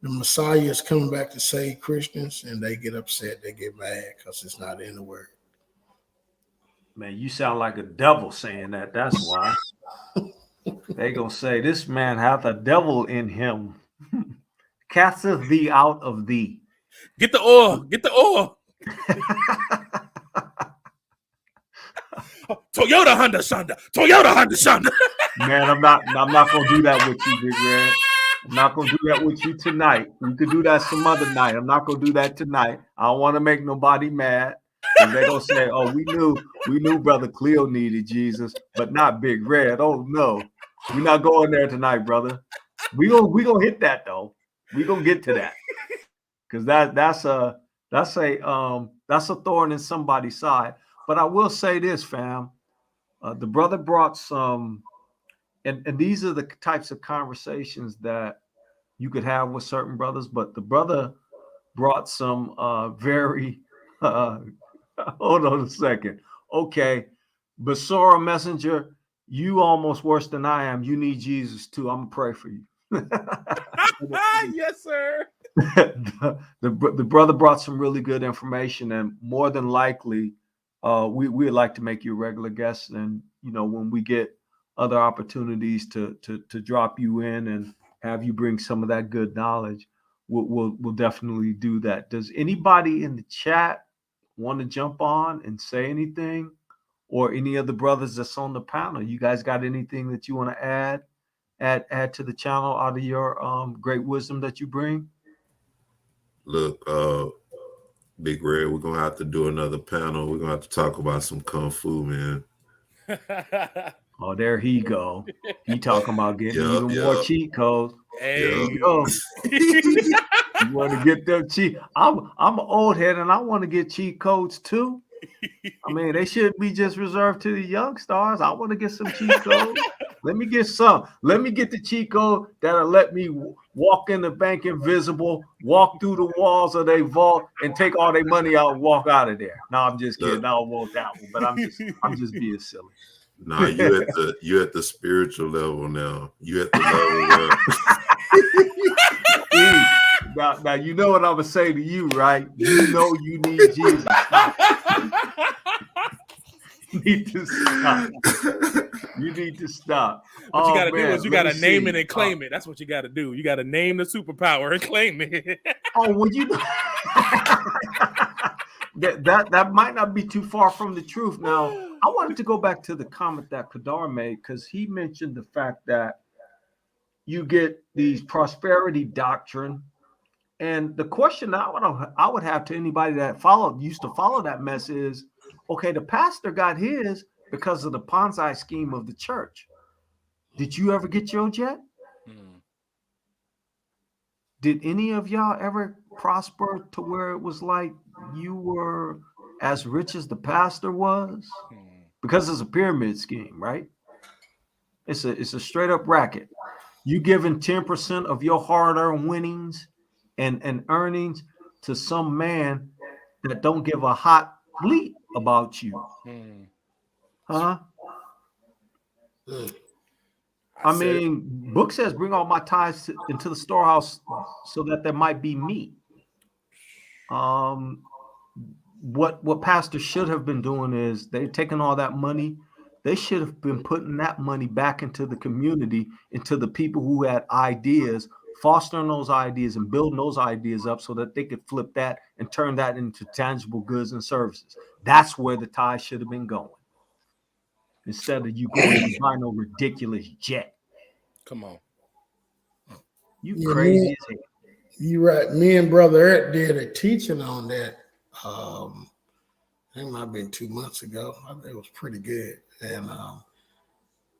the Messiah is coming back to save Christians? And they get upset, they get mad because it's not in the word. Man, you sound like a devil saying that. That's why. They gonna say, this man hath a devil in him. Casteth thee out of thee. Get the oil. Get the oil. Toyota Honda Shonda. Toyota Honda Shonda. Man, I'm not gonna do that with you, Big Red. I'm not gonna do that with you tonight. We could do that some other night. I'm not gonna do that tonight. I don't want to make nobody mad. And they're gonna say, oh, we knew Brother Cleo needed Jesus, but not Big Red. Oh no, we're not going there tonight, brother. We gonna hit that though. We gonna get to that. Because that's a thorn in somebody's side. But I will say this, fam. The brother brought some, and these are the types of conversations that you could have with certain brothers, but the brother brought some very hold on a second. Okay, Basora Messenger, you almost worse than I am. You need Jesus too. I'm gonna pray for you. Yes, sir. the brother brought some really good information, and more than likely, we'd like to make you a regular guest. And when we get other opportunities to drop you in and have you bring some of that good knowledge, we'll definitely do that. Does anybody in the chat want to jump on and say anything, or any of the brothers that's on the panel? You guys got anything that you want to add to the channel out of your great wisdom that you bring? Look, Big Red, we're gonna have to do another panel. We're gonna have to talk about some kung fu, man. Oh, there he go. He talking about getting even more cheat codes. Hey, There you go. You want to get them cheat? I'm an old head, and I want to get cheat codes too. I mean, they shouldn't be just reserved to the young stars. I want to get some cheat codes. Let me get some. Let me get the cheat code that'll let me walk in the bank invisible, walk through the walls of their vault, and take all their money out and walk out of there. No, I'm just kidding. I don't want that one, but I'm just being silly. Nah, you at the spiritual level now. You at the level where now you know what I'm gonna say to you, right? You know you need Jesus. You need to stop. You need to stop. What you gotta do is you gotta name it and claim it. That's what you gotta do. You gotta name the superpower and claim it. Oh, well, that might not be too far from the truth. Now, I wanted to go back to the comment that Kadar made, because he mentioned the fact that you get these prosperity doctrine. And the question I would have to anybody that used to follow that mess is, okay, the pastor got his because of the Ponzi scheme of the church. Did you ever get yours yet? Did any of y'all ever prosper to where it was like you were as rich as the pastor was? Because it's a pyramid scheme, right? It's a straight up racket. You giving 10% of your hard-earned winnings and earnings to some man that don't give a hot bleep about you. Huh? I mean, book says, bring all my tithes into the storehouse so that there might be meat. What pastors should have been doing is they've taken all that money. They should have been putting that money back into the community, into the people who had ideas, fostering those ideas and building those ideas up so that they could flip that and turn that into tangible goods and services. That's where the tithe should have been going. Instead of you going and buying no ridiculous jet. Come on. You crazy as hell. You're right. Me and Brother Eric did a teaching on that. It might have been 2 months ago. I think it was pretty good. And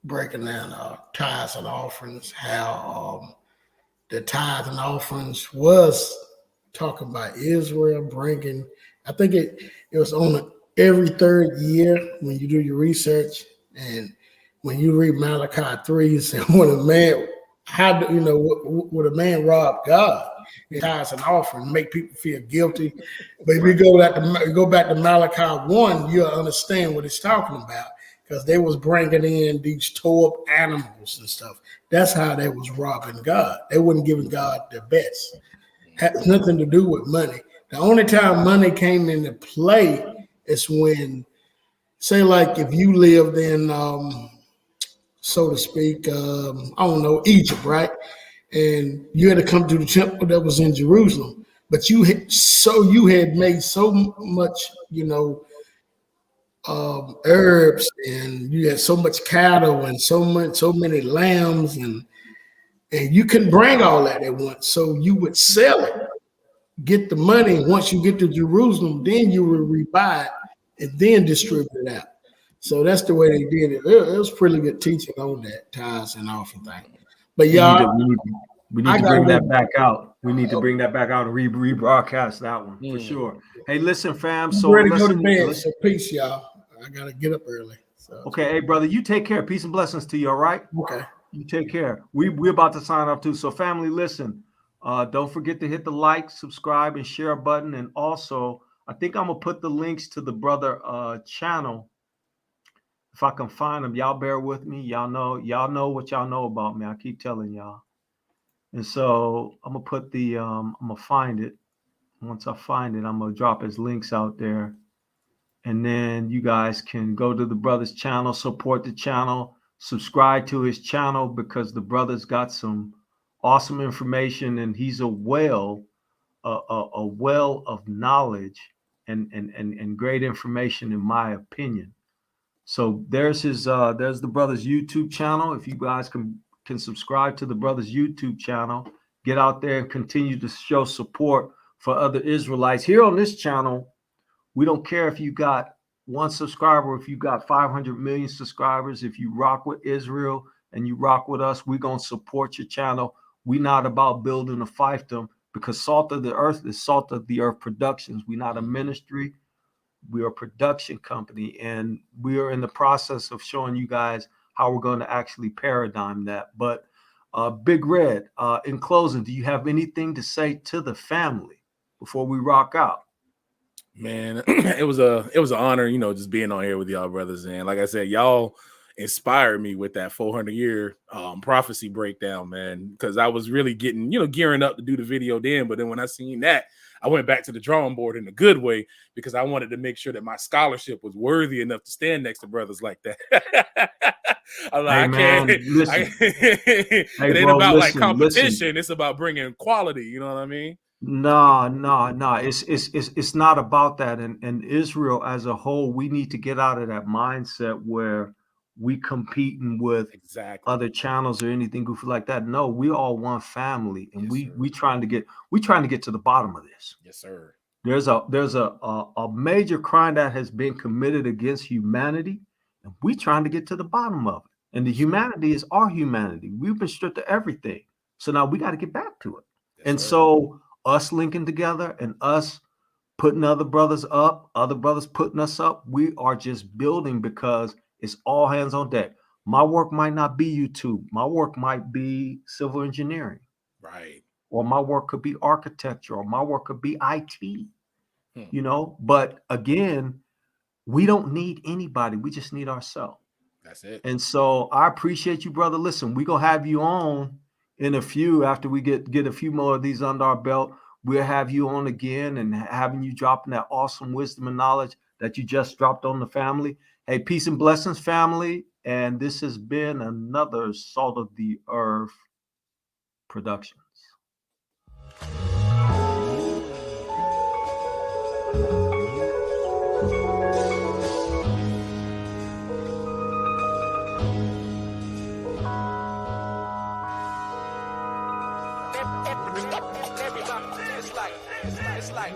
breaking down tithes and offerings, how the tithes and offerings was talking about Israel bringing, I think it was on every third year when you do your research. And when you read Malachi 3, you say, when a man, how do you know would a man rob God? It tithes and offering, make people feel guilty. But if you go back to Malachi 1, you'll understand what it's talking about, because they was bringing in these tore up animals and stuff. That's how they was robbing God. They wasn't giving God their best. Has nothing to do with money. The only time money came into play is when, say, like if you lived in, so to speak, I don't know, Egypt, right? And you had to come to the temple that was in Jerusalem, but you had made so much, herbs, and you had so much cattle and so many lambs, and you couldn't bring all that at once. So you would sell it, get the money. Once you get to Jerusalem, then you would rebuy it and then distribute it out. So that's the way they did it. It was pretty good teaching on that tithes and offering thing. But y'all, we need to bring that back out. We need to bring that back out and rebroadcast that one for sure. Hey, listen, fam. So ready to go to bed. So peace, y'all. I gotta get up early. So. Okay, hey brother, you take care. Peace and blessings to you. All right. Okay. You take care. We're about to sign off too. So family, listen. Don't forget to hit the like, subscribe, and share button. And also, I think I'm gonna put the links to the brother channel. If I can find them, y'all bear with me. Y'all know what y'all know about me. I keep telling y'all. And so I'm gonna put I'm gonna find it. Once I find it, I'm gonna drop his links out there. And then you guys can go to the brother's channel, support the channel, subscribe to his channel, because the brother's got some awesome information, and he's a well of knowledge and great information, in my opinion. So there's the brother's YouTube channel. If you guys can subscribe to the brother's YouTube channel, get out there and continue to show support for other Israelites. Here on this channel, we don't care if you got 1 subscriber, if you got 500 million subscribers. If you rock with Israel and you rock with us, we're going to support your channel. We're not about building a fiefdom, because Salt of the Earth is Salt of the Earth Productions. We're not a ministry. We are a production company, and we are in the process of showing you guys how we're going to actually paradigm that. But Big Red, in closing, do you have anything to say to the family before we rock out? Man, it was an honor, just being on here with y'all brothers. And like I said, y'all inspired me with that 400-year prophecy breakdown, man, because I was really getting, gearing up to do the video then. But then when I seen that, I went back to the drawing board in a good way, because I wanted to make sure that my scholarship was worthy enough to stand next to brothers like that. I'm like, it ain't about like competition. It's about bringing quality. You know what I mean? No. It's not about that. And Israel as a whole, we need to get out of that mindset where we competing with other channels or anything goofy like that. No, we all one family, and we trying to get to the bottom of this. Yes, sir. There's a major crime that has been committed against humanity, and we trying to get to the bottom of it. And the humanity is our humanity. We've been stripped of everything, so now we got to get back to it. Yes, and so us linking together and us putting other brothers up, other brothers putting us up, we are just building, because it's all hands on deck. My work might not be YouTube. My work might be civil engineering. Right. Or my work could be architecture, or my work could be IT. But again, we don't need anybody. We just need ourselves. That's it. And so I appreciate you, brother. Listen, we're going to have you on in a few, after we get a few more of these under our belt. We'll have you on again, and having you dropping that awesome wisdom and knowledge that you just dropped on the family. Hey, peace and blessings, family. And this has been another Salt of the Earth Productions. It's like